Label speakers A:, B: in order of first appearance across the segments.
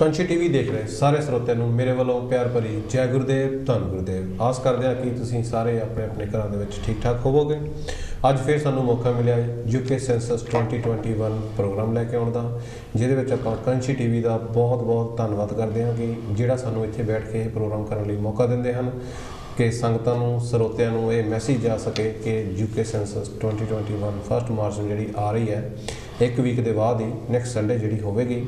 A: ਕੰਚੀ TV ਦੇਖ ਰਹੇ ਸਾਰੇ ਸਰੋਤਿਆਂ ਨੂੰ ਮੇਰੇ ਵੱਲੋਂ ਪਿਆਰ ਭਰੀ ਜੈ ਗੁਰਦੇਵ ਧੰਨ ਗੁਰਦੇਵ। ਆਸ ਕਰਦੇ ਹਾਂ ਕਿ ਤੁਸੀਂ ਸਾਰੇ ਆਪਣੇ ਆਪਣੇ ਘਰਾਂ ਦੇ ਵਿੱਚ ਠੀਕ ਠਾਕ ਹੋਵੋਗੇ। ਅੱਜ ਫਿਰ ਸਾਨੂੰ ਮੌਕਾ ਮਿਲਿਆ UK ਸੈਂਸਸ 2021 ਪ੍ਰੋਗਰਾਮ ਲੈ ਕੇ ਆਉਣ ਦਾ, ਜਿਹਦੇ ਵਿੱਚ ਆਪਾਂ ਕੰਚੀ ਟੀਵੀ ਦਾ ਬਹੁਤ ਬਹੁਤ ਧੰਨਵਾਦ ਕਰਦੇ ਹਾਂ ਕਿ ਜਿਹੜਾ ਸਾਨੂੰ ਇੱਥੇ ਬੈਠ ਕੇ ਇਹ ਪ੍ਰੋਗਰਾਮ ਕਰਨ ਲਈ ਮੌਕਾ ਦਿੰਦੇ ਹਨ ਕਿ ਸੰਗਤਾਂ ਨੂੰ ਸਰੋਤਿਆਂ ਨੂੰ ਇਹ ਮੈਸੇਜ ਜਾ ਸਕੇ ਕਿ UK ਸੈਂਸਸ 2021 1 ਮਾਰਚ ਨੂੰ ਜਿਹੜੀ ਆ ਰਹੀ ਹੈ, ਇੱਕ ਵੀਕ ਦੇ ਬਾਅਦ ਹੀ ਨੈਕਸਟ ਸੰਡੇ ਜਿਹੜੀ ਹੋਵੇਗੀ,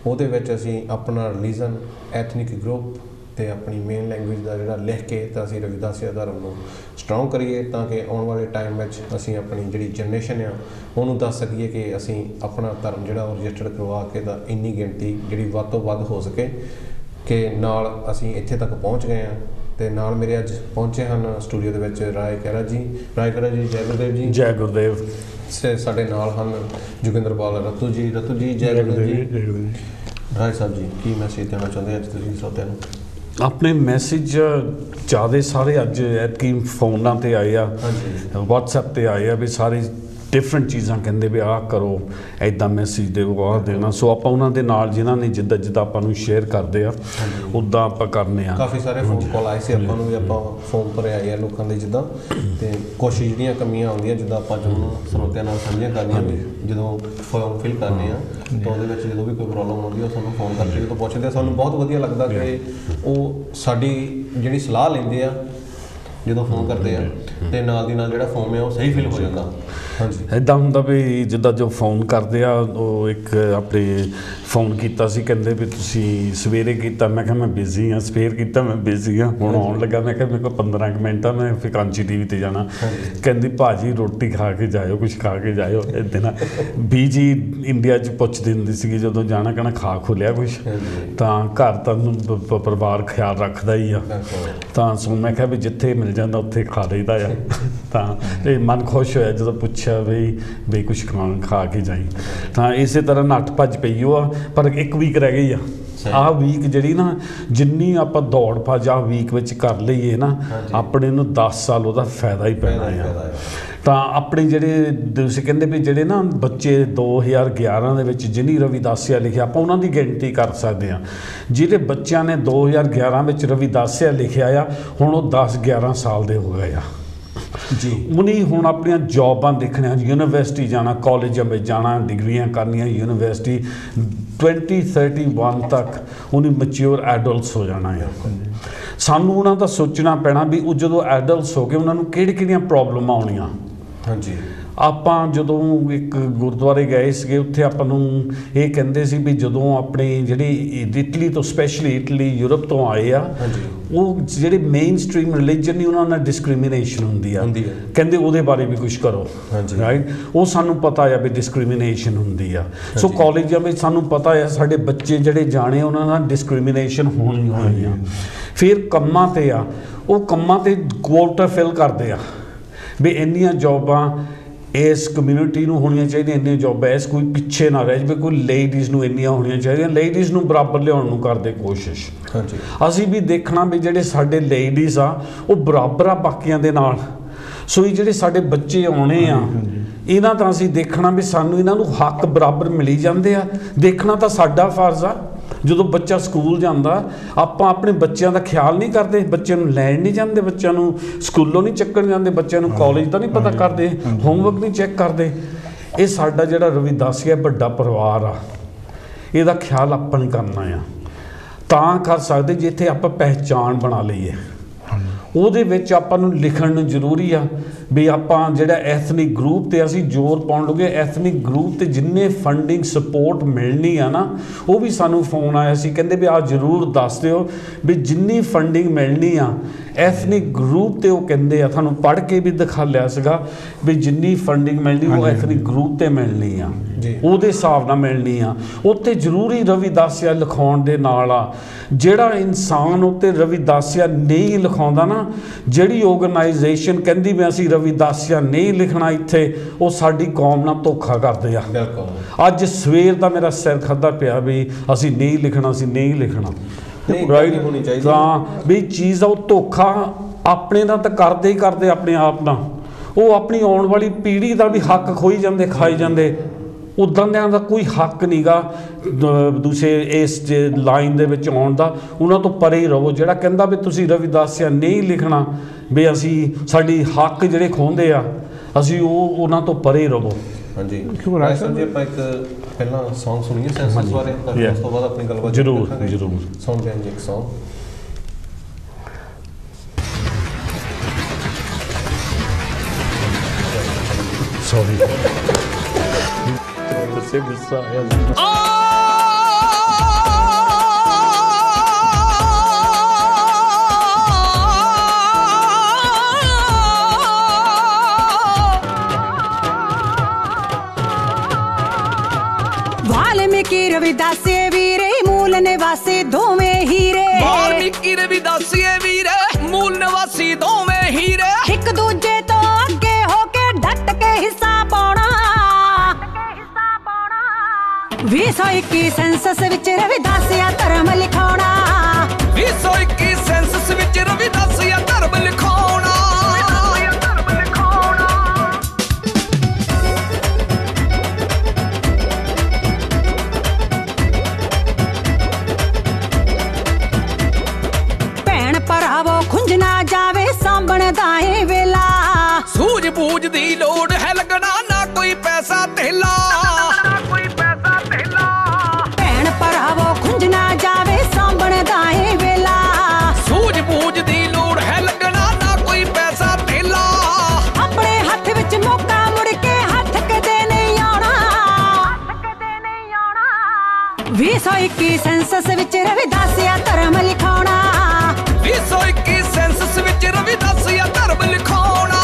A: ਉਹਦੇ ਵਿੱਚ ਅਸੀਂ ਆਪਣਾ ਰਿਲੀਜਨ ਐਥਨਿਕ ਗਰੁੱਪ ਅਤੇ ਆਪਣੀ ਮੇਨ ਲੈਂਗੁਏਜ ਦਾ ਜਿਹੜਾ ਲਿਖ ਕੇ ਤਾਂ ਅਸੀਂ ਰਵਿਦਾਸੀਆ ਧਰਮ ਨੂੰ ਸਟਰੋਂਗ ਕਰੀਏ ਤਾਂ ਕਿ ਆਉਣ ਵਾਲੇ ਟਾਈਮ ਵਿੱਚ ਅਸੀਂ ਆਪਣੀ ਜਿਹੜੀ ਜਨਰੇਸ਼ਨ ਆ ਉਹਨੂੰ ਦੱਸ ਸਕੀਏ ਕਿ ਅਸੀਂ ਆਪਣਾ ਧਰਮ ਜਿਹੜਾ ਉਹ ਰਜਿਸਟਰਡ ਕਰਵਾ ਕੇ ਤਾਂ ਇੰਨੀ ਗਿਣਤੀ ਜਿਹੜੀ ਵੱਧ ਤੋਂ ਵੱਧ ਹੋ ਸਕੇ ਕਿ ਨਾਲ ਅਸੀਂ ਇੱਥੇ ਤੱਕ ਪਹੁੰਚ ਗਏ ਹਾਂ। ਅਤੇ ਨਾਲ ਮੇਰੇ ਅੱਜ ਪਹੁੰਚੇ ਹਨ ਸਟੂਡੀਓ ਦੇ ਵਿੱਚ ਰਾਏ ਖਹਿਰਾ ਜੀ। ਰਾਏ ਖਹਿਰਾ ਜੀ ਜੈ ਗੁਰਦੇਵ ਜੀ।
B: ਜੈ ਗੁਰਦੇਵ।
A: ਸਾਡੇ ਨਾਲ ਹਨ ਜੋਗਿੰਦਰਪਾਲ ਰਤੂ ਜੀ। ਰਤੂ ਜੀ ਜੈ ਗੁਰਦੇਵ ਜੀ। ਰਾਏ ਸਾਹਿਬ ਜੀ ਕੀ ਮੈਸੇਜ ਦੇਣਾ ਚਾਹੁੰਦੇ ਅੱਜ ਤੁਸੀਂ ਸਰੋਤਿਆਂ ਨੂੰ?
B: ਆਪਣੇ ਮੈਸੇਜ ਜ਼ਿਆਦਾ ਸਾਰੇ ਅੱਜ ਐਤਕੀ ਫੋਨਾਂ 'ਤੇ ਆਏ ਆ, WhatsApp 'ਤੇ ਆਏ ਆ ਵੀ ਸਾਰੇ ਡਿਫਰੈਂਟ ਚੀਜ਼ਾਂ ਕਹਿੰਦੇ ਵੀ ਆਹ ਕਰੋ, ਇੱਦਾਂ ਮੈਸੇਜ ਦਿਓ, ਆਹ ਦੇਣਾ। ਸੋ ਆਪਾਂ ਉਹਨਾਂ ਦੇ ਨਾਲ ਜਿਨ੍ਹਾਂ ਨੇ ਜਿੱਦਾਂ ਜਿੱਦਾਂ ਆਪਾਂ ਨੂੰ ਸ਼ੇਅਰ ਕਰਦੇ ਆ ਉੱਦਾਂ ਆਪਾਂ ਕਰਨੇ ਆ।
A: ਕਾਫੀ ਸਾਰੇ ਫੋਨ ਕਾਲ ਆਏ ਸੀ ਆਪਾਂ ਨੂੰ ਵੀ, ਆਪਾਂ ਫੋਨ ਭਰੇ ਆਏ ਆ ਲੋਕਾਂ ਦੇ ਜਿੱਦਾਂ, ਅਤੇ ਕੁਛ ਜਿਹੜੀਆਂ ਕਮੀਆਂ ਆਉਂਦੀਆਂ ਜਿੱਦਾਂ ਆਪਾਂ ਜਦੋਂ ਸਰੋਤਿਆਂ ਨਾਲ ਸਾਂਝੀਆਂ ਕਰਨੀਆਂ ਵੀ ਜਦੋਂ ਫੋਰਮ ਫਿਲ ਕਰਨੇ ਆ ਤਾਂ ਉਹਦੇ ਵਿੱਚ ਜਦੋਂ ਵੀ ਕੋਈ ਪ੍ਰੋਬਲਮ ਆਉਂਦੀ ਉਹ ਸਾਨੂੰ ਫੋਨ ਕਰਕੇ ਜਦੋਂ ਪੁੱਛਦੇ ਆ, ਸਾਨੂੰ ਬਹੁਤ ਵਧੀਆ ਲੱਗਦਾ ਕਿ ਉਹ ਸਾਡੀ ਜਿਹੜੀ ਸਲਾਹ ਲੈਂਦੇ ਆ ਜਦੋਂ ਫੋਨ ਕਰਦੇ ਆ ਅਤੇ ਨਾਲ ਦੀ ਨਾਲ ਜਿਹੜਾ ਫੋਮ ਹੈ ਉਹ ਸਹੀ ਫਿਲ ਹੋ ਜਾਂਦਾ। ਹਾਂਜੀ,
B: ਇੱਦਾਂ ਹੁੰਦਾ ਵੀ ਜਿੱਦਾਂ ਜੋ ਫੋਨ ਕਰਦੇ ਆ, ਉਹ ਇੱਕ ਆਪਣੇ ਫੋਨ ਕੀਤਾ ਸੀ, ਕਹਿੰਦੇ ਵੀ ਤੁਸੀਂ ਸਵੇਰੇ ਕੀਤਾ, ਮੈਂ ਕਿਹਾ ਮੈਂ ਬਿਜ਼ੀ ਹਾਂ। ਸਵੇਰ ਕੀਤਾ ਮੈਂ ਬਿਜ਼ੀ ਹਾਂ, ਹੁਣ ਆਉਣ ਲੱਗਾ, ਮੈਂ ਕਿਹਾ ਮੇਰੇ ਕੋਲ 15 ਕੁ ਮਿੰਟ ਆ, ਮੈਂ ਫਿਰ ਕੰਚੀ ਟੀਵੀ 'ਤੇ ਜਾਣਾ। ਕਹਿੰਦੀ ਭਾਜੀ ਰੋਟੀ ਖਾ ਕੇ ਜਾਇਓ, ਕੁਛ ਖਾ ਕੇ ਜਾਇਓ। ਇੱਦਾਂ ਨਾ ਬੀਜੀ ਇੰਡੀਆ 'ਚ ਪੁੱਛਦੀ ਹੁੰਦੀ ਸੀਗੀ ਜਦੋਂ ਜਾਣਾ, ਕਹਿਣਾ ਖਾ ਖੋ ਲਿਆ ਕੁਛ, ਤਾਂ ਘਰ ਤੁਹਾਨੂੰ ਪਰਿਵਾਰ ਖਿਆਲ ਰੱਖਦਾ ਹੀ ਆ। ਤਾਂ ਸੋ ਮੈਂ ਕਿਹਾ ਵੀ ਜਿੱਥੇ ਮਿਲ ਜਾਂਦਾ ਉੱਥੇ ਖਾ ਲਈਦਾ ਆ। ਤਾਂ ਇਹ ਮਨ ਖੁਸ਼ ਹੋਇਆ ਜਦੋਂ ਪੁੱਛਿਆ ਵੀ ਕੁਛ ਖਾ ਕੇ ਜਾਈ। ਤਾਂ ਇਸੇ ਤਰ੍ਹਾਂ ਨੱਠ ਭੱਜ ਪਈ ਉਹ ਆ, ਪਰ ਇੱਕ ਵੀਕ ਰਹਿ ਗਈ ਆ। ਆਹ ਵੀਕ ਜਿਹੜੀ ਨਾ ਜਿੰਨੀ ਆਪਾਂ ਦੌੜ ਭੱਜ ਆਹ ਵੀਕ ਵਿੱਚ ਕਰ ਲਈਏ ਨਾ, ਆਪਣੇ ਨੂੰ 10 ਸਾਲ ਉਹਦਾ ਫਾਇਦਾ ਹੀ ਪੈਣਾ ਆ। ਤਾਂ ਆਪਣੇ ਜਿਹੜੇ ਤੁਸੀਂ ਕਹਿੰਦੇ ਵੀ ਜਿਹੜੇ ਨਾ ਬੱਚੇ 2011 ਦੇ ਵਿੱਚ ਜਿਨੀ ਰਵਿਦਾਸੀਆ ਲਿਖਿਆ, ਆਪਾਂ ਉਹਨਾਂ ਦੀ ਗਿਣਤੀ ਕਰ ਸਕਦੇ ਹਾਂ। ਜਿਹੜੇ ਬੱਚਿਆਂ ਨੇ 2011 ਵਿੱਚ ਰਵਿਦਾਸੀਆ ਲਿਖਿਆ ਆ, ਹੁਣ ਉਹ 10-11 ਸਾਲ ਦੇ ਹੋ ਗਏ ਆ ਜੀ। ਉਹਨੇ ਹੁਣ ਆਪਣੀਆਂ ਜੌਬਾਂ ਦੇਖਣੀਆਂ, ਯੂਨੀਵਰਸਿਟੀ ਜਾਣਾ, ਕਾਲਜਾਂ ਵਿੱਚ ਜਾਣਾ, ਡਿਗਰੀਆਂ ਕਰਨੀਆਂ ਯੂਨੀਵਰਸਿਟੀ, 2031 ਤੱਕ ਉਹਨੇ ਮੈਚਿਓਰ ਐਡਲਟਸ ਹੋ ਜਾਣਾ ਆ। ਸਾਨੂੰ ਉਹਨਾਂ ਦਾ ਸੋਚਣਾ ਪੈਣਾ ਵੀ ਉਹ ਜਦੋਂ ਐਡਲਟਸ ਹੋ ਗਏ ਉਹਨਾਂ ਨੂੰ ਕਿਹੜੀਆਂ ਪ੍ਰੋਬਲਮਾਂ ਆਉਣੀਆਂ। ਹਾਂਜੀ, ਆਪਾਂ ਜਦੋਂ ਇੱਕ ਗੁਰਦੁਆਰੇ ਗਏ ਸੀਗੇ, ਉੱਥੇ ਆਪਾਂ ਨੂੰ ਇਹ ਕਹਿੰਦੇ ਸੀ ਵੀ ਜਦੋਂ ਆਪਣੇ ਜਿਹੜੇ ਇਟਲੀ ਤੋਂ, ਸਪੈਸ਼ਲੀ ਇਟਲੀ ਯੂਰਪ ਤੋਂ ਆਏ ਆ, ਉਹ ਜਿਹੜੇ ਮੇਨ ਸਟਰੀਮ ਰਿਲੀਜਨ ਨਹੀਂ ਉਹਨਾਂ ਨਾਲ ਡਿਸਕ੍ਰਿਮੀਨੇਸ਼ਨ ਹੁੰਦੀ ਆ। ਕਹਿੰਦੇ ਉਹਦੇ ਬਾਰੇ ਵੀ ਕੁਛ ਕਰੋ, ਰਾਈਟ। ਉਹ ਸਾਨੂੰ ਪਤਾ ਆ ਵੀ ਡਿਸਕ੍ਰਿਮੀਨੇਸ਼ਨ ਹੁੰਦੀ ਆ। ਸੋ ਕਾਲਜਾਂ ਵਿੱਚ ਸਾਨੂੰ ਪਤਾ ਆ ਸਾਡੇ ਬੱਚੇ ਜਿਹੜੇ ਜਾਣੇ ਉਹਨਾਂ ਨਾਲ ਡਿਸਕ੍ਰਿਮੀਨੇਸ਼ਨ ਹੋਣੀ ਆ। ਫਿਰ ਕੰਮਾਂ 'ਤੇ ਆ, ਉਹ ਕੰਮਾਂ 'ਤੇ ਕੁਆਟਾ ਫਿਲ ਕਰਦੇ ਆ ਵੀ ਇੰਨੀਆਂ ਜੋਬਾਂ ਇਸ ਕਮਿਊਨਿਟੀ ਨੂੰ ਹੋਣੀਆਂ ਚਾਹੀਦੀਆਂ, ਇੰਨੀਆਂ ਜੋਬਾਂ, ਇਸ ਕੋਈ ਪਿੱਛੇ ਨਾ ਰਹਿ ਜਾਵੇ, ਕੋਈ ਲੇਡੀਜ਼ ਨੂੰ ਇੰਨੀਆਂ ਹੋਣੀਆਂ ਚਾਹੀਦੀਆਂ, ਲੇਡੀਜ਼ ਨੂੰ ਬਰਾਬਰ ਲਿਆਉਣ ਨੂੰ ਕਰਦੇ ਕੋਸ਼ਿਸ਼। ਹਾਂਜੀ, ਅਸੀਂ ਵੀ ਦੇਖਣਾ ਵੀ ਜਿਹੜੇ ਸਾਡੇ ਲੇਡੀਜ਼ ਆ ਉਹ ਬਰਾਬਰ ਆ ਬਾਕੀਆਂ ਦੇ ਨਾਲ। ਸੋ ਇਹ ਜਿਹੜੇ ਸਾਡੇ ਬੱਚੇ ਆਉਣੇ ਆ, ਇਹਨਾਂ ਤਾਂ ਅਸੀਂ ਦੇਖਣਾ ਵੀ ਸਾਨੂੰ ਇਹਨਾਂ ਨੂੰ ਹੱਕ ਬਰਾਬਰ ਮਿਲੀ ਜਾਂਦੇ ਆ। ਦੇਖਣਾ ਤਾਂ ਸਾਡਾ ਫਰਜ਼ ਆ। ਜਦੋਂ ਬੱਚਾ ਸਕੂਲ ਜਾਂਦਾ, ਆਪਾਂ ਆਪਣੇ ਬੱਚਿਆਂ ਦਾ ਖਿਆਲ ਨਹੀਂ ਕਰਦੇ, ਬੱਚਿਆਂ ਨੂੰ ਲੈਣ ਨਹੀਂ ਜਾਂਦੇ, ਬੱਚਿਆਂ ਨੂੰ ਸਕੂਲੋਂ ਨਹੀਂ ਚੱਕਣ ਜਾਂਦੇ, ਬੱਚਿਆਂ ਨੂੰ ਕਾਲਜ ਦਾ ਨਹੀਂ ਪਤਾ ਕਰਦੇ, ਹੋਮਵਰਕ ਨਹੀਂ ਚੈੱਕ ਕਰਦੇ। ਇਹ ਸਾਡਾ ਜਿਹੜਾ ਰਵਿਦਾਸੀਆ ਵੱਡਾ ਪਰਿਵਾਰ ਆ, ਇਹਦਾ ਖਿਆਲ ਆਪਾਂ ਨਹੀਂ ਕਰਨਾ ਆ। ਤਾਂ ਕਰ ਸਕਦੇ ਜਿੱਥੇ ਆਪਾਂ ਪਹਿਚਾਣ ਬਣਾ ਲਈਏ। ਉਹਦੇ ਵਿੱਚ ਆਪਾਂ ਨੂੰ ਲਿਖਣ ਨੂੰ ਜ਼ਰੂਰੀ ਆ ਵੀ ਆਪਾਂ ਜਿਹੜਾ ਐਥਨਿਕ ਗਰੁੱਪ 'ਤੇ ਅਸੀਂ ਜ਼ੋਰ ਪਾਉਣ ਲੱਗੇ। ਐਥਨਿਕ ਗਰੁੱਪ 'ਤੇ ਜਿੰਨੇ ਫੰਡਿੰਗ ਸਪੋਰਟ ਮਿਲਣੀ ਆ ਨਾ, ਉਹ ਵੀ ਸਾਨੂੰ ਫੋਨ ਆਇਆ ਸੀ, ਕਹਿੰਦੇ ਵੀ ਆਹ ਜ਼ਰੂਰ ਦੱਸ ਦਿਓ ਵੀ ਜਿੰਨੀ ਫੰਡਿੰਗ ਮਿਲਣੀ ਆ ਐਥਨਿਕ ਗਰੁੱਪ 'ਤੇ, ਉਹ ਕਹਿੰਦੇ ਆ ਤੁਹਾਨੂੰ ਪੜ੍ਹ ਕੇ ਵੀ ਦਿਖਾ ਲਿਆ ਸੀਗਾ ਵੀ ਜਿੰਨੀ ਫੰਡਿੰਗ ਮਿਲਣੀ ਉਹ ਐਥਨਿਕ ਗਰੁੱਪ 'ਤੇ ਮਿਲਣੀ ਆ, ਉਹਦੇ ਹਿਸਾਬ ਨਾਲ ਮਿਲਣੀ ਆ। ਉੱਥੇ ਜ਼ਰੂਰੀ ਰਵਿਦਾਸੀਆ ਲਿਖਾਉਣ ਦੇ ਨਾਲ ਆ, ਜਿਹੜਾ ਇਨਸਾਨ ਉੱਤੇ ਰਵਿਦਾਸੀਆ ਨਹੀਂ ਲਿਖਾਉਂਦਾ ਨਾ, ਜਿਹੜੀ ਆਰਗੇਨਾਈਜੇਸ਼ਨ ਕਹਿੰਦੀ ਵੀ ਅਸੀਂ ਰਵਿਦਾਸੀਆ ਨਹੀਂ ਲਿਖਣਾ ਇੱਥੇ, ਉਹ ਸਾਡੀ ਕੌਮ ਨਾਲ ਧੋਖਾ ਕਰਦੇ ਆ। ਅੱਜ ਸਵੇਰ ਦਾ ਮੇਰਾ ਸਿਰ ਖਾਧਾ ਪਿਆ ਵੀ ਅਸੀਂ ਨਹੀਂ ਲਿਖਣਾ, ਅਸੀਂ ਨਹੀਂ ਲਿਖਣਾ, ਰਾਈਟ। ਤਾਂ ਵੀ ਚੀਜ਼ ਆ ਉਹ ਧੋਖਾ ਆਪਣੇ ਦਾ ਤਾਂ ਕਰਦੇ ਹੀ ਕਰਦੇ ਆਪਣੇ ਆਪ ਨਾਲ। ਉਹ ਆਪਣੀ ਆਉਣ ਵਾਲੀ ਪੀੜ੍ਹੀ ਦਾ ਵੀ ਹੱਕ ਖੋਈ ਜਾਂਦੇ, ਖਾਈ ਜਾਂਦੇ। ਉੱਦਾਂ ਦਿਆਂ ਦਾ ਕੋਈ ਹੱਕ ਨਹੀਂਗਾ ਦੂਸਰੇ ਇਸ ਲਾਈਨ ਦੇ ਵਿੱਚ ਆਉਣ ਦਾ। ਉਹਨਾਂ ਤੋਂ ਪਰੇ ਹੀ ਰਹੋ। ਜਿਹੜਾ ਕਹਿੰਦਾ ਵੀ ਤੁਸੀਂ ਰਵਿਦਾਸੀਆ ਨਹੀਂ ਲਿਖਣਾ ਵੀ ਅਸੀਂ ਸਾਡੀ ਹੱਕ ਜਿਹੜੇ ਖੋਹਦੇ ਆ ਅਸੀਂ ਉਹਨਾਂ ਤੋਂ ਪਰੇ ਰਹੋ।
A: ਹਾਂਜੀ ਰਾਜਸਥਾਨ ਜੀ ਆਪਾਂ ਇੱਕ ਪਹਿਲਾਂ ਸੌਂਗ ਸੁਣੀਏ ਸੈਂਸਸ ਬਾਰੇ, ਉਸ ਤੋਂ ਬਾਅਦ ਆਪਣੀ ਗੱਲਬਾਤ
B: ਜ਼ਰੂਰ
A: ਸੁਣਦੇ ਹਾਂ ਜੀ ਇੱਕ ਸੌਂਗ।
B: ਸੌਰੀ ਦੱਸੇ ਗੁੱਸਾ ਆਇਆ।
C: वाल्मीकि रविदासी वीरे मूल निवासी दोवें हीरे।
D: वाल्मीकि रविदासी वीरे मूल निवासी दोवें हीरे।
C: एक दूजे तो अगे होके डट के हिस्सा पाउणा। 2021 सेंसस विच रविदासिया धर्म लिखाउणा।
D: 2021 सेंसस विच रविदासिया धर्म लिखाउणा।
C: खुंज ना जावे सांभण दाए वेला।
D: सूझ बूझ दी लोड़ है लगना ना कोई पैसा धेला।
C: भैन भरावो खुंज ना जावे सांभण दाए वेला।
D: सूझ बूझ दी लोड़ है लगना ना कोई पैसा धेला।
C: अपने हाथ विच मौका मुड़ के हाथ कदे नहीं आउणा। 2021 सेंसस विच रविदासिया धर्म लिखाउणा।
D: 2021 सेंसस विच रविदासिया धर्म लिखाउणा।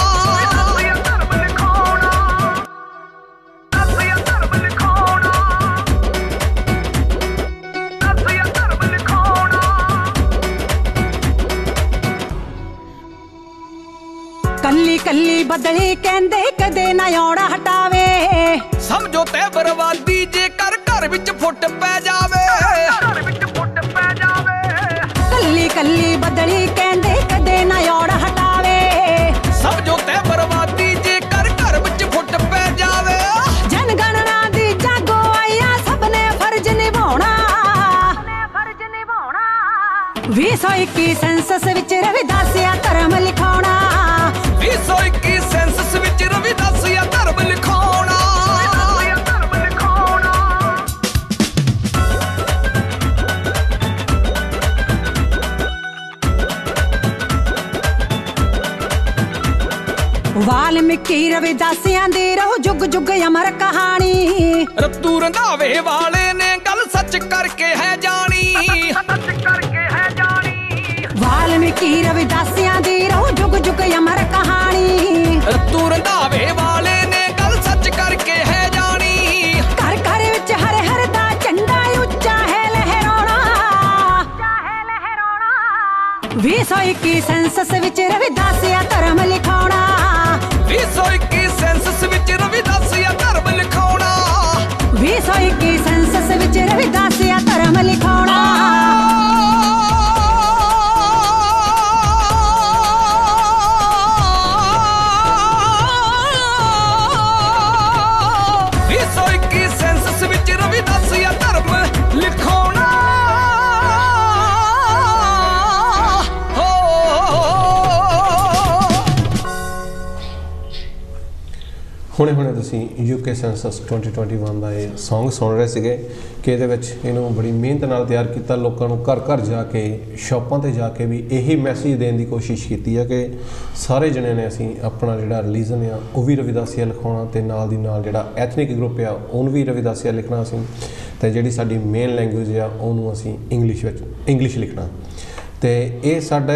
C: कल्ली कल्ली बदली कहंदे कदे ना आउणा हटावे।
D: समझो ते बर्बादी जेकर घर विच फुट पै जावे।
C: कल्ली कल्ली बदली कहंदे कदे ना आउणा हटावे।
D: समझो ते बर्बादी जेकर घर विच फुट पै जावे।
C: जनगणना दी जागो आया सबने फर्ज निभाउणा। 2021 सेंसस विच रविदासिया धर्म लिखाउणा।
D: 2021 सेंसस विच रविदासिया धर्म लिखाउणा।
C: वाल्मीकि रविदासियां दी रहो जुग जुग अमर कहानी।
D: रत्तू रंधावे वाले ने गल सच करके है जानी।
C: वाल्मीकि रविदासियां दी रहो जुग जुग अमर कहानी।
D: रत्तू रंधावे वाले ने गल सच करके है जानी।
C: घर घर विच हर हर दा झंडा उच्चा है लहराउणा। 2021 सेंसस विच रविदासिया धर्म लिखाउणा।
D: 2021 सेंसस विच रविदासिया धर्म लिखाउणा।
C: 2021 सेंसस विच रविदासिया धर्म लिखाउणा।
D: 2021 सेंसस विच रविदासिया धर्म लिखाउणा।
A: ਹੁਣੇ ਤੁਸੀਂ UK ਸੈਂਸਸ 2021 ਦਾ ਇਹ ਸੌਂਗ ਸੁਣ ਰਹੇ ਸੀਗੇ ਕਿ ਇਹਦੇ ਵਿੱਚ ਇਹਨੂੰ ਬੜੀ ਮਿਹਨਤ ਨਾਲ ਤਿਆਰ ਕੀਤਾ। ਲੋਕਾਂ ਨੂੰ ਘਰ ਘਰ ਜਾ ਕੇ ਸ਼ਾਪਾਂ 'ਤੇ ਜਾ ਕੇ ਵੀ ਇਹੀ ਮੈਸੇਜ ਦੇਣ ਦੀ ਕੋਸ਼ਿਸ਼ ਕੀਤੀ ਹੈ ਕਿ ਸਾਰੇ ਜਣਿਆਂ ਨੇ ਅਸੀਂ ਆਪਣਾ ਜਿਹੜਾ ਰਿਲੀਜਨ ਆ ਉਹ ਵੀ ਰਵਿਦਾਸੀਆ ਲਿਖਾਉਣਾ ਅਤੇ ਨਾਲ ਦੀ ਨਾਲ ਜਿਹੜਾ ਐਥਨਿਕ ਗਰੁੱਪ ਆ ਉਹਨੂੰ ਵੀ ਰਵਿਦਾਸੀਆ ਲਿਖਣਾ ਅਸੀਂ, ਅਤੇ ਜਿਹੜੀ ਸਾਡੀ ਮੇਨ ਲੈਂਗੁਏਜ ਆ ਉਹਨੂੰ ਅਸੀਂ ਇੰਗਲਿਸ਼ ਲਿਖਣਾ। ਅਤੇ ਇਹ ਸਾਡਾ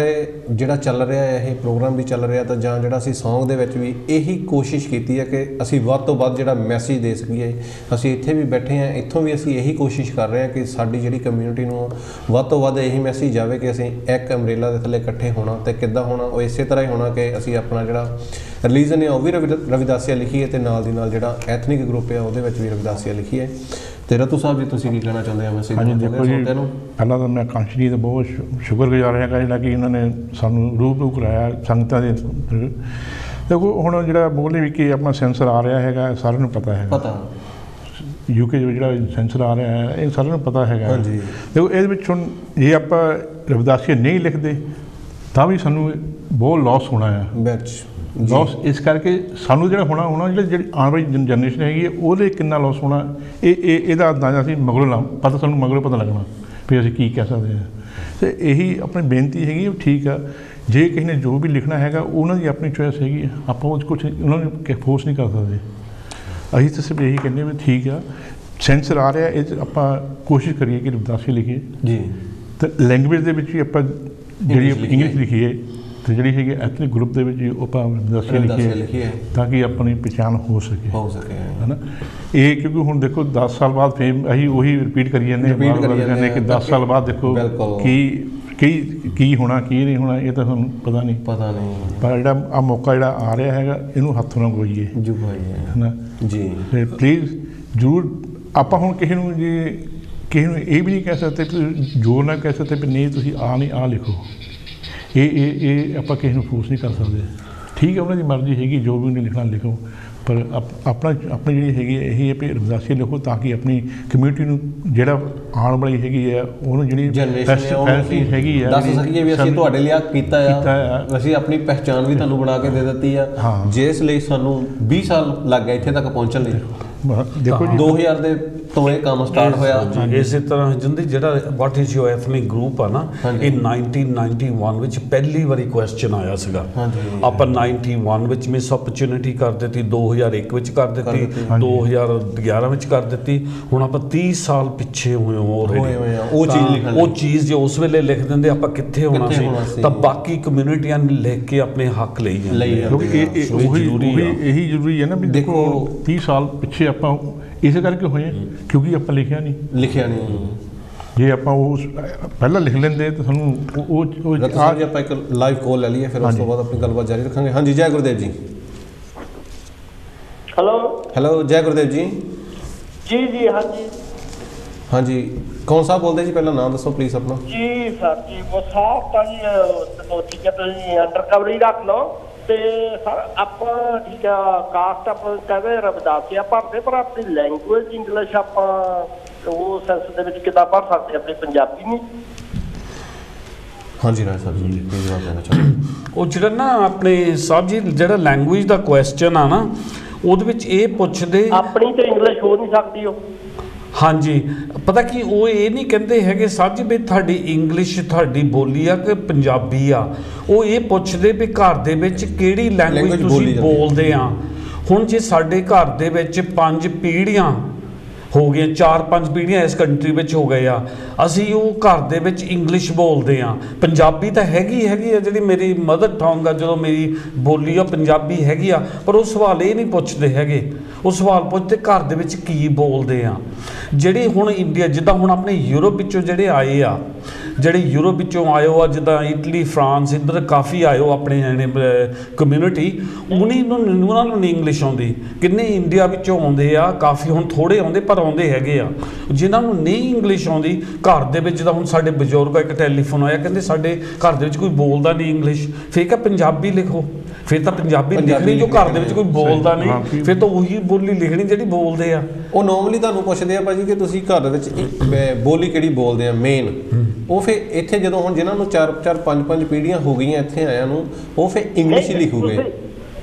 A: ਜਿਹੜਾ ਚੱਲ ਰਿਹਾ ਇਹ ਪ੍ਰੋਗਰਾਮ ਵੀ ਚੱਲ ਰਿਹਾ ਤਾਂ ਜਾਂ ਜਿਹੜਾ ਅਸੀਂ ਸੌਂਗ ਦੇ ਵਿੱਚ ਵੀ ਇਹੀ ਕੋਸ਼ਿਸ਼ ਕੀਤੀ ਹੈ ਕਿ ਅਸੀਂ ਵੱਧ ਤੋਂ ਵੱਧ ਜਿਹੜਾ ਮੈਸੇਜ ਦੇ ਸਕੀਏ। ਅਸੀਂ ਇੱਥੇ ਵੀ ਬੈਠੇ ਹਾਂ, ਇੱਥੋਂ ਵੀ ਅਸੀਂ ਇਹੀ ਕੋਸ਼ਿਸ਼ ਕਰ ਰਹੇ ਹਾਂ ਕਿ ਸਾਡੀ ਜਿਹੜੀ ਕਮਿਊਨਿਟੀ ਨੂੰ ਵੱਧ ਤੋਂ ਵੱਧ ਇਹੀ ਮੈਸੇਜ ਜਾਵੇ ਕਿ ਅਸੀਂ ਇੱਕ ਅੰਬਰੇਲਾ ਦੇ ਥੱਲੇ ਇਕੱਠੇ ਹੋਣਾ। ਅਤੇ ਕਿੱਦਾਂ ਹੋਣਾ, ਉਹ ਇਸੇ ਤਰ੍ਹਾਂ ਹੀ ਹੋਣਾ ਕਿ ਅਸੀਂ ਆਪਣਾ ਜਿਹੜਾ ਰਿਲੀਜਨ ਹੈ ਉਹ ਵੀ ਰਵਿਦਾਸੀਆ ਲਿਖੀਏ ਅਤੇ ਨਾਲ ਦੀ ਨਾਲ ਜਿਹੜਾ ਐਥਨਿਕ ਗਰੁੱਪ ਆ ਉਹਦੇ ਵਿੱਚ ਵੀ ਰਵਿਦਾਸੀਆ ਲਿਖੀਏ। ਅਤੇ ਰਤੂ ਸਾਹਿਬ ਜੀ ਤੁਸੀਂ ਕੀ ਕਹਿਣਾ ਚਾਹੁੰਦੇ ਆ ਮੈਸੇਜ?
E: ਹਾਂਜੀ ਦੇਖੋ ਜੀ, ਪਹਿਲਾਂ ਤਾਂ ਮੈਂ ਕਾਂਸ਼ੀ ਜੀ ਦਾ ਬਹੁਤ ਸ਼ੁਕਰਗੁਜ਼ਾਰ ਹੈਗਾ ਜਿਹੜਾ ਕਿ ਇਹਨਾਂ ਨੇ ਸਾਨੂੰ ਰੂਬਰੂ ਕਰਾਇਆ ਸੰਗਤਾਂ ਦੇ। ਦੇਖੋ ਹੁਣ ਜਿਹੜਾ ਵਾਲਮੀਕੀ ਆਪਣਾ ਸੈਂਸਰ ਆ ਰਿਹਾ ਹੈਗਾ ਸਾਰਿਆਂ ਨੂੰ ਪਤਾ ਹੈਗਾ। UK ਜਿਹੜਾ ਸੈਂਸਰ ਆ ਰਿਹਾ ਹੈ, ਇਹ ਸਾਰਿਆਂ ਨੂੰ ਪਤਾ ਹੈਗਾ।
A: ਹਾਂਜੀ।
E: ਦੇਖੋ ਇਹਦੇ ਵਿੱਚ ਹੁਣ ਜੇ ਆਪਾਂ ਰਵਿਦਾਸੀਆ ਨਹੀਂ ਲਿਖਦੇ ਤਾਂ ਵੀ ਸਾਨੂੰ ਬਹੁਤ ਲਾਸ ਹੋਣਾ ਆ। ਲਾਸ ਇਸ ਕਰਕੇ ਸਾਨੂੰ ਜਿਹੜਾ ਹੋਣਾ ਜਿਹੜੀ ਆਉਣ ਵਾਲੀ ਜਨਰੇਸ਼ਨ ਹੈਗੀ ਹੈ ਉਹਦੇ ਕਿੰਨਾ ਲਾਸ ਹੋਣਾ, ਇਹਦਾ ਅੰਦਾਜ਼ਾ ਅਸੀਂ ਸਾਨੂੰ ਮਗਰੋਂ ਪਤਾ ਲੱਗਣਾ ਵੀ ਅਸੀਂ ਕੀ ਕਹਿ ਸਕਦੇ ਹਾਂ। ਅਤੇ ਇਹੀ ਆਪਣੀ ਬੇਨਤੀ ਹੈਗੀ, ਠੀਕ ਆ ਜੇ ਕਿਸੇ ਨੇ ਜੋ ਵੀ ਲਿਖਣਾ ਹੈਗਾ ਉਹਨਾਂ ਦੀ ਆਪਣੀ ਚੋਇਸ ਹੈਗੀ, ਆਪਾਂ ਉਹ ਕੁਛ ਉਹਨਾਂ ਨੂੰ ਫੋਰਸ ਨਹੀਂ ਕਰ ਸਕਦੇ। ਅਸੀਂ ਤਾਂ ਸਿਰਫ ਇਹੀ ਕਹਿੰਦੇ ਵੀ ਠੀਕ ਆ ਸੈਂਸਰ ਆ ਰਿਹਾ, ਇਹ 'ਚ ਆਪਾਂ ਕੋਸ਼ਿਸ਼ ਕਰੀਏ ਕਿ ਰਵਿਦਾਸੀਆ ਲਿਖੀਏ ਜੀ, ਅਤੇ ਲੈਂਗੁਏਜ ਦੇ ਵਿੱਚ ਵੀ ਆਪਾਂ ਜਿਹੜੀ ਇੰਗਲਿਸ਼ ਲਿਖੀਏ, ਅਤੇ ਜਿਹੜੀ ਹੈਗੀ ਐਥਨਿਕ ਗਰੁੱਪ ਦੇ ਵਿੱਚ ਆਪਾਂ ਰਵਿਦਾਸੀਆ ਲਿਖੀਏ ਤਾਂ ਕਿ ਆਪਣੀ ਪਹਿਚਾਣ ਹੋ ਸਕੇ ਹੈ ਨਾ। ਇਹ ਕਿਉਂਕਿ ਹੁਣ ਦੇਖੋ 10 ਸਾਲ ਬਾਅਦ ਫੇਮ ਅਸੀਂ ਉਹੀ ਰਿਪੀਟ ਕਰੀ ਜਾਂਦੇ ਕਿ 10 ਸਾਲ ਬਾਅਦ ਦੇਖੋ ਕੀ ਹੋਣਾ ਕੀ ਨਹੀਂ ਹੋਣਾ, ਇਹ ਤਾਂ ਸਾਨੂੰ ਪਤਾ ਨਹੀਂ। ਪਰ ਜਿਹੜਾ ਆਹ ਮੌਕਾ ਜਿਹੜਾ ਆ ਰਿਹਾ ਹੈਗਾ ਇਹਨੂੰ ਹੱਥੋਂ ਨਾ ਗਵਾਈਏ ਹੈ ਨਾ ਜੀ। ਅਤੇ ਪਲੀਜ਼ ਜ਼ਰੂਰ ਆਪਾਂ ਹੁਣ ਕਿਸੇ ਨੂੰ ਇਹ ਵੀ ਨਹੀਂ ਕਹਿ ਸਕਦੇ ਜ਼ੋਰ ਨਾ ਕਹਿ ਸਕਦੇ ਵੀ ਨਹੀਂ ਤੁਸੀਂ ਆਹ ਲਿਖੋ, ਇਹ ਆਪਾਂ ਕਿਸੇ ਨੂੰ ਫੋਰਸ ਨਹੀਂ ਕਰ ਸਕਦੇ। ਠੀਕ ਹੈ ਉਹਨਾਂ ਦੀ ਮਰਜ਼ੀ ਹੈਗੀ ਜੋ ਵੀ ਉਹਨੇ ਲਿਖਣਾ ਲਿਖੋ, ਪਰ ਆਪਣੀ ਜਿਹੜੀ ਹੈਗੀ ਹੈ ਇਹੀ ਹੈ ਵੀ ਰਵਿਦਾਸੀਆ ਲਿਖੋ ਤਾਂ ਕਿ ਆਪਣੀ ਕਮਿਊਨਿਟੀ ਨੂੰ ਜਿਹੜਾ ਆਉਣ ਵਾਲੀ ਹੈਗੀ ਹੈ ਉਹਨੂੰ ਜਿਹੜੀ ਹੈਗੀ ਹੈ
A: ਦੱਸ ਸਕੀਏ ਵੀ ਅਸੀਂ ਤੁਹਾਡੇ ਲਈ ਆ ਕੀਤਾ ਆ, ਅਸੀਂ ਆਪਣੀ ਪਹਿਚਾਣ ਵੀ ਤੁਹਾਨੂੰ ਬਣਾ ਕੇ ਦੇ ਦਿੱਤੀ ਆ, ਜਿਸ ਲਈ ਸਾਨੂੰ 20 ਸਾਲ ਲੱਗ ਗਏ ਇੱਥੇ ਤੱਕ ਪਹੁੰਚਣ ਲਈ।
E: ਦੇਖੋ
A: 2000 ਦੇ ਤੋਂ ਇਹ ਕੰਮ ਸਟਾਰਟ ਹੋਇਆ।
B: ਇਸੇ ਤਰ੍ਹਾਂ ਜਿੰਦੀ ਜਿਹੜਾ what is your ethnic group ਆ ਨਾ, ਇਹ 1991 ਵਿੱਚ ਪਹਿਲੀ ਵਾਰੀ ਕੁਐਸਚਨ ਆਇਆ ਸੀਗਾ। ਆਪਾਂ 91 ਵਿੱਚ ਮਿਸ ਓਪਰਚੁਨਿਟੀ ਕਰ ਦਿੱਤੀ, 2001 ਵਿੱਚ ਕਰ ਦਿੱਤੀ, 2011 ਵਿੱਚ ਕਰ ਦਿੱਤੀ, ਹੁਣ ਆਪਾਂ 30 ਸਾਲ ਪਿੱਛੇ ਹੋਏ ਉਹ ਚੀਜ਼ ਜੇ ਉਸ ਵੇਲੇ ਲਿਖ ਦਿੰਦੇ ਆਪਾਂ ਕਿੱਥੇ ਹੋਣਾ ਸੀ। ਤਾਂ ਬਾਕੀ ਕਮਿਊਨਿਟੀਆਂ ਨੇ ਲਿਖ ਕੇ ਆਪਣੇ ਹੱਕ ਲਈ ਜਾਂਦੇ। ਇਹੀ
E: ਜ਼ਰੂਰੀ ਹੈ ਨਾ ਵੀ ਦੇਖੋ 30 ਸਾਲ ਪਿੱਛੇ ਆਪਾਂ ਇਸੇ ਕਰਕੇ ਹੋਏ ਕਿਉਂਕਿ ਆਪਾਂ ਲਿਖਿਆ ਨਹੀਂ। ਜੇ ਆਪਾਂ ਉਹ ਪਹਿਲਾਂ ਲਿਖ ਲੈਂਦੇ ਤਾਂ ਸਾਨੂੰ
A: ਅੱਜ ਆਪਾਂ ਇੱਕ ਲਾਈਵ ਕਾਲ ਲੈ ਲਈਏ, ਫਿਰ ਉਸ ਤੋਂ ਬਾਅਦ ਆਪਣੀ ਗੱਲਬਾਤ ਜਾਰੀ ਰੱਖਾਂਗੇ। ਹਾਂਜੀ, ਜੈ ਗੁਰਦੇਵ ਜੀ। ਹੈਲੋ ਜੈ ਗੁਰਦੇਵ ਜੀ।
F: ਜੀ
A: ਹਾਂਜੀ ਕੌਣ ਸਾਹਿਬ ਬੋਲਦੇ ਜੀ? ਪਹਿਲਾਂ ਨਾਮ ਦੱਸੋ ਪਲੀਜ਼ ਆਪਣਾ।
F: ਜੀ ਸਰ ਜੀ ਉਹ ਸਾਹਿਬ ਤਾਂ ਜੀ ਠੀਕ ਹੈ, ਤੁਸੀਂ ਅੰਡਰ ਕਵਰ ਹੀ ਰੱਖ ਲਓ। ਤੇ ਸਰ ਆਪਾਂ ਠੀਕ ਆ ਕਾਸਟ ਆਪਾਂ ਕਹਿੰਦੇ ਰਵਿਦਾਸੀਆ ਭਰਦੇ, ਪਰ ਆਪਣੀ ਲੈਂਗੁਏਜ ਇੰਗਲਿਸ਼ ਆਪਾਂ ਉਹ ਸੈਂਸ ਦੇ ਵਿੱਚ ਕਿੱਦਾਂ ਭਰ ਸਕਦੇ ਆਪਣੀ ਪੰਜਾਬੀ ਨਹੀਂ?
A: ਹਾਂਜੀ ਰਾਜ ਸਾਹਿਬ ਜੀ ਕੀ ਜਵਾਬ ਦੇਣਾ ਚਾਹੁੰਦੇ?
B: ਉਹ ਜਿਹੜਾ ਨਾ ਆਪਣੇ ਸਾਹਿਬ ਜੀ ਜਿਹੜਾ ਲੈਂਗੁਏਜ ਦਾ ਕੁਐਸਚਨ ਆ ਨਾ, ਉਹਦੇ ਵਿੱਚ ਇਹ ਪੁੱਛਦੇ
F: ਆਪਣੀ ਤੇ ਇੰਗਲਿਸ਼ ਹੋ ਨਹੀਂ ਸਕਦੀ ਉਹ।
B: ਹਾਂਜੀ ਪਤਾ ਕੀ ਉਹ ਇਹ ਨਹੀਂ ਕਹਿੰਦੇ ਹੈਗੇ ਸੱਚ ਵੀ ਤੁਹਾਡੀ ਇੰਗਲਿਸ਼ ਤੁਹਾਡੀ ਬੋਲੀ ਆ ਕਿ ਪੰਜਾਬੀ ਆ, ਉਹ ਇਹ ਪੁੱਛਦੇ ਵੀ ਘਰ ਦੇ ਵਿੱਚ ਕਿਹੜੀ ਲੈਂਗੁਏਜ ਤੁਸੀਂ ਬੋਲਦੇ ਆ। ਹੁਣ ਜੇ ਸਾਡੇ ਘਰ ਦੇ ਵਿੱਚ 5 ਪੀੜ੍ਹੀਆਂ ਹੋ ਗਈਆਂ, 4-5 ਪੀੜ੍ਹੀਆਂ ਇਸ ਕੰਟਰੀ ਵਿੱਚ ਹੋ ਗਏ ਆ, ਅਸੀਂ ਉਹ ਘਰ ਦੇ ਵਿੱਚ ਇੰਗਲਿਸ਼ ਬੋਲਦੇ ਆ। ਪੰਜਾਬੀ ਤਾਂ ਹੈਗੀ ਆ ਜਿਹੜੀ ਮੇਰੀ ਮਦਰ ਟੰਗ ਆ, ਜਦੋਂ ਮੇਰੀ ਬੋਲੀ ਆ ਪੰਜਾਬੀ ਹੈਗੀ ਆ, ਪਰ ਉਹ ਸਵਾਲ ਇਹ ਨਹੀਂ ਪੁੱਛਦੇ ਹੈਗੇ। ਉਹ ਸਵਾਲ ਪੁੱਛਦੇ ਘਰ ਦੇ ਵਿੱਚ ਕੀ ਬੋਲਦੇ ਆ। ਜਿਹੜੇ ਹੁਣ ਇੰਡੀਆ ਜਿੱਦਾਂ ਹੁਣ ਆਪਣੇ ਯੂਰਪ ਵਿੱਚੋਂ ਜਿਹੜੇ ਆਏ ਆ, ਜਿਹੜੇ ਯੂਰਪ ਵਿੱਚੋਂ ਆਇਓ ਆ, ਜਿੱਦਾਂ ਇਟਲੀ ਫਰਾਂਸ ਇੱਧਰ ਕਾਫੀ ਆਇਓ ਆਪਣੇ ਕਮਿਊਨਿਟੀ, ਉਹਨਾਂ ਨੂੰ ਨਹੀਂ ਇੰਗਲਿਸ਼ ਆਉਂਦੀ। ਕਿੰਨੇ ਇੰਡੀਆ ਵਿੱਚੋਂ ਆਉਂਦੇ ਆ, ਕਾਫੀ ਹੁਣ ਥੋੜ੍ਹੇ ਆਉਂਦੇ ਪਰ ਆਉਂਦੇ ਹੈਗੇ ਆ। ਜਿਨ੍ਹਾਂ ਨੂੰ ਨਹੀਂ ਇੰਗਲਿਸ਼ ਆਉਂਦੀ ਘਰ ਦੇ ਵਿੱਚ, ਜਿੱਦਾਂ ਹੁਣ ਸਾਡੇ ਬਜ਼ੁਰਗ ਇੱਕ ਟੈਲੀਫੋਨ ਆਇਆ, ਕਹਿੰਦੇ ਸਾਡੇ ਘਰ ਦੇ ਵਿੱਚ ਕੋਈ ਬੋਲਦਾ ਨਹੀਂ ਇੰਗਲਿਸ਼। ਫਿਰ ਕਿਹਾ ਪੰਜਾਬੀ ਲਿਖੋ, ਫਿਰ ਤਾਂ ਪੰਜਾਬੀ ਲਿਖਣੀ ਜੋ ਘਰ ਦੇ ਵਿੱਚ ਕੋਈ ਬੋਲਦਾ ਨਹੀਂ, ਫਿਰ ਤਾਂ ਉਹੀ ਬੋਲੀ ਲਿਖਣੀ ਜਿਹੜੀ ਬੋਲਦੇ ਆ।
A: ਉਹ ਨੋਰਮਲੀ ਤੁਹਾਨੂੰ ਪੁੱਛਦੇ ਆ ਭਾਜੀ ਕਿ ਤੁਸੀਂ ਘਰ ਦੇ ਵਿੱਚ ਬੋਲੀ ਕਿਹੜੀ ਬੋਲਦੇ ਆ ਮੇਨ। ਉਹ ਫਿਰ ਇੱਥੇ ਜਦੋਂ ਹੁਣ ਜਿਨ੍ਹਾਂ ਨੂੰ 4-4 5-5 ਪੀੜ੍ਹੀਆਂ ਹੋ ਗਈਆਂ ਇੱਥੇ ਆਇਆਂ ਨੂੰ, ਉਹ ਫਿਰ ਇੰਗਲਿਸ਼ ਹੀ ਲਿਖੂਗੇ।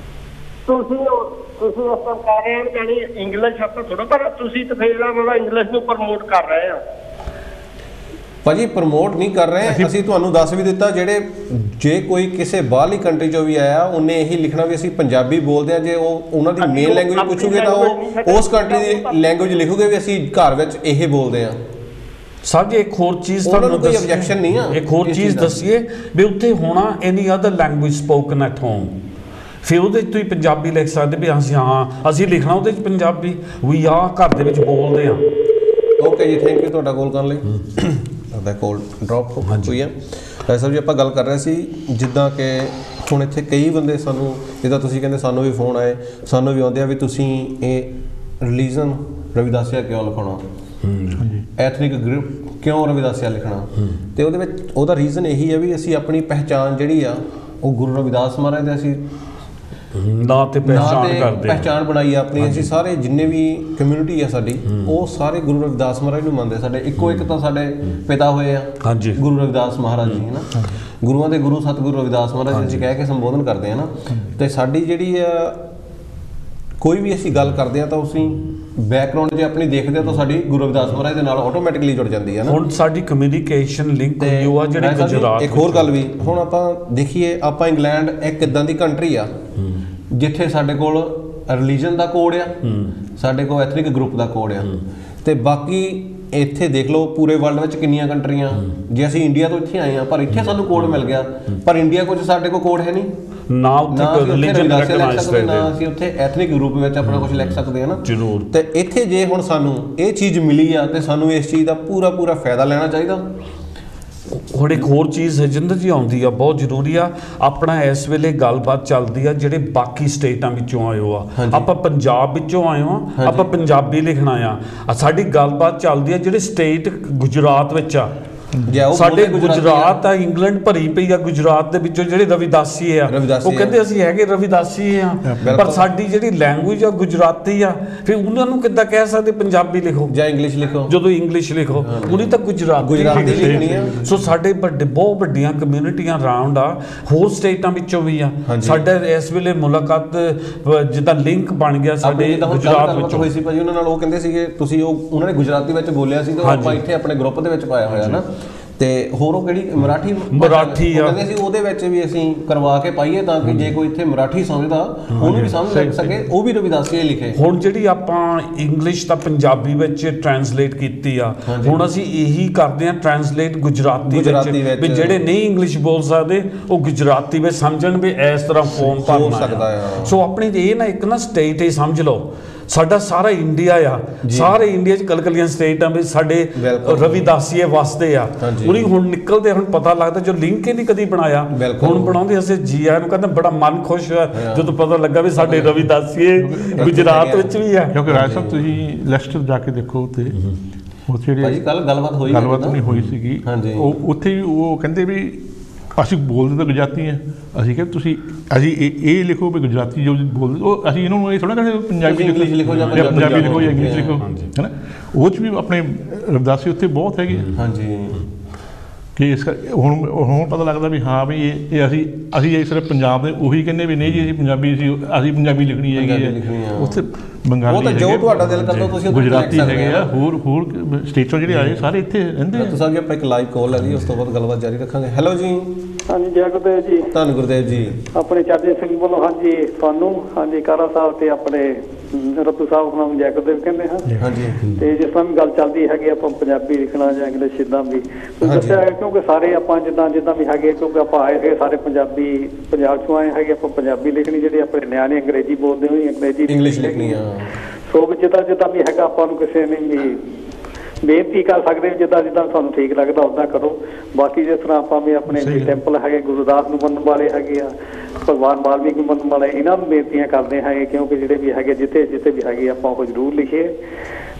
F: ਤੁਸੀਂ ਆਪਾਂ ਕਹਿ ਰਹੇ ਹੋ ਕਿ ਇੰਗਲਿਸ਼ ਆਪਾਂ ਥੋੜਾ, ਪਰ ਤੁਸੀਂ ਤਾਂ ਫਿਰ ਇੰਗਲਿਸ਼ ਨੂੰ ਪ੍ਰਮੋਟ ਕਰ ਰਹੇ ਆ।
A: ਭਾਜੀ ਪ੍ਰਮੋਟ ਨਹੀਂ ਕਰ ਰਹੇ, ਅਸੀਂ ਤੁਹਾਨੂੰ ਦੱਸ ਵੀ ਦਿੱਤਾ ਜੇ ਕੋਈ ਕਿਸੇ ਬਾਹਰਲੀ ਕੰਟਰੀ ਚੋਂ ਵੀ ਆਇਆ ਉਹਨੇ ਇਹੀ ਲਿਖਣਾ ਵੀ ਅਸੀਂ ਪੰਜਾਬੀ ਬੋਲਦੇ ਆ। ਜੇ ਉਹ ਉਹਨਾਂ ਦੀ ਮੇਨ ਲੈਂਗੁਏਜ ਪੁੱਛੂਗੇ ਤਾਂ ਉਹ ਉਸ ਕੰਟਰੀ ਦੀ ਲੈਂਗੁਏਜ ਲਿਖੂਗੇ ਵੀ ਅਸੀਂ ਘਰ ਵਿੱਚ ਇਹ ਬੋਲਦੇ ਆ।
B: ਸਾਹਿਬ ਜੀ ਇੱਕ ਹੋਰ ਚੀਜ਼ ਤੁਹਾਨੂੰ
A: ਕੋਈ ਆਬਜੈਕਸ਼ਨ ਨਹੀਂ ਆ,
B: ਇੱਕ ਹੋਰ ਚੀਜ਼ ਦੱਸੀਏ ਵੀ ਉੱਥੇ ਹੋਣਾ any other language spoken at home, ਫਿਰ ਉਹਦੇ 'ਚ ਤੁਸੀਂ ਪੰਜਾਬੀ ਲਿਖ ਸਕਦੇ ਵੀ ਅਸੀਂ ਲਿਖਣਾ ਉਹਦੇ 'ਚ ਪੰਜਾਬੀ, ਵੀ ਆ ਘਰ ਦੇ ਵਿੱਚ ਬੋਲਦੇ ਆ।
A: ਓਕੇ ਜੀ, ਥੈਂਕ ਯੂ ਤੁਹਾਡਾ ਕਾਲ ਕਰਨ ਲਈ। ਦਾ ਕਾਲ ਡ੍ਰੌਪ ਹੋਈ ਹੈ। ਸਾਹਿਬ ਜੀ ਆਪਾਂ ਗੱਲ ਕਰ ਰਹੇ ਸੀ ਜਿੱਦਾਂ ਕਿ ਹੁਣ ਇੱਥੇ ਕਈ ਬੰਦੇ ਸਾਨੂੰ, ਜਿੱਦਾਂ ਤੁਸੀਂ ਕਹਿੰਦੇ ਸਾਨੂੰ ਵੀ ਫੋਨ ਆਏ, ਸਾਨੂੰ ਵੀ ਆਉਂਦੇ ਆ ਵੀ ਤੁਸੀਂ ਇਹ ਰਿਲੀਜਨ ਰਵਿਦਾਸੀਆ ਕਿਉਂ ਲਿਖਾਉਣਾ, ਐਥਨਿਕ ਗਰੁੱਪ ਕਿਉਂ ਰਵਿਦਾਸੀਆ ਲਿਖਣਾ। ਅਤੇ ਉਹਦੇ ਵਿੱਚ ਉਹਦਾ ਰੀਜ਼ਨ ਇਹੀ ਹੈ ਵੀ ਅਸੀਂ ਆਪਣੀ ਪਹਿਚਾਣ ਜਿਹੜੀ ਆ ਉਹ ਗੁਰੂ ਰਵਿਦਾਸ ਮਹਾਰਾਜ ਦੇ ਅਸੀਂ
B: ਨਾ ਤੇ ਪਹਿਚਾਣ ਕਰਦੇ
A: ਪਹਿਚਾਣ ਬਣਾਈ ਆਪਣੀ। ਅਸੀਂ ਸਾਰੇ ਜਿੰਨੇ ਵੀ ਕਮਿਊਨਿਟੀ ਆ ਸਾਡੀ ਉਹ ਸਾਰੇ ਗੁਰੂ ਰਵਿਦਾਸ ਮਹਾਰਾਜ ਨੂੰ ਮੰਨਦੇ। ਸਾਡੇ ਇੱਕੋ ਇੱਕ ਤਾਂ ਸਾਡੇ ਪਿਤਾ ਹੋਏ ਆ ਗੁਰੂ ਰਵਿਦਾਸ ਮਹਾਰਾਜ ਜੀ, ਹੈ ਨਾ। ਗੁਰੂਆਂ ਦੇ ਗੁਰੂ ਸਤਿਗੁਰੂ ਰਵਿਦਾਸ ਮਹਾਰਾਜ ਜੀ ਕਹਿ ਕੇ ਸੰਬੋਧਨ ਕਰਦੇ ਆ ਨਾ। ਤੇ ਸਾਡੀ ਜਿਹੜੀ ਆ ਕੋਈ ਵੀ ਅਸੀਂ ਗੱਲ ਕਰਦੇ ਆ ਤਾਂ ਅਸੀਂ ਬੈਕਗ੍ਰਾਉਂਡ ਜੇ ਆਪਣੀ ਦੇਖਦੇ ਆ ਤਾਂ ਸਾਡੀ ਗੁਰੂ ਰਵਿਦਾਸ ਮਹਾਰਾਜ ਦੇ ਨਾਲ ਆਟੋਮੈਟਿਕਲੀ ਜੁੜ ਜਾਂਦੀ ਹੈ ਨਾ। ਹੁਣ
B: ਸਾਡੀ ਕਮਿਊਨੀਕੇਸ਼ਨ ਲਿੰਕ ਹੋਈ ਆ ਜਿਹੜੇ ਗੁਜਰਾਤ।
A: ਇੱਕ ਹੋਰ ਗੱਲ ਵੀ ਹੁਣ ਆਪਾਂ ਦੇਖੀਏ, ਆਪਾਂ ਇੰਗਲੈਂਡ ਇੱਕ ਇਦਾਂ ਦੀ ਕੰਟਰੀ ਆ ਜਿੱਥੇ ਸਾਡੇ ਕੋਲ ਰਿਲੀਜਨ ਦਾ ਕੋਡ ਆ, ਸਾਡੇ ਕੋਲ ਐਥਨਿਕ ਗਰੁੱਪ ਦਾ ਕੋਡ ਆ, ਤੇ ਬਾਕੀ ਇੱਥੇ ਦੇਖ ਲਓ ਪੂਰੇ ਵਰਲਡ ਵਿੱਚ ਕਿੰਨੀਆਂ ਕੰਟਰੀਆਂ। ਜੇ ਅਸੀਂ ਇੰਡੀਆ ਤੋਂ ਇੱਥੇ ਆਏ ਆ ਪਰ ਇੱਥੇ ਸਾਨੂੰ ਕੋਡ ਮਿਲ ਗਿਆ, ਪਰ ਇੰਡੀਆ ਕੁਝ ਸਾਡੇ ਕੋਲ ਕੋਡ ਹੈ ਨਹੀਂ,
B: ਨਾ ਉੱਥੇ ਰਿਲੀਜਨ ਰੈਕਗਨਾਈਜ਼ ਕਰਦੇ,
A: ਨਾ ਅਸੀਂ ਉੱਥੇ ਐਥਨਿਕ ਗਰੁੱਪ ਵਿੱਚ ਆਪਣਾ ਕੁਝ ਲਿਖ ਸਕਦੇ ਆ ਨਾ।
B: ਜ਼ਰੂਰ।
A: ਤੇ ਇੱਥੇ ਜੇ ਹੁਣ ਸਾਨੂੰ ਇਹ ਚੀਜ਼ ਮਿਲੀ ਆ ਤੇ ਸਾਨੂੰ ਇਸ ਚੀਜ਼ ਦਾ ਪੂਰਾ ਫਾਇਦਾ ਲੈਣਾ ਚਾਹੀਦਾ।
B: ਹੁਣ ਇੱਕ ਹੋਰ ਚੀਜ਼ ਹਰਜਿੰਦਰ ਜੀ ਆਉਂਦੀ ਆ, ਬਹੁਤ ਜ਼ਰੂਰੀ ਆ। ਆਪਣਾ ਇਸ ਵੇਲੇ ਗੱਲਬਾਤ ਚੱਲਦੀ ਆ ਜਿਹੜੇ ਬਾਕੀ ਸਟੇਟਾਂ ਵਿੱਚੋਂ ਆਏ ਹੋ ਆ, ਆਪਾਂ ਪੰਜਾਬ ਵਿੱਚੋਂ ਆਏ ਹੋ, ਆਪਾਂ ਪੰਜਾਬੀ ਲਿਖਣਾ ਆ। ਸਾਡੀ ਗੱਲਬਾਤ ਚੱਲਦੀ ਆ ਜਿਹੜੇ ਸਟੇਟ ਗੁਜਰਾਤ ਵਿੱਚ ਆ, ਸਾਡੇ ਗੁਜਰਾਤ ਆ, ਇੰਗਲੈਂਡ ਭਰੀ ਪਈ ਆ ਗੁਜਰਾਤ ਦੇ ਵਿੱਚੋਂ ਜਿਹੜੇ ਰਵਿਦਾਸੀ ਆ, ਉਹ ਕਹਿੰਦੇ ਅਸੀਂ ਹੈਗੇ ਰਵਿਦਾਸੀ ਆ, ਪਰ ਸਾਡੀ ਜਿਹੜੀ ਲੈਂਗੁਏਜ ਆ ਗੁਜਰਾਤੀ ਆ। ਫਿਰ ਉਹਨਾਂ ਨੂੰ ਕਿੱਦਾਂ ਕਹਿ ਸਕਦੇ ਪੰਜਾਬੀ ਲਿਖੋ ਜਾਂ ਇੰਗਲਿਸ਼ ਲਿਖੋ, ਜਦੋਂ ਇੰਗਲਿਸ਼ ਲਿਖੋ ਉਹਨੇ ਤਾਂ ਗੁਜਰਾਤੀ ਲਿਖਣੀ ਆ। ਸੋ ਸਾਡੇ ਬਹੁਤ ਵੱਡੀਆਂ ਕਮਿਊਨਿਟੀਆਂ ਅਰਾਊਂਡ ਆ, ਹੋਰ ਸਟੇਟਾਂ ਵਿੱਚੋਂ ਵੀ ਆ। ਸਾਡਾ ਇਸ ਵੇਲੇ ਮੁਲਾਕਾਤ ਜਿੱਦਾਂ ਲਿੰਕ ਬਣ ਗਿਆ ਸਾਡੇ ਗੁਜਰਾਤ ਵਿੱਚ
A: ਹੋਈ ਸੀ ਭਾਜੀ ਉਹਨਾਂ ਨਾਲ। ਉਹ ਕਹਿੰਦੇ ਸੀਗੇ ਤੁਸੀਂ ਉਹਨਾਂ ਨੇ ਗੁਜਰਾਤੀ ਵਿੱਚ ਬੋਲਿਆ ਸੀ ਤੇ ਆਪਾਂ ਇੱਥੇ ਆਪਣੇ ਗਰੁੱਪ ਦੇ ਵਿੱਚ ਪਾਇਆ ਹੋਇਆ ਨਾ। ਤੇ ਹੋਰ ਉਹ ਕਿਹੜੀ ਮਰਾਠੀ ਆ, ਕਹਿੰਦੇ ਸੀ ਉਹਦੇ ਵਿੱਚ ਵੀ ਅਸੀਂ ਕਰਵਾ ਕੇ ਪਾਈਏ ਤਾਂ ਕਿ ਜੇ ਕੋਈ ਇੱਥੇ ਮਰਾਠੀ ਸਮਝਦਾ ਉਹਨੂੰ ਵੀ ਸਮਝ ਲੱਗ ਸਕੇ, ਉਹ ਵੀ ਰਵਿਦਾਸੀ ਲਿਖੇ।
B: ਹੁਣ ਜਿਹੜੀ ਆਪਾਂ ਇੰਗਲਿਸ਼ ਤਾਂ ਪੰਜਾਬੀ ਵਿੱਚ ਟ੍ਰਾਂਸਲੇਟ ਕੀਤੀ ਆ, ਹੁਣ ਅਸੀਂ ਇਹੀ ਕਰਦੇ ਆ ਟ੍ਰਾਂਸਲੇਟ ਗੁਜਰਾਤੀ ਵਿੱਚ, ਵੀ ਜਿਹੜੇ ਨਹੀਂ ਇੰਗਲਿਸ਼ ਬੋਲ ਸਕਦੇ ਉਹ ਗੁਜਰਾਤੀ ਵਿੱਚ ਸਮਝਣ ਵੀ ਇਸ ਤਰ੍ਹਾਂ ਫਾਰਮ ਭਰਨਾ ਸਕਦਾ ਆ। ਸੋ ਆਪਣੀ ਇਹ ਨਾ ਇੱਕ ਨਾ ਸਟੇਟ ਹੀ ਸਮਝ ਲਓ, ਸਾਡਾ ਸਾਰਾ ਇੰਡੀਆ ਆ, ਸਾਰੇ ਇੰਡੀਆ 'ਚ ਕਲਕਲੀਆਂ ਸਟੇਟਾਂ ਵਿੱਚ ਸਾਡੇ ਰਵਿਦਾਸੀਏ ਵਸਦੇ ਆ। ਉਹਨੇ ਹੁਣ ਨਿਕਲਦੇ ਹੁਣ ਪਤਾ ਲੱਗਦਾ, ਜੋ ਲਿੰਕ ਹੀ ਨਹੀਂ ਕਦੀ ਬਣਾਇਆ, ਹੁਣ ਬਣਾਉਂਦੇ ਅਸੀਂ ਜੀ ਆਇਆਂ ਨੂੰ, ਕਹਿੰਦਾ ਬੜਾ ਮਨ ਖੁਸ਼ ਹੋਇਆ ਜਦੋਂ ਪਤਾ ਲੱਗਾ ਵੀ ਸਾਡੇ ਰਵਿਦਾਸੀਏ ਗੁਜਰਾਤ ਵਿੱਚ ਵੀ ਆ।
E: ਕਿਉਂਕਿ ਰਾਜ ਸਾਹਿਬ ਤੁਸੀਂ ਲੈਸਟਰ ਜਾ ਕੇ ਦੇਖੋ ਤੇ ਉੱਥੇ ਜਿਹੜੀ ਗੱਲਬਾਤ ਨਹੀਂ ਹੋਈ ਸੀਗੀ, ਉੱਥੇ ਉਹ ਕਹਿੰਦੇ ਵੀ ਅਸੀਂ ਬੋਲਦੇ ਤਾਂ ਗੁਜਰਾਤੀ ਹਾਂ। ਅਸੀਂ ਕਿਹਾ ਤੁਸੀਂ ਅਸੀਂ ਇਹ ਲਿਖੋ ਵੀ ਗੁਜਰਾਤੀ ਜੋ ਬੋਲਦੇ, ਉਹ ਅਸੀਂ ਇਹਨਾਂ ਨੂੰ ਇਹ ਥੋੜ੍ਹਾ ਕਹਿੰਦੇ ਪੰਜਾਬੀ ਲਿਖੋ ਜਾਂ ਇੰਗਲਿਸ਼ ਲਿਖੋ, ਹੈ ਨਾ। ਉਹ 'ਚ ਵੀ ਆਪਣੇ ਰਵਿਦਾਸੀ ਉੱਥੇ ਬਹੁਤ ਹੈਗੇ ਕਿ ਇਸ ਹੁਣ ਪਤਾ ਲੱਗਦਾ ਵੀ ਹਾਂ ਵੀ ਇਹ ਅਸੀਂ ਸਿਰਫ ਪੰਜਾਬ ਦੇ ਉਹੀ ਕਹਿੰਦੇ ਵੀ ਨਹੀਂ ਜੀ ਅਸੀਂ ਪੰਜਾਬੀ ਲਿਖਣੀ ਹੈਗੀ ਹੈ। ਉੱਥੇ ਬੰਗਾਲੀ ਜੋ ਤੁਹਾਡਾ ਦਿਲ ਕਰਦਾ ਤੁਸੀਂ ਗੁਜਰਾਤੀ ਹੈਗੇ ਆ, ਹੋਰ ਸਟੇਟਾਂ ਜਿਹੜੇ ਆਏ ਸਾਰੇ ਇੱਥੇ ਰਹਿੰਦੇ ਆ।
A: ਤੁਸੀਂ ਅੱਗੇ ਆਪਾਂ ਇੱਕ ਲਾਈਵ ਕਾਲ ਹੈ ਜੀ, ਉਸ ਤੋਂ ਬਾਅਦ ਗੱਲਬਾਤ ਜਾਰੀ ਰੱਖਾਂਗੇ। ਹੈਲੋ ਜੀ।
G: ਹਾਂਜੀ ਜੈ ਗੁਰਦੇਵ ਜੀ।
A: ਧੰਨ ਗੁਰਦੇਵ ਜੀ।
G: ਆਪਣੇ ਚਰਨਜੀਤ ਸਿੰਘ ਵੱਲੋਂ ਹਾਂਜੀ ਤੁਹਾਨੂੰ ਹਾਂਜੀ ਕਾਰਾ ਸਾਹਿਬ ਤੇ ਆਪਣੇ ਰੱਤੂ ਸਾਹਿਬ ਨੂੰ ਜੈ ਗੁਰਦੇਵ ਕਹਿੰਦੇ ਹਾਂ।
A: ਹਾਂਜੀ।
G: ਤੇ ਜਿਸ ਤਰ੍ਹਾਂ ਗੱਲ ਚੱਲਦੀ ਹੈਗੀ ਆਪਾਂ ਪੰਜਾਬੀ ਲਿਖਣਾ ਜਾਂ ਇੰਗਲਿਸ਼ ਇੱਦਾਂ ਵੀ ਦੱਸਿਆ ਹੈ, ਕਿਉਂਕਿ ਸਾਰੇ ਆਪਾਂ ਜਿੱਦਾਂ ਵੀ ਹੈਗੇ, ਕਿਉਂਕਿ ਆਪਾਂ ਆਏ ਹੈਗੇ ਸਾਰੇ ਪੰਜਾਬ ਚੋਂ ਆਏ ਹੈਗੇ, ਆਪਾਂ ਪੰਜਾਬੀ ਲਿਖਣੀ, ਜਿਹੜੇ ਆਪਣੇ ਨਿਆਣੇ ਅੰਗਰੇਜ਼ੀ ਬੋਲਦੇ ਹੋਈ ਅੰਗਰੇਜ਼ੀ
A: ਇੰਗਲਿਸ਼ ਲਿਖਣੀ ਆ।
G: ਸੋ ਜਿੱਦਾਂ ਵੀ ਹੈਗਾ ਆਪਾਂ ਨੂੰ ਕਿਸੇ ਨੇ ਵੀ ਬੇਨਤੀ ਕਰ ਸਕਦੇ, ਜਿੱਦਾਂ ਤੁਹਾਨੂੰ ਠੀਕ ਲੱਗਦਾ ਉੱਦਾਂ ਕਰੋ। ਬਾਕੀ ਜਿਸ ਤਰ੍ਹਾਂ ਆਪਾਂ ਵੀ ਆਪਣੇ ਟੈਂਪਲ ਹੈਗੇ ਗੁਰਦਾਸ ਨੂੰ ਮੰਨਣ ਵਾਲੇ ਹੈਗੇ ਆ, ਭਗਵਾਨ ਵਾਲਮੀਕ ਨੂੰ ਮੰਨਣ ਵਾਲੇ, ਇਹਨਾਂ ਨੂੰ ਬੇਨਤੀਆਂ ਕਰਦੇ ਹੈਗੇ, ਕਿਉਂਕਿ ਜਿਹੜੇ ਵੀ ਹੈਗੇ ਜਿੱਥੇ ਵੀ ਹੈਗੇ ਆਪਾਂ ਉਹ ਜ਼ਰੂਰ ਲਿਖੀਏ।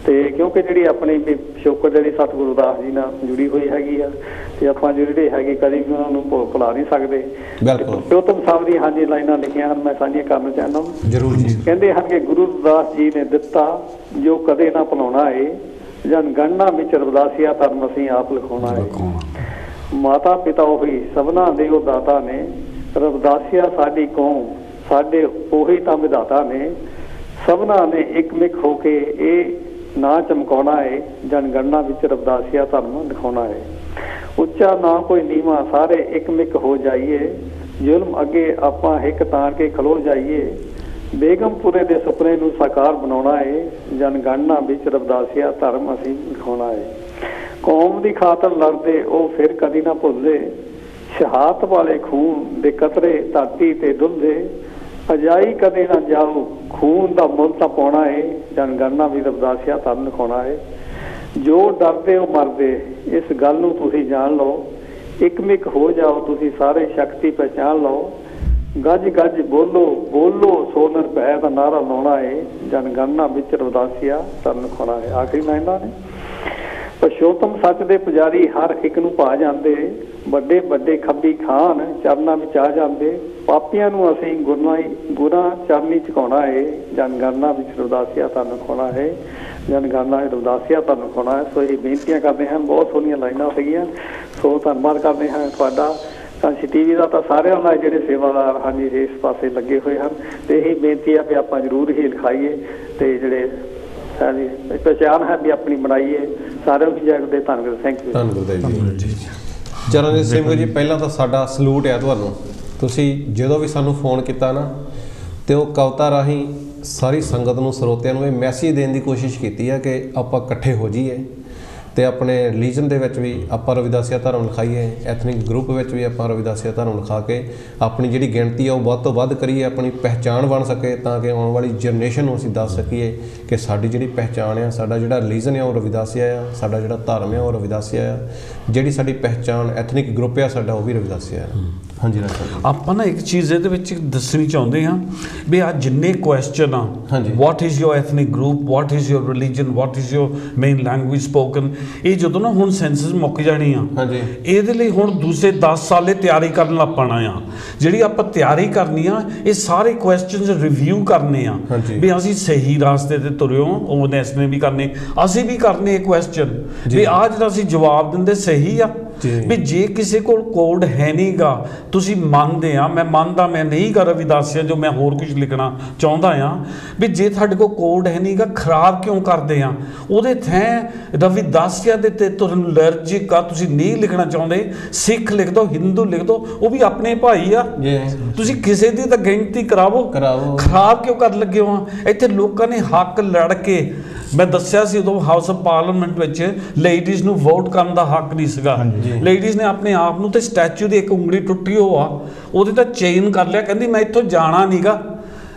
G: ਤੇ ਕਿਉਂਕਿ ਜਿਹੜੀ ਆਪਣੀ ਪਿਛੋਕੜ ਜਿਹੜੀ ਸਤਿਗੁਰੂ ਦਾਸ ਜੀ ਨਾਲ ਜੁੜੀ ਹੋਈ ਹੈਗੀ ਆ, ਤੇ ਆਪਾਂ ਜਿਹੜੇ ਹੈਗੇ ਕਦੇ ਵੀ ਉਹਨਾਂ ਨੂੰ ਭੁਲਾ ਨਹੀਂ ਸਕਦੇ। ਸਰਵੋਤਮ ਸਾਹਿਬ ਦੀਆਂ ਹਾਂਜੀ ਲਾਈਨਾਂ ਲਿਖੀਆਂ ਹਨ, ਮੈਂ ਸਾਂਝੀਆਂ ਕਰਨਾ ਚਾਹੁੰਦਾ
A: ਜ਼ਰੂਰ ਜੀ।
G: ਕਹਿੰਦੇ ਹਨ ਕਿ ਗੁਰੂ ਰਵਿਦਾਸ ਜੀ ਨੇ ਦਿੱਤਾ ਜੋ ਕਦੇ ਨਾ ਭੁਲਾਉਣਾ ਏ, ਜਨ ਗਣਨਾ ਵਿੱਚ ਰਵਿਦਾਸੀਆ ਧਰਮ ਅਸੀਂ ਆਪ ਲਿਖਾਉਣਾ ਏ। ਮਾਤਾ ਪਿਤਾ ਉਹੀ ਸਭਨਾ ਦੇ ਉਹ ਦਾਤਾ ਨੇ, ਰਵਿਦਾਸੀਆ ਸਾਡੀ ਕੌਮ ਸਾਡੇ ਉਹੀ ਤਾਂ ਵਿਧਾਤਾ ਨੇ। ਸਭਨਾ ਨੇ ਇੱਕਮਿਕ ਹੋ ਕੇ ਇਹ ਨਾ ਚਮਕਾਉਣਾ ਏ, ਜਨ ਗਣਨਾ ਵਿੱਚ ਰਵਿਦਾਸੀਆ ਧਰਮ ਲਿਖਾਉਣਾ ਏ। ਉੱਚਾ ਨਾ ਕੋਈ ਨੀਵਾਂ ਸਾਰੇ ਇੱਕਮਿਕ ਹੋ ਜਾਈਏ, ਜ਼ੁਲਮ ਅੱਗੇ ਆਪਾਂ ਹਿੱਕ ਤਾਣ ਕੇ ਖਲੋ ਜਾਈਏ। ਬੇਗਮਪੁਰੇ ਦੇ ਸੁਪਨੇ ਨੂੰ ਸਾਕਾਰ ਬਣਾਉਣਾ ਏ, ਜਨਗਣਨਾ ਵਿੱਚ ਰਵਿਦਾਸੀਆ ਧਰਮ ਅਸੀਂ ਲਿਖਾਉਣਾ ਏ। ਕੌਮ ਦੀ ਖਾਤਰ ਲੜਦੇ ਉਹ ਫਿਰ ਕਦੀ ਨਾ ਭੁੱਲਦੇ, ਸ਼ਹਾਦਤ ਵਾਲੇ ਖੂਨ ਦੇ ਕਤਰੇ ਧਰਤੀ ਤੇ ਡੁੱਲਦੇ। ਅਜਾਈ ਕਦੇ ਨਾ ਜਾਓ ਖੂਨ ਦਾ ਮੁੱਲ ਤਾਂ ਪਾਉਣਾ ਏ, ਜਨਗਣਨਾ ਵੀ ਰਵਿਦਾਸੀਆ ਧਰਮ ਲਿਖਾਉਣਾ ਏ। ਜੋ ਡਰਦੇ ਉਹ ਮਰਦੇ, ਇਸ ਗੱਲ ਨੂੰ ਤੁਸੀਂ ਜਾਣ ਲਓ। ਇੱਕਮਿਕ ਹੋ ਜਾਓ ਤੁਸੀਂ ਸਾਰੇ, ਸ਼ਕਤੀ ਪਹਿਚਾਣ ਲਓ। ਗੱਜ ਗੱਜ ਬੋਲੋ ਬੋਲੋ ਸੋ ਨਿਰਭੈ ਦਾ ਨਾਰਾ ਲਾਉਣਾ ਏ, ਜਨਗਣਨਾ ਵਿੱਚ ਰਵਿਦਾਸੀਆ ਧਰਮ ਲਿਖਾਉਣਾ ਏ। ਆਖਰੀ ਲਾਈਨਾਂ ਨੇ ਪਰਸ਼ੋਤਮ ਸੱਚ ਦੇ ਪੁਜਾਰੀ ਹਰ ਇੱਕ ਨੂੰ ਭਾ ਜਾਂਦੇ, ਵੱਡੇ ਵੱਡੇ ਖੱਬੀ ਖਾਨ ਚਰਨਾਂ ਵਿੱਚ ਆ ਜਾਂਦੇ, ਪਾਪੀਆਂ ਨੂੰ ਅਸੀਂ ਗੁਨਾਹ ਚਰਨੀ ਝੁਕਾਉਣਾ ਹੈ, ਜਨਗਣਨਾ ਵਿੱਚ ਰਵਿਦਾਸੀਆ ਤੁਹਾਨੂੰ ਖਾਣਾ ਹੈ, ਜਨਗਣਨਾ ਰਵਿਦਾਸੀਆ ਤੁਹਾਨੂੰ ਖਾਣਾ ਹੈ। ਸੋ ਇਹ ਬੇਨਤੀਆਂ ਕਰਦੇ ਹਾਂ, ਬਹੁਤ ਸੋਹਣੀਆਂ ਲਾਈਨਾਂ ਸੀਗੀਆਂ। ਸੋ ਧੰਨਵਾਦ ਕਰਦੇ ਹਾਂ ਤੁਹਾਡਾ ਸਾਂਝੀ ਟੀਵੀ ਦਾ, ਤਾਂ ਸਾਰਿਆਂ ਨਾਲ ਜਿਹੜੇ ਸੇਵਾਦਾਰ ਹਨ ਜੀ ਇਸ ਪਾਸੇ ਲੱਗੇ ਹੋਏ ਹਨ, ਤੇ ਇਹੀ ਬੇਨਤੀ ਹੈ ਵੀ ਆਪਾਂ ਜ਼ਰੂਰ ਹੀ ਲਿਖਾਈਏ ਤੇ ਜਿਹੜੇ ਸਾਡੀ ਪਹਿਚਾਣ ਹੈ ਵੀ ਆਪਣੀ ਬਣਾਈਏ। ਸਾਰਿਆਂ ਨੂੰ ਜੈ ਗੁਰਦੇਵ, ਧੰਨਵਾਦ, ਥੈਂਕ ਯੂ।
A: ਧੰਨਵਾਦ ਜੀ। ਚਰਨਜੀਤ ਸਿੰਘ ਜੀ, ਪਹਿਲਾਂ ਤਾਂ ਸਾਡਾ ਸਲੂਟ ਹੈ ਤੁਹਾਨੂੰ। ਤੁਸੀਂ ਜਦੋਂ ਵੀ ਸਾਨੂੰ ਫੋਨ ਕੀਤਾ ਨਾ, ਤੇ ਉਹ ਕਵਿਤਾ ਰਾਹੀਂ ਸਾਰੀ ਸੰਗਤ ਨੂੰ, ਸਰੋਤਿਆਂ ਨੂੰ ਇਹ ਮੈਸੇਜ ਦੇਣ ਦੀ ਕੋਸ਼ਿਸ਼ ਕੀਤੀ ਹੈ ਕਿ ਆਪਾਂ ਇਕੱਠੇ ਹੋ ਜਾਈਏ ਤੇ ਆਪਣੇ ਰਿਲੀਜਨ ਦੇ ਵਿੱਚ ਵੀ ਆਪਾਂ ਰਵਿਦਾਸੀਆ ਧਰਮ ਲਿਖਾਈਏ, ਐਥਨਿਕ ਗਰੁੱਪ ਵਿੱਚ ਵੀ ਆਪਾਂ ਰਵਿਦਾਸੀਆ ਧਰਮ ਲਿਖਾ ਕੇ ਆਪਣੀ ਜਿਹੜੀ ਗਿਣਤੀ ਆ ਉਹ ਵੱਧ ਤੋਂ ਵੱਧ ਕਰੀਏ, ਆਪਣੀ ਪਹਿਚਾਣ ਬਣ ਸਕੇ, ਤਾਂ ਕਿ ਆਉਣ ਵਾਲੀ ਜਨਰੇਸ਼ਨ ਨੂੰ ਅਸੀਂ ਦੱਸ ਸਕੀਏ ਕਿ ਸਾਡੀ ਜਿਹੜੀ ਪਹਿਚਾਣ ਆ, ਸਾਡਾ ਜਿਹੜਾ ਰਿਲੀਜਨ ਆ ਉਹ ਰਵਿਦਾਸੀਆ ਆ, ਸਾਡਾ ਜਿਹੜਾ ਧਰਮ ਆ ਉਹ ਰਵਿਦਾਸੀਆ ਆ, ਜਿਹੜੀ ਸਾਡੀ ਪਹਿਚਾਣ ਐਥਨਿਕ ਗਰੁੱਪ ਆ ਸਾਡਾ ਉਹ ਵੀ ਰਵਿਦਾਸੀਆ ਆ। ਹਾਂਜੀ ਰਾਜ
B: ਆਪਾਂ ਨਾ ਇੱਕ ਚੀਜ਼ ਇਹਦੇ ਵਿੱਚ ਦੱਸਣੀ ਚਾਹੁੰਦੇ ਹਾਂ ਵੀ ਆ ਜਿੰਨੇ ਕੁਐਸਚਨ ਆ, ਵਾਟ is your ethnic group, what is your religion, what is your main language spoken, ਇਹ ਜਦੋਂ ਨਾ ਹੁਣ ਸੈਂਸਸ ਮੁੱਕ ਜਾਣੀ ਆ, ਇਹਦੇ ਲਈ ਹੁਣ ਦੂਸਰੇ 10 ਸਾਲੇ ਤਿਆਰੀ ਕਰਨ ਲੱਗ ਪੈਣਾ ਆ। ਜਿਹੜੀ ਆਪਾਂ ਤਿਆਰੀ ਕਰਨੀ ਆ, ਇਹ ਸਾਰੇ ਕੁਐਸਚਨਸ ਰਿਵਿਊ ਕਰਨੇ ਆ ਵੀ ਅਸੀਂ ਸਹੀ ਰਾਸਤੇ ਤੇ ਤੁਰਿਓ, ਓਨੈਸ ਨੇ ਵੀ ਕਰਨੇ, ਅਸੀਂ ਵੀ ਕਰਨੇ ਇਹ ਕੁਐਸਚਨ ਵੀ ਆ ਜਿਹੜਾ ਅਸੀਂ ਜਵਾਬ ਦਿੰਦੇ ਸਹੀ ਆ। ਵੀ ਜੇ ਕਿਸੇ ਕੋਲ ਕੋਡ ਹੈ ਨਹੀਂਗਾ, ਤੁਸੀਂ ਮੰਨਦੇ ਆ, ਮੈਂ ਮੰਨਦਾ ਮੈਂ ਨਹੀਂ ਕਰ ਰਵਿਦਾਸੀਆ ਜੋ ਮੈਂ ਹੋਰ ਕੁਝ ਲਿਖਣਾ ਚਾਹੁੰਦਾ ਆ, ਵੀ ਜੇ ਤੁਹਾਡੇ ਕੋਲ ਕੋਡ ਹੈ ਨਹੀਂਗਾ, ਖਰਾਬ ਕਿਉਂ ਕਰਦੇ ਆ? ਉਹਦੇ ਥੈਂ ਰਵਿਦਾਸੀਆ ਦੇ ਤੇ ਤੁਹਾਨੂੰ ਅਲਰਜਿਕ ਆ, ਤੁਸੀਂ ਨਹੀਂ ਲਿਖਣਾ ਚਾਹੁੰਦੇ, ਸਿੱਖ ਲਿਖ ਦੋ, ਹਿੰਦੂ ਲਿਖ ਦੋ, ਉਹ ਵੀ ਆਪਣੇ ਭਾਈ ਆ। ਤੁਸੀਂ ਕਿਸੇ ਦੀ ਤਾਂ ਗਿਣਤੀ ਕਰਾਵੋ, ਖਰਾਬ ਕਿਉਂ ਕਰਨ ਲੱਗੇ ਹੋ? ਇੱਥੇ ਲੋਕਾਂ ਨੇ ਹੱਕ ਲੜ ਕੇ, ਮੈਂ ਦੱਸਿਆ ਸੀ ਉਦੋਂ ਹਾਊਸ ਆਫ ਪਾਰਲੀਮੈਂਟ ਵਿੱਚ ਲੇਡੀਜ਼ ਨੂੰ ਵੋਟ ਕਰਨ ਦਾ ਹੱਕ ਨਹੀਂ ਸੀਗਾ। ਲੇਡੀਜ਼ ਨੇ ਆਪਣੇ ਆਪ ਨੂੰ ਤੇ ਸਟੈਚੂ ਦੀ ਇੱਕ ਉਂਗਲੀ ਟੁੱਟੀ ਹੋ ਆ, ਉਹਦੇ ਤਾਂ ਚੇਨ ਕਰ ਲਿਆ, ਕਹਿੰਦੀ ਮੈਂ ਇੱਥੋਂ ਜਾਣਾ ਨਹੀਂਗਾ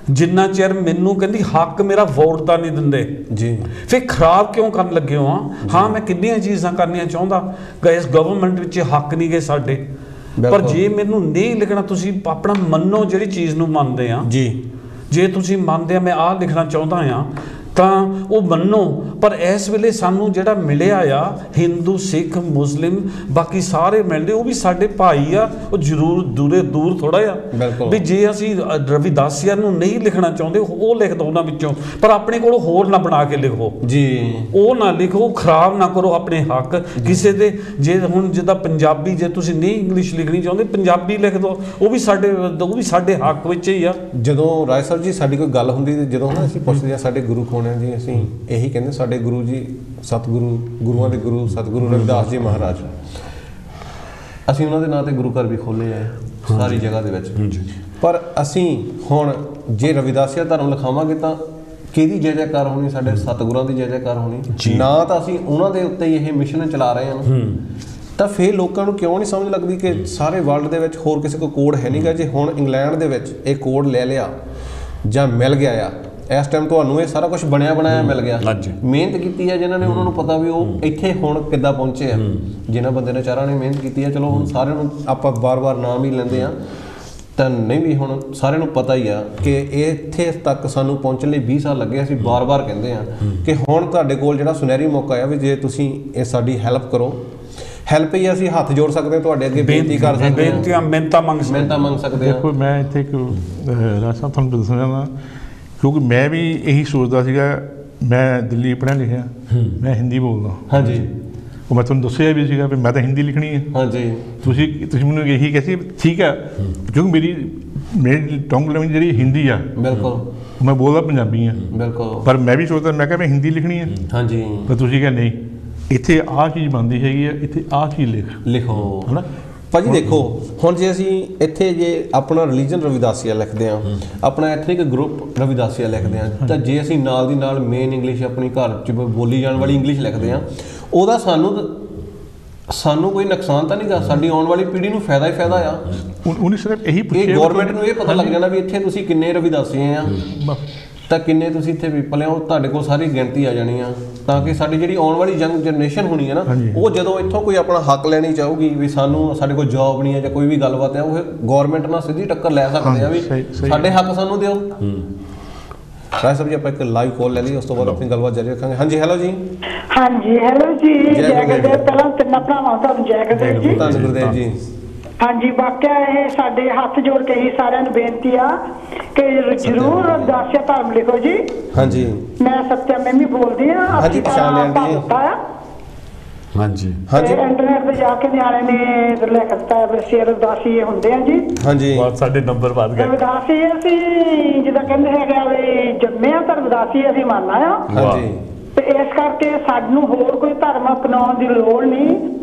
B: ਜਿੰਨਾ ਚਿਰ ਮੈਨੂੰ ਕਹਿੰਦੀ ਹੱਕ ਮੇਰਾ ਵੋਟ ਦਾ ਨਹੀਂ ਦਿੰਦੇ ਜੀ। ਫਿਰ ਖਰਾਬ ਕਿਉਂ ਕਰਨ ਲੱਗੇ ਹੋ? ਹਾਂ ਮੈਂ ਕਿੰਨੀਆਂ ਚੀਜ਼ਾਂ ਕਰਨੀਆਂ ਚਾਹੁੰਦਾ, ਇਸ ਗਵਰਨਮੈਂਟ ਵਿੱਚ ਹੱਕ ਨਹੀਂ ਗਏ ਸਾਡੇ, ਪਰ ਜੇ ਮੈਨੂੰ ਨਹੀਂ ਲਿਖਣਾ, ਤੁਸੀਂ ਆਪਣਾ ਮੰਨੋ ਜਿਹੜੀ ਚੀਜ਼ ਨੂੰ ਮੰਨਦੇ ਆ ਜੀ। ਜੇ ਤੁਸੀਂ ਮੰਨਦੇ ਆ ਮੈਂ ਆਹ ਲਿਖਣਾ ਚਾਹੁੰਦਾ ਆ ਤਾਂ ਉਹ ਮੰਨੋ, ਪਰ ਇਸ ਵੇਲੇ ਸਾਨੂੰ ਜਿਹੜਾ ਮਿਲਿਆ ਆ ਹਿੰਦੂ, ਸਿੱਖ, ਮੁਸਲਿਮ, ਬਾਕੀ ਸਾਰੇ ਮਿਲਦੇ, ਉਹ ਵੀ ਸਾਡੇ ਭਾਈ ਆ, ਉਹ ਜ਼ਰੂਰ ਦੂਰ ਥੋੜਾ ਆ। ਵੀ ਜੇ ਅਸੀਂ ਰਵਿਦਾਸੀਆ ਨੂੰ ਨਹੀਂ ਲਿਖਣਾ ਚਾਹੁੰਦੇ, ਉਹ ਲਿਖ ਦੋ ਉਹਨਾਂ ਵਿੱਚੋਂ, ਪਰ ਆਪਣੇ ਕੋਲ ਹੋਰ ਨਾ ਬਣਾ ਕੇ ਲਿਖੋ ਜੀ, ਉਹ ਨਾ ਲਿਖੋ, ਖਰਾਬ ਨਾ ਕਰੋ ਆਪਣੇ ਹੱਕ ਕਿਸੇ ਦੇ। ਜੇ ਹੁਣ ਜਿੱਦਾਂ ਪੰਜਾਬੀ, ਜੇ ਤੁਸੀਂ ਨਹੀਂ ਇੰਗਲਿਸ਼ ਲਿਖਣੀ ਚਾਹੁੰਦੇ, ਪੰਜਾਬੀ ਲਿਖ ਦੋ, ਉਹ ਵੀ ਸਾਡੇ ਹੱਕ ਵਿੱਚ ਹੀ ਆ।
A: ਜਦੋਂ ਰਾਏ ਸਾਹਿਬ ਜੀ ਸਾਡੀ ਕੋਈ ਗੱਲ ਹੁੰਦੀ, ਜਦੋਂ ਨਾ ਅਸੀਂ ਪੁੱਛਦੇ ਆ ਸਾਡੇ ਗੁਰੂ ਕੌਣ ਹੈ ਜੀ, ਅਸੀਂ ਇਹੀ ਕਹਿੰਦੇ ਸਾਡੇ ਗੁਰੂ ਜੀ, ਸਤਿਗੁਰੂ, ਗੁਰੂਆਂ ਦੇ ਗੁਰੂ ਸਤਿਗੁਰੂ ਰਵਿਦਾਸ ਜੀ ਮਹਾਰਾਜ। ਅਸੀਂ ਉਹਨਾਂ ਦੇ ਨਾਂ ਤੇ ਗੁਰੂ ਘਰ ਵੀ ਖੋਲ੍ਹੇ ਆ ਸਾਰੀ ਜਗ੍ਹਾ ਦੇ ਵਿੱਚ, ਪਰ ਅਸੀਂ ਹੁਣ ਜੇ ਰਵਿਦਾਸੀਆ ਧਰਮ ਲਿਖਾਵਾਂਗੇ ਤਾਂ ਕਿਹਦੀ ਜੈ ਜੈਕਾਰ ਹੋਣੀ? ਸਾਡੇ ਸਤਿਗੁਰਾਂ ਦੀ ਜੈ ਜੈਕਾਰ ਹੋਣੀ ਨਾ। ਤਾਂ ਅਸੀਂ ਉਹਨਾਂ ਦੇ ਉੱਤੇ ਹੀ ਇਹ ਮਿਸ਼ਨ ਚਲਾ ਰਹੇ ਹਾਂ, ਤਾਂ ਫਿਰ ਲੋਕਾਂ ਨੂੰ ਕਿਉਂ ਨਹੀਂ ਸਮਝ ਲੱਗਦੀ ਕਿ ਸਾਰੇ ਵਰਲਡ ਦੇ ਵਿੱਚ ਹੋਰ ਕਿਸੇ ਕੋਲ ਕੋਡ ਹੈ ਨਹੀਂਗਾ। ਜੇ ਹੁਣ ਇੰਗਲੈਂਡ ਦੇ ਵਿੱਚ ਇਹ ਕੋਡ ਲੈ ਲਿਆ ਜਾਂ ਮਿਲ ਗਿਆ ਆ, ਇਸ ਟਾਈਮ ਤੁਹਾਨੂੰ ਇਹ ਸਾਰਾ ਕੁਝ ਬਣਿਆ ਬਣਾਇਆ ਮਿਲ ਗਿਆ, ਮਿਹਨਤ ਕੀਤੀ ਹੈ ਜਿਨ੍ਹਾਂ ਨੇ, ਉਹਨਾਂ ਨੂੰ ਪਤਾ ਵੀ ਉਹ ਇੱਥੇ ਹੁਣ ਕਿੱਦਾਂ ਪਹੁੰਚੇ ਆ। ਜਿਨ੍ਹਾਂ ਬੰਦੇ ਨੇ ਚਾਰਾਂ ਨੇ ਮਿਹਨਤ ਕੀਤੀ ਹੈ, ਚਲੋ ਹੁਣ ਸਾਰਿਆਂ ਨੂੰ ਆਪਾਂ ਵਾਰ-ਵਾਰ ਨਾਮ ਹੀ ਲੈਂਦੇ ਆ, ਤਾਂ ਨਹੀਂ ਵੀ ਹੁਣ ਸਾਰਿਆਂ ਨੂੰ ਪਤਾ ਹੀ ਆ ਕਿ ਇੱਥੇ ਤੱਕ ਸਾਨੂੰ ਪਹੁੰਚਣ ਲਈ 20 ਸਾਲ ਲੱਗੇ। ਅਸੀਂ ਵਾਰ-ਵਾਰ ਕਹਿੰਦੇ ਆ ਕਿ ਹੁਣ ਤੁਹਾਡੇ ਕੋਲ ਜਿਹੜਾ ਸੁਨਹਿਰੀ ਮੌਕਾ ਆ ਵੀ ਜੇ ਤੁਸੀਂ ਇਹ ਸਾਡੀ ਹੈਲਪ ਕਰੋ, ਹੈਲਪ ਹੀ ਅਸੀਂ ਹੱਥ ਜੋੜ ਸਕਦੇ ਹਾਂ, ਤੁਹਾਡੇ ਅੱਗੇ ਬੇਨਤੀ ਕਰ ਸਕਦੇ ਹਾਂ, ਮਿਹਨਤਾਂ ਮੰਗ ਸਕਦੇ ਹਾਂ।
E: ਦੇਖੋ ਮੈਂ ਇੱਥੇ ਇੱਕ ਰਾਜ ਸਾਹਿਬ ਤੁਹਾਨੂੰ ਦੱਸਣਾ, ਕਿਉਂਕਿ ਮੈਂ ਵੀ ਇਹੀ ਸੋਚਦਾ ਸੀਗਾ, ਮੈਂ ਦਿੱਲੀ ਪੜ੍ਹਿਆ ਲਿਖਿਆ, ਮੈਂ ਹਿੰਦੀ ਬੋਲਦਾ। ਹਾਂਜੀ, ਉਹ ਮੈਂ ਤੁਹਾਨੂੰ ਦੱਸਿਆ ਵੀ ਸੀਗਾ ਵੀ ਮੈਂ ਤਾਂ ਹਿੰਦੀ ਲਿਖਣੀ ਹੈ। ਹਾਂਜੀ, ਤੁਸੀਂ ਮੈਨੂੰ ਇਹੀ ਕਿਹਾ ਸੀ, ਠੀਕ ਹੈ, ਕਿਉਂਕਿ ਮੇਰੀ ਟੰਗ ਲੈਂਗੁਏਜ ਜਿਹੜੀ ਹਿੰਦੀ ਆ, ਬਿਲਕੁਲ, ਮੈਂ ਬੋਲਦਾ ਪੰਜਾਬੀ ਆ, ਬਿਲਕੁਲ, ਪਰ ਮੈਂ ਵੀ ਸੋਚਦਾ, ਮੈਂ ਕਿਹਾ ਮੈਂ ਹਿੰਦੀ ਲਿਖਣੀ ਹੈ। ਹਾਂਜੀ, ਪਰ ਤੁਸੀਂ ਕਿਹਾ ਨਹੀਂ, ਇੱਥੇ ਆਹ ਚੀਜ਼ ਬਣਦੀ ਹੈਗੀ ਆ, ਇੱਥੇ ਆਹ ਚੀਜ਼ ਲਿਖੋ, ਹੈ ਨਾ
A: ਭਾਜੀ। ਦੇਖੋ ਹੁਣ ਜੇ ਅਸੀਂ ਇੱਥੇ ਜੇ ਆਪਣਾ ਰਿਲੀਜਨ ਰਵਿਦਾਸੀਆ ਲਿਖਦੇ ਹਾਂ, ਆਪਣਾ ਐਥਨਿਕ ਗਰੁੱਪ ਰਵਿਦਾਸੀਆ ਲਿਖਦੇ ਹਾਂ, ਤਾਂ ਜੇ ਅਸੀਂ ਨਾਲ ਦੀ ਨਾਲ ਮੇਨ ਇੰਗਲਿਸ਼ ਆਪਣੀ ਘਰ 'ਚ ਬੋਲੀ ਜਾਣ ਵਾਲੀ ਇੰਗਲਿਸ਼ ਲਿਖਦੇ ਹਾਂ, ਉਹਦਾ ਸਾਨੂੰ ਕੋਈ ਨੁਕਸਾਨ ਤਾਂ ਨਹੀਂਗਾ, ਸਾਡੀ ਆਉਣ ਵਾਲੀ ਪੀੜ੍ਹੀ ਨੂੰ ਫਾਇਦਾ ਹੀ ਫਾਇਦਾ ਆ।
E: ਉਹਨੇ ਸਿਰਫ ਇਹੀ
A: ਪੁੱਛਿਆ, ਗੌਰਮੈਂਟ ਨੂੰ ਇਹ ਪਤਾ ਲੱਗ ਜਾਣਾ ਵੀ ਇੱਥੇ ਤੁਸੀਂ ਕਿੰਨੇ ਰਵਿਦਾਸੀਏ ਆ, ਤਾਂ ਕਿੰਨੇ ਤੁਸੀਂ ਇੱਥੇ ਪੀਪਲ ਆ, ਉਹ ਤੁਹਾਡੇ ਕੋਲ ਸਾਰੀ ਗਿਣਤੀ ਆ ਜਾਣੀ ਆ, ਤਾਂ ਕਿ ਸਾਡੀ ਜਿਹੜੀ ਆਉਣ ਵਾਲੀ ਯੰਗ ਜਨਰੇਸ਼ਨ ਹੋਣੀ ਹੈ ਨਾ, ਉਹ ਜਦੋਂ ਇੱਥੋਂ ਕੋਈ ਆਪਣਾ ਹੱਕ ਲੈਣੀ ਚਾਹੂਗੀ ਵੀ ਸਾਨੂੰ, ਸਾਡੇ ਕੋਲ ਜੌਬ ਨਹੀਂ ਹੈ ਜਾਂ ਕੋਈ ਵੀ ਗੱਲਬਾਤ ਹੈ, ਉਹ ਗੌਰਮੈਂਟ ਨਾਲ ਸਿੱਧੀ ਟੱਕਰ ਲੈ ਸਕਦੇ ਆ ਵੀ ਸਾਡੇ ਹੱਕ ਸਾਨੂੰ ਦਿਓ। ਰਾਏ ਸਾਹਿਬ ਜੀ ਆਪਾਂ ਇੱਕ ਲਾਈਵ ਕਾਲ ਲੈ ਲਈ, ਉਸ ਤੋਂ ਬਾਅਦ ਆਪਣੀ ਗੱਲਬਾਤ ਜਾਰੀ ਰੱਖਾਂਗੇ। ਹਾਂਜੀ ਹੈਲੋ ਜੀ।
H: ਹਾਂਜੀ ਹੈਲੋ ਜੀ, ਜੈ ਗੁਰਦੇਵ। ਪਹਿਲਾਂ ਤਿੰਨਾਂ ਭਰਾਵਾਂ ਤੁਹਾਨੂੰ ਜੈ ਗੁਰਦੇਵ ਜੀ।
A: ਧੰਨ ਗੁਰਦੇਵ ਜੀ।
H: ਹਾਂਜੀ, ਵਾਕਿਆ ਇਹ ਸਾਡੇ ਹੱਥ ਜੋੜ ਕੇ ਹੀ ਸਾਰਿਆਂ ਨੂੰ ਬੇਨਤੀ ਆ ਕਿ ਜ਼ਰੂਰ ਰਵਿਦਾਸੀਆ ਧਰਮ ਲਿਖੋ ਜੀ।
A: ਹਾਂਜੀ,
H: ਮੈਂ ਸੱਤਿਆ ਮੈਮੀ ਬੋਲਦੀ ਆ।
A: ਹਾਂਜੀ, ਪਛਾਣ ਲਿਆ ਜੀ।
B: ਹਾਂਜੀ
A: ਹਾਂਜੀ,
H: ਇੰਟਰਨੈਟ ਤੇ ਜਾ ਕੇ ਨਿਆਣੇ ਨੇ ਲਿਖ ਦਿੱਤਾ ਵੀ ਅਸੀਂ ਰਵਿਦਾਸੀ ਹੁੰਦੇ ਆ ਜੀ।
A: ਹਾਂਜੀ,
B: ਬਹੁਤ ਸਾਡੇ ਨੰਬਰ ਵੱਧ ਗਏ।
H: ਰਵਿਦਾਸੀ ਅਸੀਂ ਜਿੱਦਾਂ ਕਹਿੰਦੇ ਹੈਗੇ ਆ ਵੀ ਜੰਮਿਆ ਤਾਂ ਰਵਿਦਾਸੀ ਅਸੀਂ ਮੰਨਣਾ ਆ।
A: ਹਾਂਜੀ,
H: ਤੇ ਇਸ ਕਰਕੇ ਸਾਨੂੰ ਹੋਰ ਕੋਈ ਧਰਮ ਅਪਣਾਉਣ ਦੀ ਲੋੜ ਨਹੀਂ।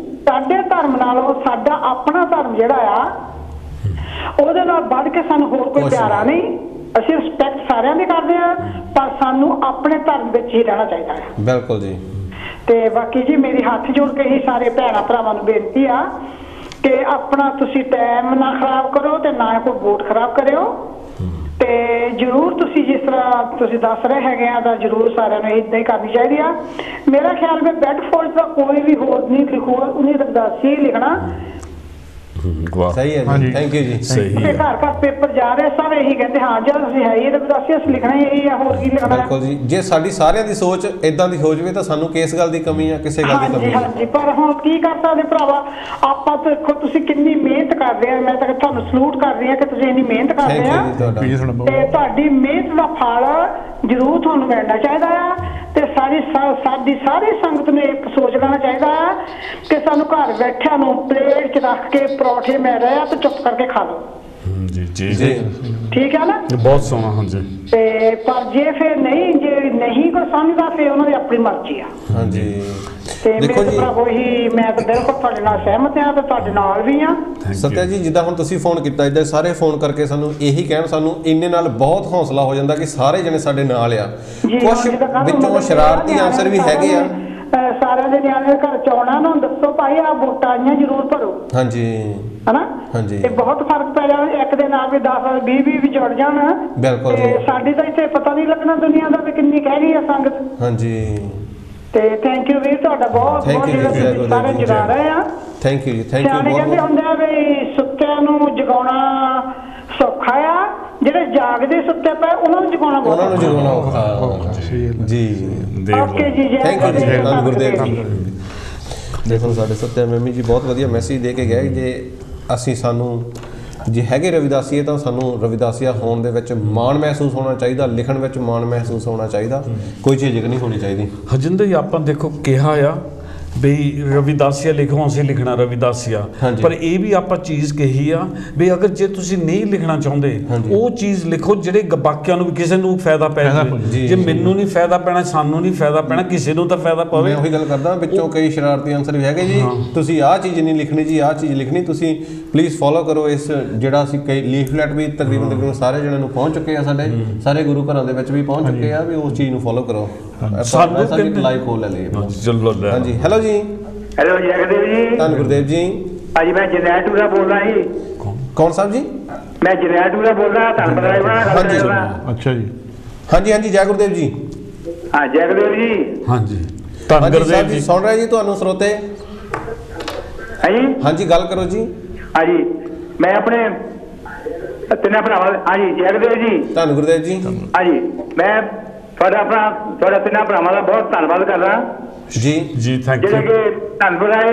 H: ਸਾਡੇ ਧਰਮ ਨਾਲੋਂ ਸਾਡਾ ਆਪਣਾ ਧਰਮ ਜਿਹੜਾ ਆ ਉਹਦੇ ਨਾਲ ਵੱਧ ਕੇ ਸਾਨੂੰ ਹੋਰ ਕੋਈ ਪਿਆਰਾ ਨਹੀਂ। ਅਸੀਂ ਰਿਸਪੈਕਟ ਸਾਰਿਆਂ ਦੀ ਕਰਦੇ ਆ, ਪਰ ਸਾਨੂੰ ਆਪਣੇ ਧਰਮ ਵਿੱਚ ਹੀ ਰਹਿਣਾ ਚਾਹੀਦਾ ਹੈ।
A: ਬਿਲਕੁਲ ਜੀ।
H: ਤੇ ਬਾਕੀ ਜੀ ਮੇਰੀ ਹੱਥ ਜੋੜ ਕੇ ਹੀ ਸਾਰੇ ਭੈਣਾਂ ਭਰਾਵਾਂ ਨੂੰ ਬੇਨਤੀ ਆ ਕਿ ਆਪਣਾ ਤੁਸੀਂ ਟਾਈਮ ਨਾ ਖਰਾਬ ਕਰੋ ਤੇ ਨਾ ਕੋਈ ਵੋਟ ਖਰਾਬ ਕਰਿਓ। ਤੇ ਜ਼ਰੂਰ ਤੁਸੀਂ ਜਿਸ ਤਰ੍ਹਾਂ ਤੁਸੀਂ ਦੱਸ ਰਹੇ ਹੈਗੇ ਆ ਤਾਂ ਜ਼ਰੂਰ ਸਾਰਿਆਂ ਨੂੰ ਇਦਾਂ ਹੀ ਕਰਨੀ ਚਾਹੀਦੀ ਆ। ਮੇਰਾ ਖਿਆਲ ਵਿੱਚ ਬੈਡਫੋਲਡ ਦਾ ਕੋਈ ਵੀ ਹੋਰ ਨਹੀਂ ਲਿਖੂਗਾ, ਉਹਨੇ ਰਵਿਦਾਸੀ ਲਿਖਣਾ।
A: ਸਹੀ ਹੈ ਜੀ, ਥੈਂਕ ਯੂ ਜੀ।
B: ਸਹੀ ਹੈ।
H: ਘਰ ਘਰ ਪੇਪਰ ਜਾ ਰਹੇ ਸਭ ਇਹੀ ਕਹਿੰਦੇ ਹਾਂ ਜਦ ਅਸੀਂ ਹੈ ਹੀ ਰਵਿਦਾਸੀ ਅਸੀਂ ਲਿਖਣਾ ਹੀ ਇਹੀ ਆ, ਹੋਰ ਕੀ ਲਿਖਣਾ।
A: ਬਿਲਕੁਲ ਜੀ, ਜੇ ਸਾਡੀ ਸਾਰਿਆਂ ਦੀ ਸੋਚ ਇਦਾਂ ਦੀ ਹੋ ਜਾਵੇ ਤਾਂ ਸਾਨੂੰ ਕਿਸ ਗੱਲ ਦੀ ਕਮੀ ਆ, ਕਿਸੇ ਗੱਲ ਦੀ ਕਮੀ
H: ਹਾਂਜੀ, ਪਰ ਹੁਣ ਕੀ ਕਰ ਸਕਦੇ ਭਰਾਵਾ। ਆਪਾਂ ਤਾਂ ਦੇਖੋ ਤੁਸੀਂ ਕਿੰਨੀ ਮਿਹਨਤ ਕਰਦੇ ਆ। ਮੈਂ ਤਾਂ ਤੁਹਾਨੂੰ ਸਲੂਟ ਕਰ ਰਹੀ ਆ ਕਿ ਤੁਸੀਂ ਇੰਨੀ ਮਿਹਨਤ ਕਰਦੇ ਆ ਤੇ ਤੁਹਾਡੀ ਮਿਹਨਤ ਦਾ ਫਲ ਜ਼ਰੂਰ ਤੁਹਾਨੂੰ ਮਿਲਣਾ ਚਾਹੀਦਾ ਆ। ਤੇ ਸਾਡੀ ਸਾਰੀ ਸੰਗਤ ਨੂੰ ਇੱਕ ਸੋਚ ਲੈਣਾ ਚਾਹੀਦਾ ਆ ਕਿ ਸਾਨੂੰ ਘਰ ਬੈਠਿਆਂ ਨੂੰ ਪਲੇਟ 'ਚ ਰੱਖ ਕੇ ਪਰੌਠੇ ਮਿਲ ਰਹੇ ਆ ਤੇ ਚੁੱਪ ਕਰਕੇ ਖਾ ਲਓ।
B: ਜੀ ਜੀ ਜੀ,
H: ਠੀਕ ਹੈ ਨਾ।
B: ਬਹੁਤ ਸੋਹਣਾ। ਹਾਂਜੀ,
H: ਤੇ ਪਰ ਜੇ ਫਿਰ ਨਹੀਂ ਕੋਈ ਸਮਝਦਾ ਫਿਰ ਉਹਨਾਂ ਦੀ ਆਪਣੀ ਮਰਜ਼ੀ ਆ।
A: ਹਾਂਜੀ,
H: ਤੇ ਮੇਰੇ ਭਰਾਵੋ ਹੀ ਮੈਂ ਤਾਂ ਬਿਲਕੁਲ ਤੁਹਾਡੇ ਨਾਲ ਸਹਿਮਤ ਹਾਂ ਤੇ ਤੁਹਾਡੇ ਨਾਲ ਵੀ ਆ।
A: ਸਤਿਆ ਜੀ, ਜਿੱਦਾਂ ਹੁਣ ਤੁਸੀਂ ਫੋਨ ਕੀਤਾ ਇਦਾਂ ਸਾਰੇ ਫੋਨ ਕਰਕੇ ਸਾਨੂੰ ਇਹੀ ਕਹਿਣ, ਸਾਨੂੰ ਇੰਨੇ ਨਾਲ ਬਹੁਤ ਹੌਸਲਾ ਹੋ ਜਾਂਦਾ ਕਿ ਸਾਰੇ ਜਣੇ ਸਾਡੇ ਨਾਲ ਆ। ਕੁਝ ਵਿੱਚੋਂ ਸ਼ਰਾਰਤੀ ਆਨਸਰ ਵੀ ਹੈਗੇ ਆ।
H: ਸਾਰਿਆਂ ਦੇ ਨਿਆਣੇ ਘਰ ਚ ਆਉਣਾ ਨੂੰ ਦੱਸੋ ਭਾਈ ਆ ਵੋਟਾਂ ਆਈਆਂ ਜ਼ਰੂਰ ਭਰੋ।
A: ਹਾਂਜੀ,
H: ਹਨਾ।
A: ਹਾਂਜੀ,
H: ਤੇ ਬਹੁਤ ਫਰਕ ਪੈ ਜਾਵੇ ਇੱਕ ਦੇ ਨਾਲ ਵੀ 10 20 ਵੀ ਜੁੜ ਜਾਣ।
A: ਬਿਲਕੁਲ ਜੀ।
H: ਸਾਡੀ ਤਾਂ ਇੱਥੇ ਪਤਾ ਨਹੀਂ ਲੱਗਣਾ ਦੁਨੀਆ ਦਾ ਵੀ ਕਿੰਨੀ ਕਹਿ ਗਈ ਆ ਸੰਗਤ।
A: ਹਾਂਜੀ,
H: ਤੇ ਥੈਂਕ ਯੂ ਵੀਰ ਤੁਹਾਡਾ ਬਹੁਤ ਬਹੁਤ ਜਿਹੜਾ ਸਾਰੇ ਜਗਾ ਰਹੇ ਆ।
A: Thank you ji, thank you ਬਹੁਤ।
H: ਕਹਿੰਦੇ ਹੁੰਦੇ ਆ ਵੀ ਸੁੱਤਿਆਂ ਨੂੰ ਜਗਾਉਣਾ ਸੌਖਾ ਆ, ਜਿਹੜੇ ਜਾਗਦੇ ਸੁੱਤੇ ਪਏ ਉਹਨਾਂ ਨੂੰ ਜਗਾਉਣਾ ਬਹੁਤ
A: ਔਖਾ ਜੀ।
H: ਓਕੇ ਜੀ,
A: ਥੈਂਕ ਯੂ ਜੀ, ਧੰਨ ਗੁਰਦੇਵ ਜੀ। ਦੇਖੋ ਸਾਡੇ ਸਤਿਆ ਮੈਮੀ ਜੀ ਬਹੁਤ ਵਧੀਆ ਮੈਸੇਜ ਦੇ ਕੇ ਗਏ। ਜੇ ਸਾਨੂੰ ਜੇ ਹੈਗੇ ਰਵਿਦਾਸੀਏ ਤਾਂ ਸਾਨੂੰ ਰਵਿਦਾਸੀਆ ਹੋਣ ਦੇ ਵਿੱਚ ਮਾਣ ਮਹਿਸੂਸ ਹੋਣਾ ਚਾਹੀਦਾ, ਲਿਖਣ ਵਿੱਚ ਮਾਣ ਮਹਿਸੂਸ ਹੋਣਾ ਚਾਹੀਦਾ, ਕੋਈ ਝਿਜਕ ਨਹੀਂ ਹੋਣੀ ਚਾਹੀਦੀ।
B: ਹਜਿੰਦਰ ਜੀ, ਆਪਾਂ ਦੇਖੋ ਕਿਹਾ ਆ ਵੀ ਰਵਿਦਾਸੀਆ ਲਿਖੋ, ਅਸੀਂ ਲਿਖਣਾ ਰਵਿਦਾਸੀਆ, ਪਰ ਇਹ ਵੀ ਆਪਾਂ ਚੀਜ਼ ਕਹੀ ਆ ਵੀ ਅਗਰ ਜੇ ਤੁਸੀਂ ਨਹੀਂ ਲਿਖਣਾ ਚਾਹੁੰਦੇ ਉਹ ਚੀਜ਼ ਲਿਖੋ ਜਿਹੜੇ ਬਾਕੀਆਂ ਨੂੰ ਵੀ ਕਿਸੇ ਨੂੰ ਫਾਇਦਾ ਪੈ ਜਾਵੇ। ਜੇ ਮੈਨੂੰ ਨਹੀਂ ਫਾਇਦਾ ਪੈਣਾ, ਸਾਨੂੰ ਨਹੀਂ ਫਾਇਦਾ ਪੈਣਾ, ਕਿਸੇ ਨੂੰ ਤਾਂ ਫਾਇਦਾ ਪਵੇ।
A: ਮੈਂ ਉਹੀ ਗੱਲ ਕਰਦਾ, ਵਿੱਚੋਂ ਕਈ ਸ਼ਰਾਰਤੀ ਆਨਸਰ ਵੀ ਹੈਗੇ ਜੀ। ਤੁਸੀਂ ਆਹ ਚੀਜ਼ ਨਹੀਂ ਲਿਖਣੀ ਜੀ, ਆਹ ਚੀਜ਼ ਲਿਖਣੀ, ਤੁਸੀਂ ਪਲੀਜ਼ ਫੋਲੋ ਕਰੋ ਇਸ ਜਿਹੜਾ ਅਸੀਂ ਕਈ ਲੀਫਲੈਟ ਵੀ ਤਕਰੀਬਨ ਸਾਰੇ ਜਣਿਆਂ ਨੂੰ ਪਹੁੰਚ ਚੁੱਕੇ ਆ, ਸਾਡੇ ਸਾਰੇ ਗੁਰੂ ਘਰਾਂ ਦੇ ਵਿੱਚ ਵੀ ਪਹੁੰਚ ਚੁੱਕੇ ਆ ਵੀ ਉਸ ਚੀਜ਼ ਨੂੰ ਫੋਲੋ ਕਰੋ। ਸਾਨੂੰ ਲਾਈਵ ਖੋਲ ਲੈ
B: ਚਲੋ।
A: ਹਾਂਜੀ, ਹੈਲੋ ਜੀ।
F: ਹੈਲੋ ਜੈ ਗੁਰਦੇਵ ਜੀ।
A: ਧੰਨ ਗੁਰਦੇਵ ਜੀ।
F: ਹਾਂਜੀ, ਮੈਂ ਜਨੈਲ ਟੂਰਾ ਬੋਲ ਰਹਾ ਜੀ।
A: ਕੌਣ ਸਾਹਿਬ ਜੀ?
F: ਮੈਂ ਜਨੈਲ ਟੂਰਾ ਬੋਲ ਰਹਾ, ਧੰਨ
A: ਹਾਂਜੀ,
E: ਅੱਛਾ ਜੀ।
A: ਹਾਂਜੀ ਹਾਂਜੀ, ਜੈ ਗੁਰਦੇਵ ਜੀ।
F: ਹਾਂ, ਜੈ ਗੁਰਦੇਵ ਜੀ।
B: ਹਾਂਜੀ, ਧੰਨ ਗੁਰਦੇਵ ਜੀ।
A: ਸੁਣ ਰਹੇ ਜੀ ਤੁਹਾਨੂੰ ਸਰੋਤੇ?
F: ਹਾਂਜੀ
A: ਹਾਂਜੀ, ਗੱਲ ਕਰੋ ਜੀ।
F: ਹਾਂਜੀ, ਮੈਂ ਆਪਣੇ ਤਿੰਨਾਂ ਭਰਾਵਾਂ, ਹਾਂਜੀ ਜੈ ਗੁਰਦੇਵ ਜੀ।
A: ਧੰਨ ਗੁਰਦੇਵ ਜੀ।
F: ਹਾਂਜੀ, ਮੈਂ ਤੁਹਾਡਾ ਤਿੰਨਾਂ ਭਰਾਵਾਂ ਦਾ ਬਹੁਤ ਧੰਨਵਾਦ ਕਰਦਾ
A: ਜੀ
B: ਜੀ, ਥੈਂਕ ਯੂ।
F: ਜਿਹੜੇ ਕਿ ਧੰਨਵਾਦ ਹੈ।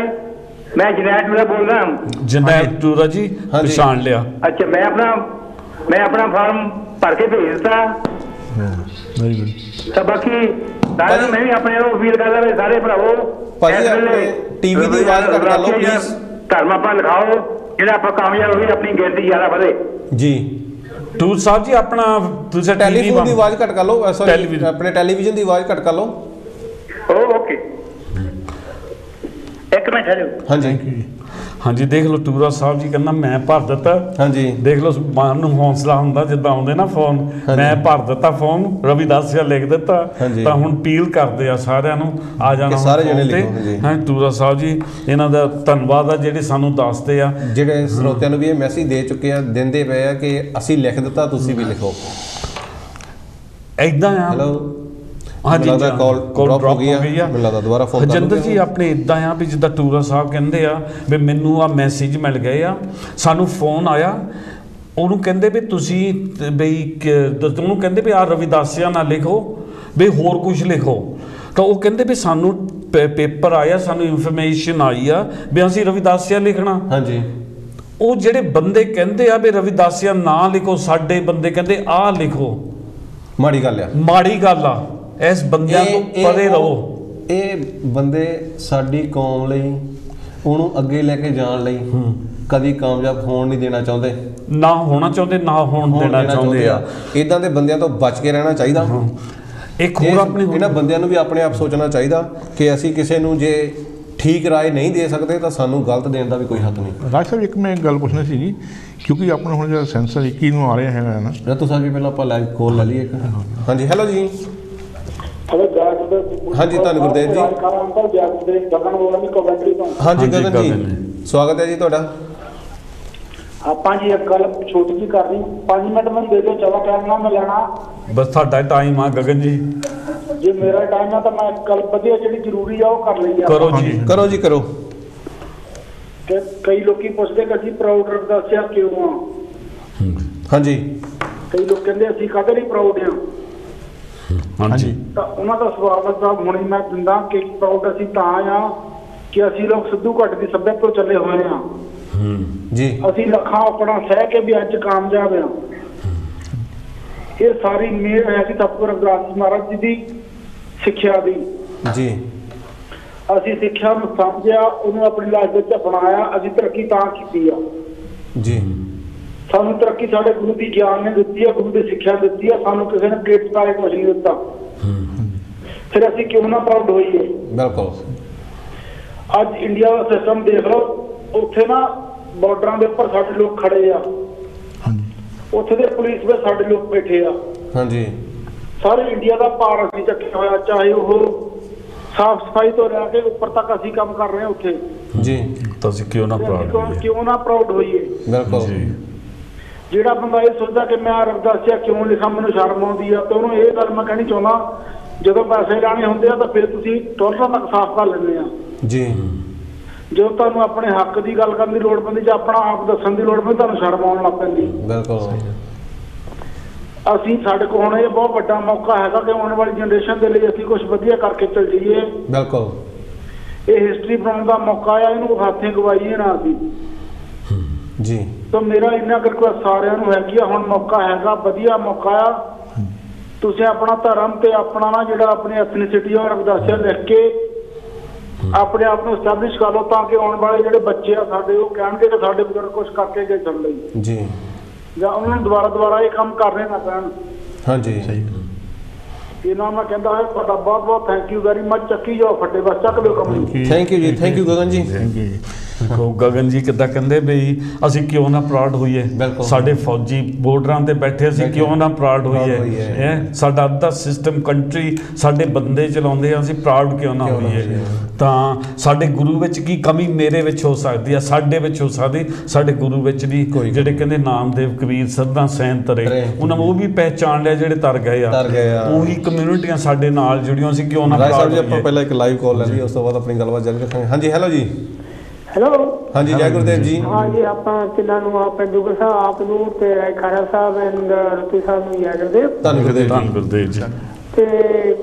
F: ਮੈਂ ਜਨੈਲ ਟੂਰਾ ਬੋਲ ਰਹਾ।
B: ਜਨੈਲ ਟੂਰਾ ਜੀ, ਪਛਾਣ ਲਿਆ।
F: ਅੱਛਾ, ਮੈਂ ਆਪਣਾ ਫਾਰਮ ਭਰ ਕੇ ਭੇਜ ਦਿੱਤਾ।
E: Very good.
F: ਤਾਂ ਬਾਕੀ ਸਾਰਿਆਂ ਮੈਂ ਵੀ ਆਪਣੇ ਨੂੰ ਅਪੀਲ ਕਰਦਾ ਵੀ ਸਾਰੇ ਭਰਾਵੋ
A: ਭਾਜੀ ਆਪਣੇ ਟੀਵੀ ਦੀ ਆਵਾਜ਼ ਘੱਟ ਕਰ ਲਓ ਪਲੀਜ਼।
F: ਧਰਮ ਆਪਾਂ ਲਿਖਾਓ, ਜਿਹੜਾ ਆਪਾਂ ਕਾਮਯਾਬ ਹੋਈ, ਆਪਣੀ ਗਿਣਤੀ ਜ਼ਿਆਦਾ ਵਧੇ
A: ਜੀ।
B: ਟੂਰ ਸਾਹਿਬ ਜੀ, ਆਪਣਾ ਤੁਸੀਂ
A: ਟੈਲੀਫੋਨ ਦੀ ਆਵਾਜ਼ ਘੱਟ ਕਰ ਲਓ, ਸੌਰੀ ਆਪਣੇ ਟੈਲੀਵਿਜ਼ਨ ਦੀ ਆਵਾਜ਼ ਘੱਟ ਕਰ ਲਓ।
F: ਓਕੇ, ਇੱਕ ਮਿੰਟ ਠਹਿਰੋ।
A: ਹਾਂਜੀ
B: ਹਾਂਜੀ, ਦੇਖ ਲਓ ਟੂਰਾ ਸਾਹਿਬ ਜੀ ਕਹਿੰਦਾ ਮੈਂ ਭਰ ਦਿੱਤਾ।
A: ਹਾਂਜੀ, ਦੇਖ
B: ਲਓ ਮਨ ਨੂੰ ਹੌਸਲਾ ਹੁੰਦਾ ਜਿੱਦਾਂ ਆਉਂਦੇ ਨਾ ਫੋਨ, ਮੈਂ ਭਰ ਦਿੱਤਾ ਫੋਨ, ਰਵਿਦਾਸੀਆ ਲਿਖ ਦਿੱਤਾ। ਤਾਂ ਹੁਣ ਅਪੀਲ ਕਰਦੇ ਆ ਸਾਰਿਆਂ ਨੂੰ ਆ ਜਾਣਾ
A: ਸਾਰੇ ਜਣੇ ਲਿਖੋ।
B: ਹਾਂ, ਟੂਰਾ ਸਾਹਿਬ ਜੀ ਇਹਨਾਂ ਦਾ ਧੰਨਵਾਦ ਆ ਜਿਹੜੇ ਸਾਨੂੰ ਦੱਸਦੇ ਆ,
A: ਜਿਹੜੇ ਸਰੋਤਿਆਂ ਨੂੰ ਵੀ ਇਹ ਮੈਸੇਜ ਦੇ ਚੁੱਕੇ ਆ, ਦਿੰਦੇ ਪਏ ਆ ਕਿ ਅਸੀਂ ਲਿਖ ਦਿੱਤਾ, ਤੁਸੀਂ ਵੀ ਲਿਖੋ।
B: ਏਦਾਂ ਆ।
A: ਹੈਲੋ,
B: ਹਾਂਜੀ, ਕਾਲ ਡ੍ਰੌਪ ਹੋ ਗਈ ਆ।
A: ਮੈਨੂੰ ਲੱਗਦਾ ਦੁਬਾਰਾ ਫੋਨ ਕਰ
B: ਹਜਿੰਦਰ ਜੀ, ਆਪਣੇ ਇਦਾਂ ਆ ਵੀ ਜਿੱਦਾਂ ਟੂਰਾ ਸਾਹਿਬ ਕਹਿੰਦੇ ਆ ਵੀ ਮੈਨੂੰ ਆ ਮੈਸੇਜ ਮਿਲ ਗਏ ਆ, ਸਾਨੂੰ ਫੋਨ ਆਇਆ, ਉਹਨੂੰ ਕਹਿੰਦੇ ਵੀ ਤੁਸੀਂ ਉਹਨੂੰ ਕਹਿੰਦੇ ਵੀ ਆ ਰਵਿਦਾਸੀਆ ਨਾ ਲਿਖੋ ਵੀ ਹੋਰ ਕੁਝ ਲਿਖੋ। ਤਾਂ ਉਹ ਕਹਿੰਦੇ ਵੀ ਸਾਨੂੰ ਪੇਪਰ ਆਇਆ, ਸਾਨੂੰ ਇਨਫੋਰਮੇਸ਼ਨ ਆਈ ਆ ਵੀ ਅਸੀਂ ਰਵਿਦਾਸੀਆ ਲਿਖਣਾ।
A: ਹਾਂਜੀ।
B: ਉਹ ਜਿਹੜੇ ਬੰਦੇ ਕਹਿੰਦੇ ਆ ਵੀ ਰਵਿਦਾਸੀਆ ਨਾ ਲਿਖੋ, ਸਾਡੇ ਬੰਦੇ ਕਹਿੰਦੇ ਆਹ ਲਿਖੋ,
A: ਮਾੜੀ ਗੱਲ ਆ,
B: ਮਾੜੀ ਗੱਲ ਆ। ਇਸ ਬੰਦਿਆਂ ਤੋਂ ਪਰੇ ਰਹੋ।
A: ਇਹ ਬੰਦੇ ਸਾਡੀ ਕੌਮ ਲਈ, ਉਹਨੂੰ ਅੱਗੇ ਲੈ ਕੇ ਜਾਣ ਲਈ ਕਦੀ ਕਾਮਯਾਬ ਹੋਣ ਨਹੀਂ ਦੇਣਾ ਚਾਹੁੰਦੇ,
B: ਨਾ ਹੋਣਾ ਚਾਹੁੰਦੇ, ਨਾ ਹੋਣ ਦੇਣਾ ਚਾਹੁੰਦੇ ਆ।
A: ਇਦਾਂ ਦੇ ਬੰਦਿਆਂ ਤੋਂ ਬਚ ਕੇ ਰਹਿਣਾ ਚਾਹੀਦਾ।
B: ਇੱਕ ਹੋਰ ਆਪਣੇ
A: ਇਹਨਾਂ ਬੰਦਿਆਂ ਨੂੰ ਵੀ ਆਪਣੇ ਆਪ ਸੋਚਣਾ ਚਾਹੀਦਾ ਕਿ ਅਸੀਂ ਕਿਸੇ ਨੂੰ ਜੇ ਠੀਕ ਰਾਏ ਨਹੀਂ ਦੇ ਸਕਦੇ ਤਾਂ ਸਾਨੂੰ ਗਲਤ ਦੇਣ ਦਾ ਵੀ ਕੋਈ ਹੱਕ ਨਹੀਂ।
E: ਰਾਜ ਸਾਹਿਬ, ਇੱਕ ਮੈਂ ਗੱਲ ਪੁੱਛਣੀ ਸੀ ਜੀ, ਕਿਉਂਕਿ ਆਪਣਾ ਹੁਣ ਜਿਹੜਾ ਸੈਂਸਰ 21 ਨੂੰ ਆ ਰਿਹਾ ਹੈਗਾ ਨਾ,
A: ਰਤੂ ਸਾਹਿਬ ਜੀ ਪਹਿਲਾਂ ਆਪਾਂ ਲਾਈਵ ਕਾਲ ਲੈ ਲਈਏ। ਹਾਂਜੀ, ਹੈਲੋ ਜੀ। ਹਾਂਜੀ, ਧੰਨ ਗੁਰਦੇਵ ਜੀ। ਹਾਂਜੀ ਗਗਨ ਜੀ, ਸਵਾਗਤ ਹੈ ਜੀ ਤੁਹਾਡਾ।
I: ਆਪਾਂ ਜੀ ਇੱਕ ਗੱਲ ਛੋਟੀ ਜਿਹੀ ਕਰ ਰਹੀ, 5 ਮਿੰਟ ਮੈਨੂੰ ਦੇ ਦਿਓ, ਚਲਾ ਟਾਈਮ ਨਾਲ ਮੈਂ ਲੈਣਾ
B: ਬਸ। ਤੁਹਾਡਾ ਟਾਈਮ ਆ ਗਗਨ ਜੀ।
I: ਜੇ ਮੇਰਾ ਟਾਈਮ ਆ ਤਾਂ ਮੈਂ ਗੱਲ ਵਧੀਆ ਜਿਹੜੀ ਜ਼ਰੂਰੀ ਆ ਉਹ ਕਰ ਲਈ ਆ।
B: ਕਰੋ ਜੀ,
A: ਕਰੋ ਜੀ, ਕਰੋ।
I: ਤੇ ਕਈ ਲੋਕੀ ਪੁੱਛਦੇ ਕਿ ਅਸੀਂ ਪ੍ਰਾਊਡ ਰਵਿਦਾਸੀਆ ਕਿਉਂ ਆ।
A: ਹਾਂਜੀ।
I: ਕਈ ਲੋਕ ਕਹਿੰਦੇ ਅਸੀਂ ਕਾਹਦੇ ਲਈ ਪ੍ਰਾਊਡ ਆ।
B: ਹਾਂਜੀ।
I: ਤਾਂ ਉਹਨਾਂ ਦਾ ਸਵਾਲ ਦਾ ਹੁਣੇ ਮੈਂ ਦਿੰਦਾ ਕਿ ਪ੍ਰਾਊਡ ਅਸੀਂ ਤਾਂ ਆ ਕਿ ਅਸੀਂ ਲੋਕ ਸਿੱਧੂ ਘਾਟ ਦੀ ਸੱਭਿਅਤਾ ਤੋਂ ਚੱਲੇ ਹੋਏ ਆ
A: ਜੀ।
I: ਅਸੀਂ ਲੱਖਾਂ ਆਪਣਾ ਸਹਿ ਕੇ ਵੀ ਅੱਜ ਕਾਮਯਾਬ ਆ। ਇਹ ਸਾਰੀ ਮੇਰ ਹੈ ਕਿ ਸਤਿਗੁਰੂ ਰਵਿਦਾਸ ਮਹਾਰਾਜ ਜੀ ਦੀ ਸਿੱਖਿਆ ਦੀ
A: ਜੀ।
I: ਅਸੀਂ ਸਿੱਖਿਆ ਨੂੰ ਸਮਝਿਆ, ਉਹਨੂੰ ਆਪਣੀ ਲਾਈਫ ਵਿੱਚ ਅਪਣਾਇਆ, ਅਸੀਂ ਤਰੱਕੀ ਤਾਂ ਕੀਤੀ ਆ
A: ਜੀ।
I: ਸਾਨੂੰ ਤਰੱਕੀ ਸਾਡੇ ਗੁਰੂ ਦੀ ਗਿਆਨ ਨੇ ਦਿੱਤੀ ਆ, ਗੁਰੂ ਦੀ ਸਿੱਖਿਆ ਦਿੱਤੀ ਆ, ਸਾਨੂੰ ਕਿਸੇ ਨੇ ਪਲੇਟ ਪਾਏ ਕੁਝ ਨਹੀਂ ਦਿੱਤਾ। ਫਿਰ ਅਸੀਂ ਕਿਉਂ ਨਾ ਪ੍ਰਾਊਡ ਹੋਈਏ।
A: ਬਿਲਕੁਲ।
I: ਅੱਜ ਇੰਡੀਆ ਦਾ ਸਿਸਟਮ ਦੇਖ ਲਓ, ਉੱਥੇ ਨਾ ਬਾਰਡਰਾਂ ਦੇ ਉੱਪਰ ਸਾਡੇ ਲੋਕ ਖੜੇ ਆ, ਉੱਥੇ ਦੇ ਪੁਲਿਸ ਵਿੱਚ ਸਾਡੇ ਲੋਕ ਬੈਠੇ ਆ।
A: ਹਾਂਜੀ।
I: ਸਾਰੇ ਇੰਡੀਆ ਦਾ ਭਾਰ ਅਸੀਂ ਚੱਕਿਆ ਹੋਇਆ, ਚਾਹੇ ਉਹ ਸਾਫ ਸਫਾਈ ਤੋਂ ਲੈ ਕੇ ਉੱਪਰ ਤੱਕ ਅਸੀਂ ਕੰਮ ਕਰ ਰਹੇ ਹਾਂ ਉੱਥੇ
A: ਜੀ।
B: ਤਾਂ ਅਸੀਂ ਕਿਉਂ ਨਾ
I: ਪ੍ਰਾਊਡ ਹੋਈਏ।
A: ਬਿਲਕੁਲ।
I: ਜਿਹੜਾ ਬੰਦਾ ਇਹ ਸੋਚਦਾ ਕਿ ਮੈਂ ਰਵਿਦਾਸੀਆ ਕਿਉਂ ਲਿਖਾਂ, ਮੈਨੂੰ ਸ਼ਰਮ ਆਉਂਦੀ ਆ, ਤੇ ਉਹਨੂੰ ਇਹ ਗੱਲ ਮੈਂ ਕਹਿਣੀ ਚਾਹੁੰਦਾ, ਜਦੋਂ ਪੈਸੇ ਲੈਣੇ ਹੁੰਦੇ ਆ ਤਾਂ ਫਿਰ ਤੁਸੀਂ ਟੋਲਰਾਂ ਤੱਕ ਸਾਫ਼ ਕਰ ਲੈਂਦੇ ਆ
A: ਜੀ।
I: ਜਦੋਂ ਤੁਹਾਨੂੰ ਆਪਣੇ ਹੱਕ ਦੀ ਗੱਲ ਕਰਨ ਦੀ ਲੋੜ ਪੈਂਦੀ ਜਾਂ ਆਪਣਾ ਆਪ ਦੱਸਣ ਦੀ ਲੋੜ ਪੈਂਦੀ, ਤੁਹਾਨੂੰ ਸ਼ਰਮ ਆਉਣ ਲੱਗ ਪੈਂਦੀ।
A: ਬਿਲਕੁਲ।
I: ਅਸੀਂ ਸਾਡੇ ਕੋਲ ਹੁਣ ਇਹ ਬਹੁਤ ਵੱਡਾ ਮੌਕਾ ਹੈਗਾ ਕਿ ਆਉਣ ਵਾਲੀ ਜਨਰੇਸ਼ਨ ਦੇ ਲਈ ਅਸੀਂ ਕੁਝ ਵਧੀਆ ਕਰਕੇ ਚੱਲ ਜਾਈਏ।
A: ਬਿਲਕੁਲ।
I: ਇਹ ਹਿਸਟਰੀ ਬਣਾਉਣ ਦਾ ਮੌਕਾ ਆ, ਇਹਨੂੰ ਹੱਥੀਂ ਗਵਾਈਏ ਨਾ ਅਸੀਂ
A: ਜੀ।
I: ਤਾਂ ਮੇਰਾ ਇੰਨਾ ਕਰਕੇ ਸਾਰਿਆਂ ਨੂੰ ਹੈਗੀ ਆ, ਹੁਣ ਮੌਕਾ ਹੈਗਾ, ਵਧੀਆ ਮੌਕਾ ਆ। ਤੁਸੀਂ ਆਪਣਾ ਧਰਮ ਤੇ ਆਪਣਾ ਨਾ ਜਿਹੜਾ ਆਪਣੀ ਐਥਨੀਸਿਟੀ ਆ ਰਵਿਦਾਸੀਆ ਲਿਖ ਕੇ ਆਪਣੇ ਆਪ ਨੂੰ ਐਸਟੈਬਲਿਸ਼ ਕਰ ਲਓ, ਤਾਂ ਕਿ ਆਉਣ ਵਾਲੇ ਜਿਹੜੇ ਬੱਚੇ ਆ ਸਾਡੇ ਉਹ ਕਹਿਣਗੇ ਕਿ ਸਾਡੇ ਬਜ਼ੁਰਗ ਕੁਝ ਕਰਕੇ ਗਏ ਚੱਲ ਲਈ
A: ਜੀ,
I: ਜਾਂ ਉਹਨਾਂ ਨੂੰ ਦੁਬਾਰਾ ਇਹ ਕੰਮ ਕਰਨੇ ਨਾ ਪੈਣ।
A: ਹਾਂਜੀ।
I: ਇਹ ਨਾ ਮੈਂ ਕਹਿੰਦਾ ਹੈ ਤੁਹਾਡਾ ਬਹੁਤ ਬਹੁਤ ਥੈਂਕ ਯੂ ਵੈਰੀ ਮਚ। ਚੱਕੀ ਜਾਓ ਫੱਟੇ, ਬਸ ਚੱਕ ਲਿਓ ਕੰਮ।
A: Thank you ji, thank you Gagan ਜੀ।
B: ਗਗਨ ਜੀ ਕਿੱਦਾਂ ਕਹਿੰਦੇ ਬਈ ਅਸੀਂ ਕਿਉਂ ਨਾ ਪ੍ਰਾਊਡ ਹੋਈਏ, ਸਾਡੇ ਫੌਜੀ ਬਾਰਡਰਾਂ ਤੇ ਬੈਠੇ ਅਸੀਂ ਕਿਉਂ ਨਾ ਪ੍ਰਾਊਡ ਹੋਈਏ। ਸਾਡਾ ਅੱਧਾ ਸਿਸਟਮ ਕੰਟਰੀ ਸਾਡੇ ਬੰਦੇ ਚਲਾਉਂਦੇ ਆ, ਅਸੀਂ ਪ੍ਰਾਊਡ ਕਿਉਂ ਨਾ ਹੋਈਏ। ਤਾਂ ਸਾਡੇ ਗੁਰੂ ਵਿੱਚ ਕੀ ਕਮੀ ਮੇਰੇ ਵਿੱਚ ਹੋ ਸਕਦੀ ਆ, ਸਾਡੇ ਵਿੱਚ ਹੋ ਸਕਦੀ, ਸਾਡੇ ਗੁਰੂ ਵਿੱਚ ਵੀ। ਜਿਹੜੇ ਕਹਿੰਦੇ ਨਾਮਦੇਵ, ਕਬੀਰ, ਸੱਦਾ, ਸੈਨ ਤਰੇ, ਉਹਨਾਂ ਨੂੰ ਉਹ ਵੀ ਪਹਿਚਾਣ ਲਿਆ ਜਿਹੜੇ ਤਰ ਗਏ ਆ। ਉਹੀ ਕਮਿਊਨਿਟੀਆਂ ਸਾਡੇ ਨਾਲ ਜੁੜੀਆਂ, ਅਸੀਂ ਕਿਉਂ ਨਾ ਪ੍ਰਾਊਡ ਹੋਈਏ।
A: ਆਪਾਂ ਪਹਿਲਾਂ ਇੱਕ ਲਾਈਵ ਕਾਲ ਲੈ ਲਈ, ਉਸ ਤੋਂ ਬਾਅਦ ਆਪਣੀ ਗੱਲਬਾਤ ਜਾਰੀ ਰੱਖਾਂਗੇ। ਹਾਂਜੀ, ਹੈਲੋ ਜੀ।
H: ਹੈਲੋ।
A: ਹਾਂਜੀ, ਜੈ ਗੁਰਦੇਵ ਜੀ।
H: ਹਾਂਜੀ, ਆਪਾਂ ਤਿੰਨਾਂ ਨੂੰ ਆਪ ਜੁਗਲ ਸਾਹਿਬ, ਆਪ ਨੂੰ ਤੇ ਖਾਰਾ ਸਾਹਿਬ ਐਂਡ ਰਤੂ ਸਾਹਿਬ ਨੂੰ ਜੈ ਗੁਰਦੇਵ।
A: ਧੰਨ ਗੁਰਦੇਵ
B: ਜੀ।
H: ਤੇ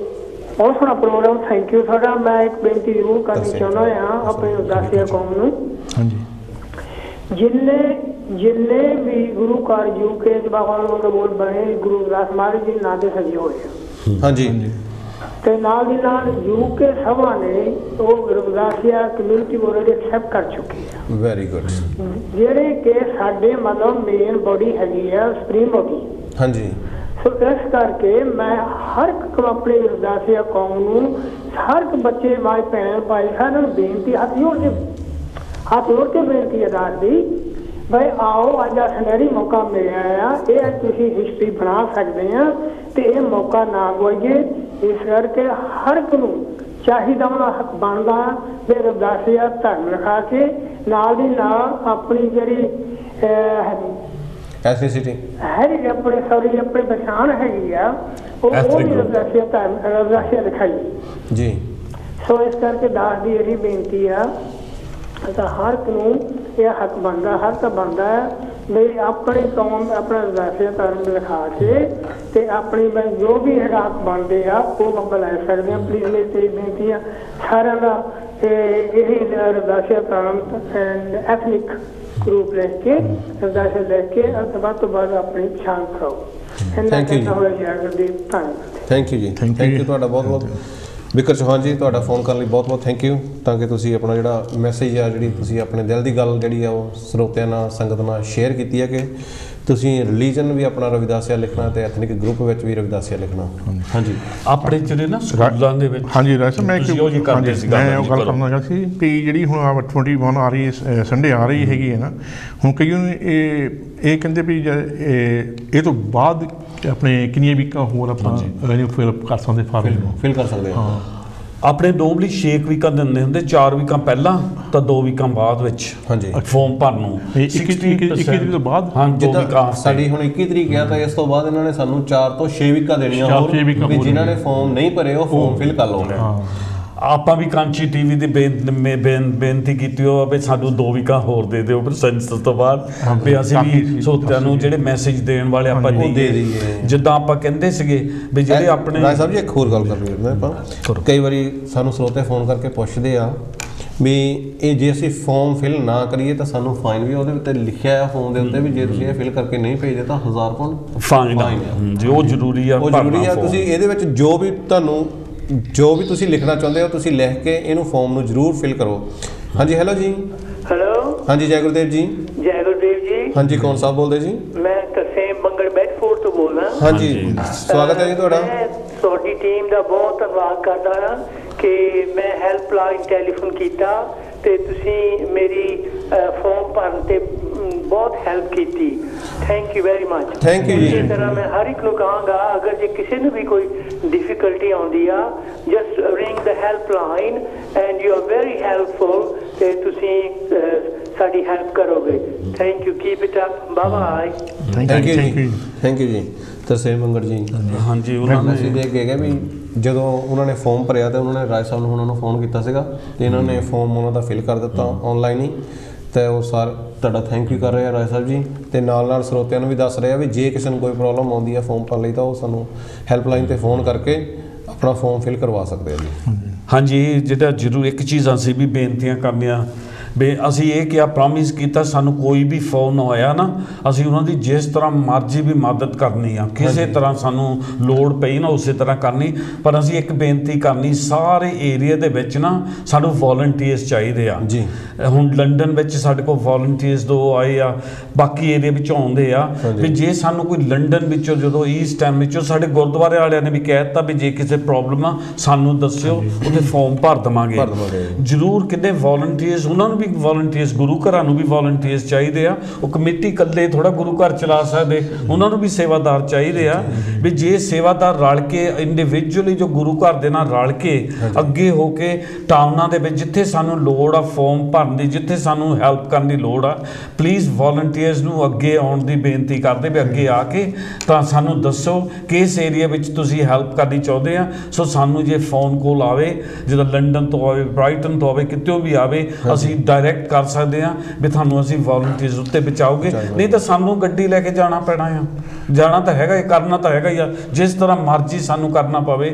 H: ਬਹੁਤ ਸੋਹਣਾ ਪ੍ਰੋਗਰਾਮ, ਥੈਂਕ ਯੂ ਤੁਹਾਡਾ। ਮੈਂ ਇੱਕ ਬੇਨਤੀ ਜ਼ਰੂਰ ਕਰਨੀ ਚਾਹੁੰਦਾ ਹਾਂ ਆਪਣੀ ਰਵਿਦਾਸੀਆ ਕੌਮ ਨੂੰ।
E: ਹਾਂਜੀ।
H: ਜਿੰਨੇ ਵੀ ਗੁਰੂ ਘਰ ਯੂਕੇ ਚ ਬਾਬਾ ਦੇ ਬੋਲ ਬਣੇ ਗੁਰੂ ਰਵਿਦਾਸ ਮਹਾਰਾਜ ਜੀ ਨਾਂ ਦੇ ਸਜੇ ਹੋਏ ਆ।
A: ਹਾਂਜੀ।
H: ਤੇ ਨਾਲ ਦੀ ਨਾਲ ਯੂਕੇ ਸਭਾ ਨੇ ਉਹ ਰਵਿਦਾਸੀਆ ਕਮਿਊਨਿਟੀ ਆਲਰੇਡੀ ਐਕਸੈਪਟ ਕਰ ਚੁੱਕੀ ਆ।
A: Very good. ਜਿਹੜੇ
H: ਕਿ ਸਾਡੇ ਮਤਲਬ ਮੇਨ ਬੋਡੀ ਹੈਗੀ ਆ ਸੁਪਰੀਮ ਬੋਡੀ।
A: ਹਾਂਜੀ।
H: ਸੋ ਇਸ ਕਰਕੇ ਮੈਂ ਹਰ ਇੱਕ ਆਪਣੀ ਰਵਿਦਾਸੀਆ ਕੌਮ ਨੂੰ, ਹਰ ਇੱਕ ਬੱਚੇ ਮਾਏ ਭੈਣ ਭਾਈ ਸਾਰਿਆਂ ਨੂੰ ਬੇਨਤੀ ਹੱਥ ਜੋੜ ਕੇ ਬੇਨਤੀ ਅਦਾ ਦੀ ਭਾਈ ਆਓ, ਅੱਜ ਆ ਸੁਨਹਿਰੀ ਮੌਕਾ ਮਿਲਿਆ ਆ, ਇਹ ਤੁਸੀਂ ਹਿਸਟਰੀ ਬਣਾ ਸਕਦੇ ਆ ਤੇ ਇਹ ਮੌਕਾ ਨਾ ਗਵਾਈਏ। ਇਸ ਕਰਕੇ ਹਰ ਇੱਕ ਨੂੰ ਚਾਹੀਦਾ, ਉਹਦਾ ਹੱਕ ਬਣਦਾ ਵੀ ਰਵਿਦਾਸੀਆ ਧਰਮ ਰਖਾ ਕੇ ਨਾਲ ਦੀ ਨਾਲ ਆਪਣੀ ਜਿਹੜੀ
A: ਐਥਨੀਸਿਟੀ
H: ਹੈਗੀ ਆਪਣੇ ਆਪਣੀ ਪਛਾਣ ਹੈਗੀ ਆ, ਉਹ ਵੀ ਰਵਿਦਾਸੀਆ ਧਰਮ ਰਵਿਦਾਸੀਆ ਲਿਖਾਈ
A: ਜੀ।
H: ਸੋ ਇਸ ਕਰਕੇ ਦਾਸ ਦੀ ਇਹੀ ਬੇਨਤੀ ਆ ਤਾਂ ਹਰ ਇੱਕ ਨੂੰ ਇਹ ਹੱਕ ਬਣਦਾ, ਹਰ ਤਾਂ ਬਣਦਾ ਹੈ ਵੀ ਆਪਣੀ ਕੌਮ ਆਪਣਾ ਰਜ਼ਾਸੀਆ ਧਰਮ ਲਿਖਾ ਕੇ ਤੇ ਆਪਣੀ ਮੈਂ ਜੋ ਵੀ ਹੈਗਾ ਹੱਕ ਬਣਦੇ ਆ ਉਹ ਆਪਾਂ ਲੈ ਸਕਦੇ ਆ। ਪਲੀਜ਼ ਮੇਰੀ ਤੇ ਬੇਨਤੀ ਆ ਸਾਰਿਆਂ ਦਾ ਇਹ ਰਜ਼ਾਸੀਆ ਧਰਮ ਐਂਡ ਐਥਨਿਕ ਗਰੁੱਪ ਲੈ ਕੇ ਰਜ਼ਾਸੀਆ ਲੈ ਕੇ ਵੱਧ ਤੋਂ ਵੱਧ ਆਪਣੀ ਪਛਾਣ ਕਰੋ।
A: Thank you ji, thank you ji, thank you ਤੁਹਾਡਾ ਬਹੁਤ ਬਹੁਤ। ਬਿਕਰ ਚੌਹਾਨ ਜੀ ਤੁਹਾਡਾ ਫੋਨ ਕਰਨ ਲਈ ਬਹੁਤ ਬਹੁਤ ਥੈਂਕ ਯੂ, ਤਾਂ ਕਿ ਤੁਸੀਂ ਆਪਣਾ ਜਿਹੜਾ ਮੈਸੇਜ ਆ ਜਿਹੜੀ ਤੁਸੀਂ ਆਪਣੇ ਦਿਲ ਦੀ ਗੱਲ ਜਿਹੜੀ ਆ ਉਹ ਸਰੋਤਿਆਂ ਨਾਲ ਸੰਗਤ ਨਾਲ ਸ਼ੇਅਰ ਕੀਤੀ ਹੈ ਕਿ ਤੁਸੀਂ ਰਿਲੀਜਨ ਵੀ ਆਪਣਾ ਰਵਿਦਾਸੀਆ ਲਿਖਣਾ ਤੇ ਐਥਨਿਕ ਗਰੁੱਪ ਵਿੱਚ ਵੀ ਰਵਿਦਾਸੀਆ ਲਿਖਣਾ। ਹਾਂਜੀ
B: ਆਪਣੇ ਜਿਹੜੇ ਨਾ ਸਕੂਲਾਂ ਦੇ ਵਿੱਚ
E: ਹਾਂਜੀ ਰਾਜ ਮੈਂ ਉਹ ਗੱਲ ਕਰਨਾ ਚਾਹੁੰਦਾ ਸੀ ਵੀ ਜਿਹੜੀ ਹੁਣ 21 ਆ ਰਹੀ ਸੰਡੇ ਆ ਰਹੀ ਹੈਗੀ ਹੈ ਨਾ, ਹੁਣ ਕਈ ਨੂੰ ਇਹ ਕਹਿੰਦੇ ਵੀ ਇਹ ਤੋਂ ਬਾਅਦ ਆਪਣੇ ਕਿੰਨੀਆਂ ਵੀਕਾਂ ਹੋਰ ਆਪਾਂ ਫਿਲ ਕਰ ਸਕਦੇ
A: ਫਿਲ ਕਰ ਸਕਦੇ ਹਾਂ।
B: ਆਪਣੇ ਨੋਰਮਲੀ 6 ਵੀਕਾਂ ਦਿੰਦੇ ਹੁੰਦੇ, 4 ਵੀਕਾਂ ਪਹਿਲਾਂ ਤਾਂ 2 ਵੀਕਾਂ ਬਾਅਦ ਵਿੱਚ
A: ਹਾਂਜੀ
B: ਫਾਰਮ ਭਰਨ ਨੂੰ
E: 21 ਤਰੀਕ ਤੋਂ ਬਾਅਦ।
B: ਹਾਂ, 2 ਵੀਕਾਂ
A: ਸਾਡੀ ਹੁਣ 21 ਤਰੀਕ ਆ ਤਾਂ ਇਸ ਤੋਂ ਬਾਅਦ ਇਹਨਾਂ ਨੇ ਸਾਨੂੰ 4 ਤੋਂ 6 ਵੀਕਾਂ ਦੇਣੀਆਂ ਹੋਰ, ਵੀ ਜਿਨ੍ਹਾਂ ਨੇ ਫਾਰਮ ਨਹੀਂ ਭਰੇ ਉਹ ਫਾਰਮ ਫਿਲ ਕਰ ਲਓ।
B: ਆਪਾਂ ਵੀ ਕਾਂਚੀ ਟੀਵੀ ਦੀ ਬੇਨਤੀ ਕੀਤੀ ਉਹ ਵੀ ਸਾਨੂੰ 2 ਵੀਕਾਂ ਹੋਰ ਦੇ ਦਿਓ ਸੈਂਸਸ ਤੋਂ ਬਾਅਦ, ਵੀ ਅਸੀਂ ਵੀ ਸਰੋਤਿਆਂ ਨੂੰ ਜਿਹੜੇ ਮੈਸੇਜ ਦੇਣ ਵਾਲੇ ਆਪਾਂ ਦੇ ਦਈਏ। ਜਿੱਦਾਂ ਆਪਾਂ ਕਹਿੰਦੇ ਸੀਗੇ ਵੀ ਜਿਹੜੇ ਆਪਣੇ
A: ਰਾਜ ਸਾਹਿਬ ਜੀ ਇੱਕ ਹੋਰ ਗੱਲ ਕਰਨੀ ਆਪਾਂ, ਕਈ ਵਾਰੀ ਸਾਨੂੰ ਸਰੋਤੇ ਫੋਨ ਕਰਕੇ ਪੁੱਛਦੇ ਆ ਵੀ ਇਹ ਜੇ ਅਸੀਂ ਫਾਰਮ ਫਿਲ ਨਾ ਕਰੀਏ ਤਾਂ ਸਾਨੂੰ ਫਾਈਨ ਵੀ ਉਹਦੇ ਉੱਤੇ ਲਿਖਿਆ ਆ ਫੋਨ ਦੇ ਉੱਤੇ ਵੀ ਜੇ ਤੁਸੀਂ ਇਹ ਫਿਲ ਕਰਕੇ ਨਹੀਂ ਭੇਜਦੇ ਤਾਂ 1000 ਪਾਉਂਡ
B: ਫਾਈਨ ਆ ਜੀ। ਉਹ ਜ਼ਰੂਰੀ ਆ,
A: ਉਹ ਜ਼ਰੂਰੀ ਆ। ਤੁਸੀਂ ਇਹਦੇ ਵਿੱਚ ਜੋ ਵੀ ਤੁਸੀਂ ਲਿਖਣਾ ਚਾਹੁੰਦੇ ਹੋ ਤੁਸੀਂ ਲਿਖ ਕੇ ਇਹਨੂੰ ਫਾਰਮ ਨੂੰ ਜ਼ਰੂਰ ਫਿਲ ਕਰੋ। ਹਾਂਜੀ ਹੈਲੋ ਜੀ।
J: ਹੈਲੋ
A: ਹਾਂਜੀ ਜੈ ਗੁਰਦੇਵ ਜੀ।
J: ਜੈ ਗੁਰਦੇਵ ਜੀ।
A: ਹਾਂਜੀ ਕੌਣ ਸਾਹਿਬ ਬੋਲਦੇ ਜੀ?
J: ਮੈਂ ਤਰਸੇਮ ਮੰਗਲ ਬੈਡਫੋਰਡ ਤੋਂ ਬੋਲਦਾ।
A: ਹਾਂਜੀ ਸਵਾਗਤ ਹੈ ਜੀ ਤੁਹਾਡਾ।
J: ਮੈਂ ਤੁਹਾਡੀ ਟੀਮ ਦਾ ਬਹੁਤ ਧੰਨਵਾਦ ਕਰਦਾ ਹਾਂ ਕਿ ਮੈਂ ਹੈਲਪਲਾਈਨ ਟੈਲੀਫੋਨ ਕੀਤਾ ਤੇ ਤੁਸੀਂ ਮੇਰੀ ਫਾਰਮ ਭਰਨ ਤੇ ਬਹੁਤ ਹੈਲਪ ਕੀਤੀ। Thank you very much.
A: Thank you ਜੀ।
J: ਇਸੇ ਤਰ੍ਹਾਂ ਮੈਂ ਹਰ ਇੱਕ ਨੂੰ ਕਹਾਂਗਾ ਅਗਰ ਜੇ ਕਿਸੇ ਨੂੰ ਵੀ ਕੋਈ ਡਿਫਿਕਲਟੀ ਆਉਂਦੀ ਆ just ring the helpline and you are very helpful ਤੇ ਤੁਸੀਂ ਸਾਡੀ ਹੈਲਪ ਕਰੋਗੇ। Thank you, keep it up, bye bye.
A: Thank you ji, thank you ji. Tarsem Mangar ਜੀ
B: ਹਾਂਜੀ ਉਹਨਾਂ ਨੇ
A: ਮੈਸੇਜ ਦੇ ਕੇ ਗਏ ਵੀ ਜਦੋਂ ਉਹਨਾਂ ਨੇ ਫਾਰਮ ਭਰਿਆ ਤੇ ਉਹਨਾਂ ਨੇ ਰਾਜ ਸਾਹਿਬ ਨੂੰ ਉਹਨਾਂ ਨੂੰ ਫੋਨ ਕੀਤਾ ਸੀਗਾ ਤੇ ਇਹਨਾਂ ਨੇ ਫਾਰਮ ਉਹਨਾਂ ਦਾ ਫਿਲ ਕਰ ਦਿੱਤਾ ਆਨਲਾਈਨ ਹੀ, ਤੇ ਉਹ ਸਾਰ ਤੁਹਾਡਾ ਥੈਂਕ ਯੂ ਕਰ ਰਹੇ ਆ ਰਾਜ ਸਾਹਿਬ ਜੀ। ਤੇ ਨਾਲ ਨਾਲ ਸਰੋਤਿਆਂ ਨੂੰ ਵੀ ਦੱਸ ਰਹੇ ਆ ਵੀ ਜੇ ਕਿਸੇ ਨੂੰ ਕੋਈ ਪ੍ਰੋਬਲਮ ਆਉਂਦੀ ਹੈ ਫਾਰਮ ਭਰਨ ਲਈ ਤਾਂ ਉਹ ਸਾਨੂੰ ਹੈਲਪਲਾਈਨ ਤੇ ਫੋਨ ਕਰਕੇ ਆਪਣਾ ਫਾਰਮ ਫਿਲ ਕਰਵਾ ਸਕਦੇ ਆ ਜੀ।
B: ਹਾਂਜੀ ਜਿਹੜਾ ਜ਼ਰੂਰ ਇੱਕ ਚੀਜ਼ ਅਸੀਂ ਵੀ ਬੇਨਤੀਆਂ ਕਰਨੀਆਂ ਵੀ ਅਸੀਂ ਇਹ ਕਿਹਾ ਪ੍ਰੋਮਿਸ ਕੀਤਾ ਸਾਨੂੰ ਕੋਈ ਵੀ ਫੋਨ ਆਇਆ ਨਾ ਅਸੀਂ ਉਹਨਾਂ ਦੀ ਜਿਸ ਤਰ੍ਹਾਂ ਮਰਜ਼ੀ ਵੀ ਮਦਦ ਕਰਨੀ ਆ, ਕਿਸੇ ਤਰ੍ਹਾਂ ਸਾਨੂੰ ਲੋੜ ਪਈ ਨਾ ਉਸੇ ਤਰ੍ਹਾਂ ਕਰਨੀ। ਪਰ ਅਸੀਂ ਇੱਕ ਬੇਨਤੀ ਕਰਨੀ ਸਾਰੇ ਏਰੀਆ ਦੇ ਵਿੱਚ ਨਾ ਸਾਨੂੰ ਵੋਲੰਟੀਅਰਸ ਚਾਹੀਦੇ ਆ ਜੀ। ਹੁਣ ਲੰਡਨ ਵਿੱਚ ਸਾਡੇ ਕੋਲ ਵੋਲੰਟੀਅਰਸ 2 ਆਏ ਆ, ਬਾਕੀ ਏਰੀਆ ਵਿੱਚੋਂ ਆਉਂਦੇ ਆ ਵੀ ਜੇ ਸਾਨੂੰ ਕੋਈ ਲੰਡਨ ਵਿੱਚੋਂ ਜਦੋਂ ਈਸਟ ਟਾਈਮ ਵਿੱਚੋਂ ਸਾਡੇ ਗੁਰਦੁਆਰੇ ਵਾਲਿਆਂ ਨੇ ਵੀ ਕਹਿ ਦਿੱਤਾ ਵੀ ਜੇ ਕਿਸੇ ਪ੍ਰੋਬਲਮ ਆ ਸਾਨੂੰ ਦੱਸਿਓ ਉਹਦੇ ਫਾਰਮ ਭਰ ਦੇਵਾਂਗੇ ਜ਼ਰੂਰ। ਕਿੰਨੇ ਵੋਲੰਟੀਅਰਸ ਉਹਨਾਂ ਨੂੰ ਵੋਲੰਟੀਅਰਸ ਗੁਰੂ ਘਰਾਂ ਨੂੰ ਵੀ ਵੋਲੰਟੀਅਰਸ ਚਾਹੀਦੇ ਆ। ਉਹ ਕਮੇਟੀ ਇਕੱਲੇ ਥੋੜਾ ਗੁਰੂ ਘਰ ਚਲਾ ਸਕਦੇ, ਉਹਨਾਂ ਨੂੰ ਵੀ ਸੇਵਾਦਾਰ ਚਾਹੀਦੇ ਆ ਵੀ ਜੇ ਸੇਵਾਦਾਰ ਰਲ ਕੇ ਇੰਡੀਵਿਜੂਅਲੀ ਜੋ ਗੁਰੂ ਘਰ ਦੇ ਨਾਲ ਰਲ ਕੇ ਅੱਗੇ ਹੋ ਕੇ ਟਾਊਨਾਂ ਦੇ ਵਿੱਚ ਜਿੱਥੇ ਸਾਨੂੰ ਲੋੜ ਆ ਫਾਰਮ ਭਰਨ ਦੀ, ਜਿੱਥੇ ਸਾਨੂੰ ਹੈਲਪ ਕਰਨ ਦੀ ਲੋੜ ਆ, ਪਲੀਜ਼ ਵੋਲੰਟੀਅਰਸ ਨੂੰ ਅੱਗੇ ਆਉਣ ਦੀ ਬੇਨਤੀ ਕਰਦੇ ਵੀ ਅੱਗੇ ਆ ਕੇ ਤਾਂ ਸਾਨੂੰ ਦੱਸੋ ਕਿ ਇਸ ਏਰੀਆ ਵਿੱਚ ਤੁਸੀਂ ਹੈਲਪ ਕਰਨੀ ਚਾਹੁੰਦੇ ਆ। ਸੋ ਸਾਨੂੰ ਜੇ ਫੋਨ ਕਾਲ ਆਵੇ ਜਦੋਂ ਲੰਡਨ ਤੋਂ ਆਵੇ, ਬ੍ਰਾਈਟਨ ਤੋਂ ਆਵੇ, ਕਿਤੋਂ ਵੀ ਆਵੇ ਅਸੀਂ ਡਾਇਰੈਕਟ ਕਰ ਸਕਦੇ ਹਾਂ ਵੀ ਤੁਹਾਨੂੰ ਅਸੀਂ ਵੋਲੰਟੀਅਰਸ ਉੱਤੇ ਬਚਾਓਗੇ। ਨਹੀਂ ਤਾਂ ਸਾਨੂੰ ਗੱਡੀ ਲੈ ਕੇ ਜਾਣਾ ਪੈਣਾ ਆ, ਜਾਣਾ ਤਾਂ ਹੈਗਾ, ਕਰਨਾ ਤਾਂ ਹੈਗਾ ਹੀ ਆ, ਜਿਸ ਤਰ੍ਹਾਂ ਮਰਜ਼ੀ ਸਾਨੂੰ ਕਰਨਾ ਪਵੇ।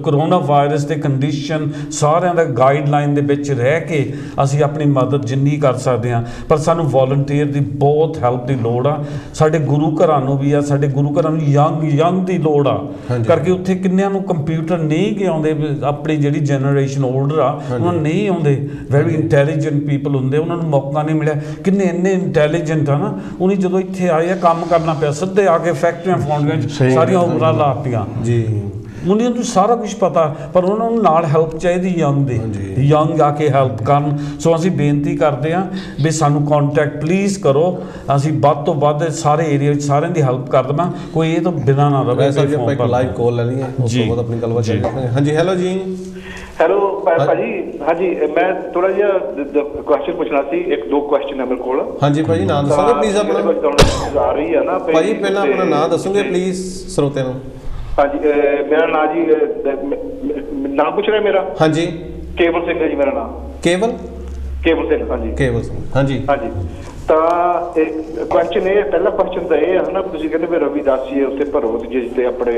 B: ਕਰੋਨਾ ਵਾਇਰਸ ਦੇ ਕੰਡੀਸ਼ਨ ਸਾਰਿਆਂ ਦਾ ਗਾਈਡਲਾਈਨ ਦੇ ਵਿੱਚ ਰਹਿ ਕੇ ਅਸੀਂ ਆਪਣੀ ਮਦਦ ਜਿੰਨੀ ਕਰ ਸਕਦੇ ਹਾਂ, ਪਰ ਸਾਨੂੰ ਵੋਲੰਟੀਅਰ ਦੀ ਬਹੁਤ ਹੈਲਪ ਦੀ ਲੋੜ ਆ। ਸਾਡੇ ਗੁਰੂ ਘਰਾਂ ਨੂੰ ਵੀ ਆ, ਸਾਡੇ ਗੁਰੂ ਘਰਾਂ ਨੂੰ ਯੰਗ ਦੀ ਲੋੜ ਆ ਕਰਕੇ ਉੱਥੇ ਕਿੰਨਿਆਂ ਨੂੰ ਕੰਪਿਊਟਰ ਨਹੀਂ ਕਿ ਆਉਂਦੇ, ਆਪਣੀ ਜਿਹੜੀ ਜਨਰੇਸ਼ਨ ਓਲਡਰ ਆ ਉਹਨਾਂ ਨੂੰ ਨਹੀਂ ਆਉਂਦੇ, ਵੈਰੀ ਇੰਟੈਲੀਜੈਂਟ ਪੀਪਲ ਹੁੰਦੇ, ਉਹਨਾਂ ਨੂੰ ਮੌਕਾ ਨਹੀਂ ਮਿਲਿਆ। ਕਿੰਨੇ ਇੰਨੇ ਇੰਟੈਲੀਜੈਂਟ ਆ ਨਾ, ਉਹਨੇ ਜਦੋਂ ਇੱਥੇ ਆਏ ਆ ਕੰਮ ਕਰਨਾ ਪਿਆ, ਸਿੱਧੇ ਆ ਕੇ ਫੈਕਟਰੀਆਂ ਫਾਊਂਡਰੀਆਂ ਸਾਰੀਆਂ ਉਮਰਾਂ ਲਾਤੀਆਂ ਜੀ। ਉਹਨਾਂ ਨੂੰ ਸਾਰਾ ਕੁਝ ਪਤਾ, ਪਰ ਉਹਨਾਂ ਨੂੰ ਨਾਲ ਹੈਲਪ ਚਾਹੀਦੀ ਯੰਗ ਦੀ, ਯੰਗ ਆ ਕੇ ਹੈਲਪ ਕਰਨ। ਸੋ ਅਸੀਂ ਬੇਨਤੀ ਕਰਦੇ ਹਾਂ ਵੀ ਸਾਨੂੰ ਕੰਟੈਕਟ ਪਲੀਜ਼ ਕਰੋ, ਅਸੀਂ ਵੱਧ ਤੋਂ ਵੱਧ ਸਾਰੇ ਏਰੀਆ ਵਿੱਚ ਸਾਰਿਆਂ ਦੀ ਹੈਲਪ ਕਰ ਦੇਵਾਂ, ਕੋਈ ਇਹ ਤੋਂ ਬਿਨਾਂ ਨਾ ਰਹੇ।
A: ਆਪਾਂ ਇੱਕ ਲਾਈਵ ਕਾਲ ਲੈ ਲਈਏ ਉਸ ਤੋਂ ਬਾਅਦ ਆਪਣੀ ਗੱਲਬਾਤ ਕਰਾਂਗੇ। ਹਾਂਜੀ ਹੈਲੋ ਜੀ।
K: ਹੈਲੋ ਭਾਜੀ। ਹਾਂਜੀ ਮੈਂ ਥੋੜਾ ਜਿਹਾ ਕੁਐਸਚਨ ਪੁੱਛਣਾ ਸੀ, 1-2 ਕੁਐਸਚਨ ਹੈ ਮੇਰੇ ਕੋਲ।
A: ਹਾਂਜੀ ਭਾਜੀ ਨਾਮ ਦੱਸੋਗੇ ਪਲੀਜ਼ ਆਪਣਾ?
K: ਆ ਰਹੀ ਹੈ ਨਾ
A: ਭਾਜੀ ਪਹਿਲਾਂ ਆਪਣਾ ਨਾਮ ਦੱਸੋਗੇ ਪਲੀਜ਼ ਸਰੋਤਿਆਂ ਨੂੰ?
K: ਹਾਂਜੀ ਮੇਰਾ ਨਾਮ ਜੀ, ਨਾਮ ਪੁੱਛ ਰਿਹਾ ਮੇਰਾ?
A: ਹਾਂਜੀ
K: ਕੇਵਲ ਸਿੰਘ ਹੈ ਜੀ ਮੇਰਾ ਨਾਮ।
A: ਕੇਵਲ
K: ਸਿੰਘ? ਹਾਂਜੀ
A: ਕੇਵਲ ਸਿੰਘ। ਹਾਂਜੀ
K: ਹਾਂਜੀ ਤਾਂ ਇੱਕ ਕੁਐਸਚਨ ਇਹ ਪਹਿਲਾ ਕੁਐਸਚਨ ਤਾਂ ਇਹ ਹੈ ਨਾ, ਤੁਸੀਂ ਕਹਿੰਦੇ ਵੀ ਰਵਿਦਾਸੀਏ ਉੱਤੇ ਭਰੋ ਜਿਸ ਤੇ ਆਪਣੇ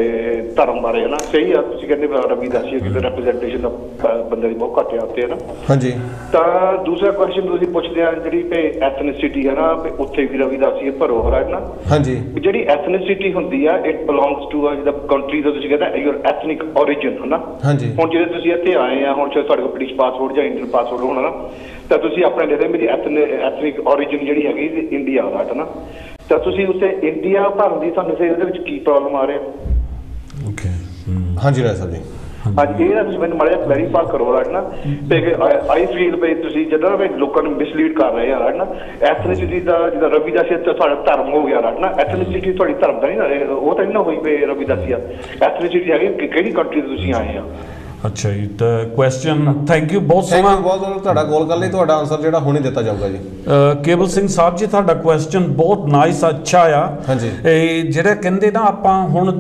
K: ਧਰਮ ਬਾਰੇ ਹੈ ਨਾ, ਸਹੀ ਆ, ਤੁਸੀਂ ਕਹਿੰਦੇ ਰਵਿਦਾਸੀਏ ਕਿਤੇ ਰੈਪਰੈਜ਼ੈਂਟੇਸ਼ਨ ਦਾ ਬੰਦੇ ਦੀ ਬਹੁਤ ਘੱਟ ਆ ਉੱਤੇ ਹੈ ਨਾ। ਹਾਂਜੀ। ਤਾਂ ਦੂਸਰਾ ਕੁਐਸਚਨ ਤੁਸੀਂ ਪੁੱਛਦੇ ਆ ਜਿਹੜੀ ਤੇ ਐਥਨਿਸਿਟੀ ਹੈ ਨਾ, ਉੱਥੇ ਵੀ ਰਵਿਦਾਸੀਏ ਭਰੋ ਹੈ ਨਾ। ਹਾਂਜੀ। ਜਿਹੜੀ ਐਥਨਿਸਿਟੀ ਹੁੰਦੀ ਆ ਇਟ ਬਿਲੋਂਗਸ ਟੂ ਜਿੱਦਾਂ ਕੰਟਰੀ ਦਾ ਤੁਸੀਂ ਕਹਿੰਦਾ ਯੂਰ ਐਥਨਿਕ ਓਰੀਜਨ ਹੈ ਨਾ। ਹਾਂਜੀ। ਹੁਣ ਜਿਹੜੇ ਤੁਸੀਂ ਇੱਥੇ ਆਏ ਆ, ਹੁਣ ਚਾਹੇ ਤੁਹਾਡੇ ਕੋਲ ਬ੍ਰਿਟਿਸ਼ ਪਾਸਪੋਰਟ ਜਾਂ ਇੰਡੀਅਨ ਪਾਸਪੋਰਟ ਹੋਣਾ ਨਾ, ਤਾਂ ਤੁਸੀਂ ਆਪਣੇ ਲਿਖਦੇ ਮੇਰੀ ਐਥਨਿਕ ਓਰੀਜਨ ਜਿਹੜੀ ਹੈਗੀ ਇੰਡੀਆ ਦਾ ਹੈ ਨਾ, ਤਾਂ ਤੁਸੀਂ ਉੱਥੇ ਇੰਡੀਆ ਭਰਨ ਦੀ ਤੁਹਾਨੂੰ ਇਹਦੇ ਵਿੱਚ ਕੀ ਪ੍ਰੋਬਲਮ ਆ ਰਿਹਾ? ਓਕੇ। ਹਾਂਜੀ ਰਾਏ ਸਾਹਿਬ ਜੀ। ਹਾਂਜੀ, ਇਹ ਨਾ ਤੁਸੀਂ ਮੈਨੂੰ ਮਾੜਾ ਜਿਹਾ ਕਲੈਰੀਫਾਈ ਕਰੋ ਰਾਈਟ ਨਾ, ਤੇ ਆਈ ਫੀਲ ਵੀ ਤੁਸੀਂ ਜਦੋਂ ਵੀ ਲੋਕਾਂ ਨੂੰ ਮਿਸਲੀਡ ਕਰ ਰਹੇ ਆ ਰਾਈਟ ਨਾ, ਐਥਨਿਸਿਟੀ ਦਾ ਜਿੱਦਾਂ ਰਵਿਦਾਸੀਆ ਤੁਹਾਡਾ ਧਰਮ ਹੋ ਗਿਆ ਰਾਈਟ ਨਾ, ਐਥਨਿਸਿਟੀ ਤੁਹਾਡੀ ਧਰਮ ਦਾ ਨਹੀਂ, ਉਹ ਤਾਂ ਨਹੀਂ ਨਾ ਹੋਈ ਪਈ ਰਵਿਦਾਸੀਆ, ਐਥਨਿਸਿਟੀ ਹੈਗੀ ਕਿਹੜੀ ਕੰਟਰੀ ਤੋਂ ਤੁਸੀਂ ਆਏ ਆ। ਅੱਛਾ ਜੀ, ਤਾਂ ਕੁਐਸਚਨ ਥੈਂਕ ਯੂ ਬਹੁਤ ਸੋਹਣਾ, ਬਹੁਤ ਤੁਹਾਡਾ ਕਾਲ ਕਰ ਲਈ, ਤੁਹਾਡਾ ਆਨਸਰ ਜਿਹੜਾ ਹੁਣੇ ਦਿੱਤਾ ਜਾਊਗਾ ਜੀ। ਕੇਵਲ ਸਿੰਘ ਸਾਹਿਬ ਜੀ, ਤੁਹਾਡਾ ਕੁਐਸਚਨ ਬਹੁਤ ਨਾਈਸ, ਅੱਛਾ ਆ। ਹਾਂਜੀ। ਇਹ ਜਿਹੜਾ ਕਹਿੰਦੇ ਨਾ ਆਪਾਂ ਹੁਣ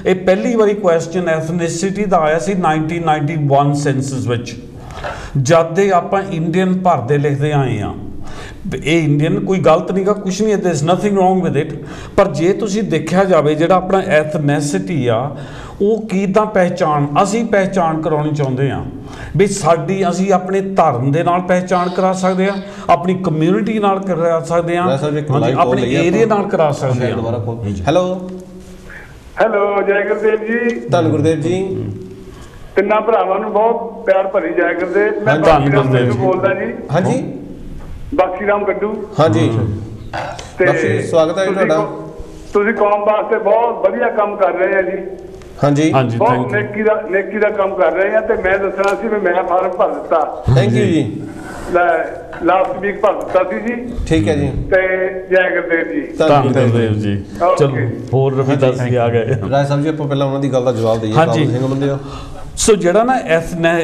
K: ਇਹ ਪਹਿਲੀ ਵਾਰੀ ਕੁਐਸਚਨ ਐਥਨਿਸਿਟੀ ਦਾ ਆਇਆ ਸੀ 1991 ਸੈਂਸਸ ਵਿੱਚ, ਜਦ ਦੇ ਆਪਾਂ ਇੰਡੀਅਨ ਭਰਦੇ ਲਿਖਦੇ ਆਏ ਆ। ਇਹ ਇੰਡੀਅਨ ਕੋਈ ਗਲਤ ਨਹੀਂਗਾ, ਕੁਛ ਨਹੀਂ, there is nothing wrong with it. ਪਰ ਜੇ ਤੁਸੀਂ ਦੇਖਿਆ ਜਾਵੇ ਜਿਹੜਾ ਆਪਣਾ ਐਥਨੈਸਿਟੀ ਆ, ਉਹ ਕਿੱਦਾਂ ਪਹਿਚਾਣ ਅਸੀਂ ਪਹਿਚਾਣ ਕਰਾਉਣੀ ਚਾਹੁੰਦੇ ਆ ਵੀ ਸਾਡੀ, ਅਸੀਂ ਆਪਣੇ ਧਰਮ ਦੇ ਨਾਲ ਪਹਿਚਾਣ ਕਰਾ ਸਕਦੇ ਆ, ਆਪਣੀ ਕਮਿਊਨਿਟੀ ਨਾਲ ਕਰਾ ਸਕਦੇ ਆ, ਆਪਣੇ ਏਰੀਆ ਨਾਲ ਕਰਾ ਸਕਦੇ ਆ। ਹੈਲੋ
L: ਹੈਲੋ, ਜੈ ਗੁਰਦੇਵ ਜੀ।
A: ਧੰਨ ਗੁਰਦੇਵ ਜੀ।
L: ਤਿੰਨਾਂ ਭਰਾਵਾਂ ਨੂੰ ਬਹੁਤ ਪਿਆਰ ਭਰੀ ਜੈ ਗੁਰਦੇਵ। ਮੈਂ
B: ਧੰਨ ਗੁਰਦੇਵ
L: ਬੋਲਦਾ ਜੀ।
A: ਹਾਂਜੀ,
L: ਬਾਕੀ ਰਾਮ ਗੱਡੂ।
A: ਹਾਂਜੀ, ਤੇ ਸਵਾਗਤ ਹੈ ਤੁਹਾਡਾ।
L: ਤੁਸੀਂ ਕੌਮ ਵਾਸਤੇ ਬਹੁਤ ਵਧੀਆ ਕੰਮ ਕਰ ਰਹੇ ਆ ਜੀ।
A: ਹਾਂਜੀ
L: ਹਾਂਜੀ, ਬਹੁਤ ਨੇਕੀ ਦਾ ਕੰਮ ਕਰ ਰਹੇ ਆ, ਤੇ ਮੈਂ ਦੱਸਣਾ ਸੀ ਵੀ ਮੈਂ ਫਾਰਮ ਭਰ ਦਿੱਤਾ।
A: ਥੈਂਕ ਯੂ ਜੀ।
L: ਲਾਸਟ ਵੀਕ ਭਰ ਦਿੱਤਾ ਸੀ ਜੀ।
A: ਠੀਕ ਹੈ ਜੀ।
L: ਤੇ ਜੈ ਗੁਰਦੇਵ ਜੀ।
B: ਧੰਨ ਗੁਰਦੇਵ ਜੀ। ਚਲੋ ਹੋਰ ਰਵਿਦਾਸ ਜੀ ਆ ਗਏ।
A: ਰਾਏ ਸਾਹਿਬ ਜੀ, ਆਪਾਂ ਪਹਿਲਾਂ ਉਹਨਾਂ ਦੀ ਗੱਲ ਦਾ ਜਵਾਬ ਦਈਏ।
B: ਹਾਂਜੀ
A: ਸਿੰਘ ਬੰਦੇ
B: ਸੋ ਜਿਹੜਾ ਨਾ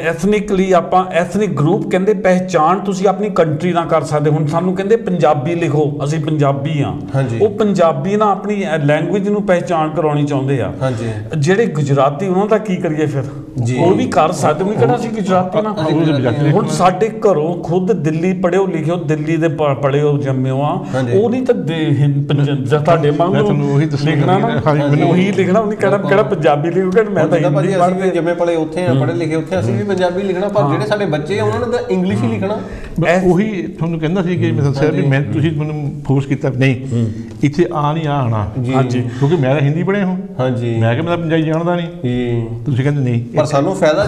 B: ਐਥਨਿਕਲੀ ਆਪਾਂ ਐਥਨਿਕ ਗਰੁੱਪ ਕਹਿੰਦੇ ਪਹਿਚਾਣ ਤੁਸੀਂ ਆਪਣੀ ਕੰਟਰੀ ਨਾਲ ਕਰ ਸਕਦੇ। ਹੁਣ ਸਾਨੂੰ ਕਹਿੰਦੇ ਪੰਜਾਬੀ ਲਿਖੋ, ਅਸੀਂ ਪੰਜਾਬੀ ਆ, ਉਹ ਪੰਜਾਬੀ ਨਾ ਆਪਣੀ ਲੈਂਗੁਏਜ ਨੂੰ ਪਹਿਚਾਣ ਕਰਾਉਣੀ ਚਾਹੁੰਦੇ ਆ। ਜਿਹੜੇ ਗੁਜਰਾਤੀ ਉਹਨਾਂ ਦਾ ਕੀ ਕਰੀਏ ਫਿਰ? ਉਹ ਵੀ ਕਰ ਸਕਦੇ, ਉਹ ਕਿਹੜਾ ਸੀ ਗੁਜਰਾਤੀ ਨਾ। ਹੁਣ ਸਾਡੇ ਘਰੋਂ ਖੁਦ ਦਿੱਲੀ ਪੜ੍ਹਿਓ ਲਿਖਿਓ, ਦਿੱਲੀ ਦੇ ਪੜ੍ਹਿਓ ਜੰਮਿਓ ਆ, ਉਹ ਨਹੀਂ ਤਾਂ ਤੁਹਾਡੇ ਵਾਂਗੂ ਲਿਖਣਾ ਨਾ, ਉਹੀ ਲਿਖਣਾ, ਉਹਨੇ ਕਿਹੜਾ ਪੰਜਾਬੀ ਲਿਖੂਗਾ। ਮੈਂ ਤਾਂ
A: ਜੰਮੇ ਪਲੇ ਉੱਥੇ ਆ, ਪੜ੍ਹੇ ਲਿਖੇ ਉੱਥੇ, ਅਸੀਂ ਵੀ ਪੰਜਾਬੀ ਲਿਖਣਾ, ਪਰ ਜਿਹੜੇ ਸਾਡੇ ਬੱਚੇ ਆ ਉਹਨਾਂ ਨੇ ਤਾਂ ਇੰਗਲਿਸ਼ ਹੀ ਲਿਖਣਾ।
E: ਉਹੀ ਤੁਹਾਨੂੰ ਕਹਿੰਦਾ ਸੀ ਕਿ ਮਿਸਲ ਸਾਹਿਬ ਵੀ ਮੈਂ, ਤੁਸੀਂ ਮੈਨੂੰ ਫੋਰਸ ਕੀਤਾ ਨਹੀਂ ਇੱਥੇ ਆ ਨਹੀਂ ਆਣਾ, ਕਿਉਂਕਿ ਮੈਂ ਤਾਂ ਹਿੰਦੀ ਪੜ੍ਹਿਆ ਹਾਂ। ਹਾਂਜੀ, ਮੈਂ ਕਿਹਾ ਮੈਂ ਪੰਜਾਬੀ ਜਾਣਦਾ ਨਹੀਂ, ਤੁਸੀਂ ਕਹਿੰਦੇ ਨਹੀਂ।
A: ਪਰ ਸਾਨੂੰ ਫਾਇਦਾ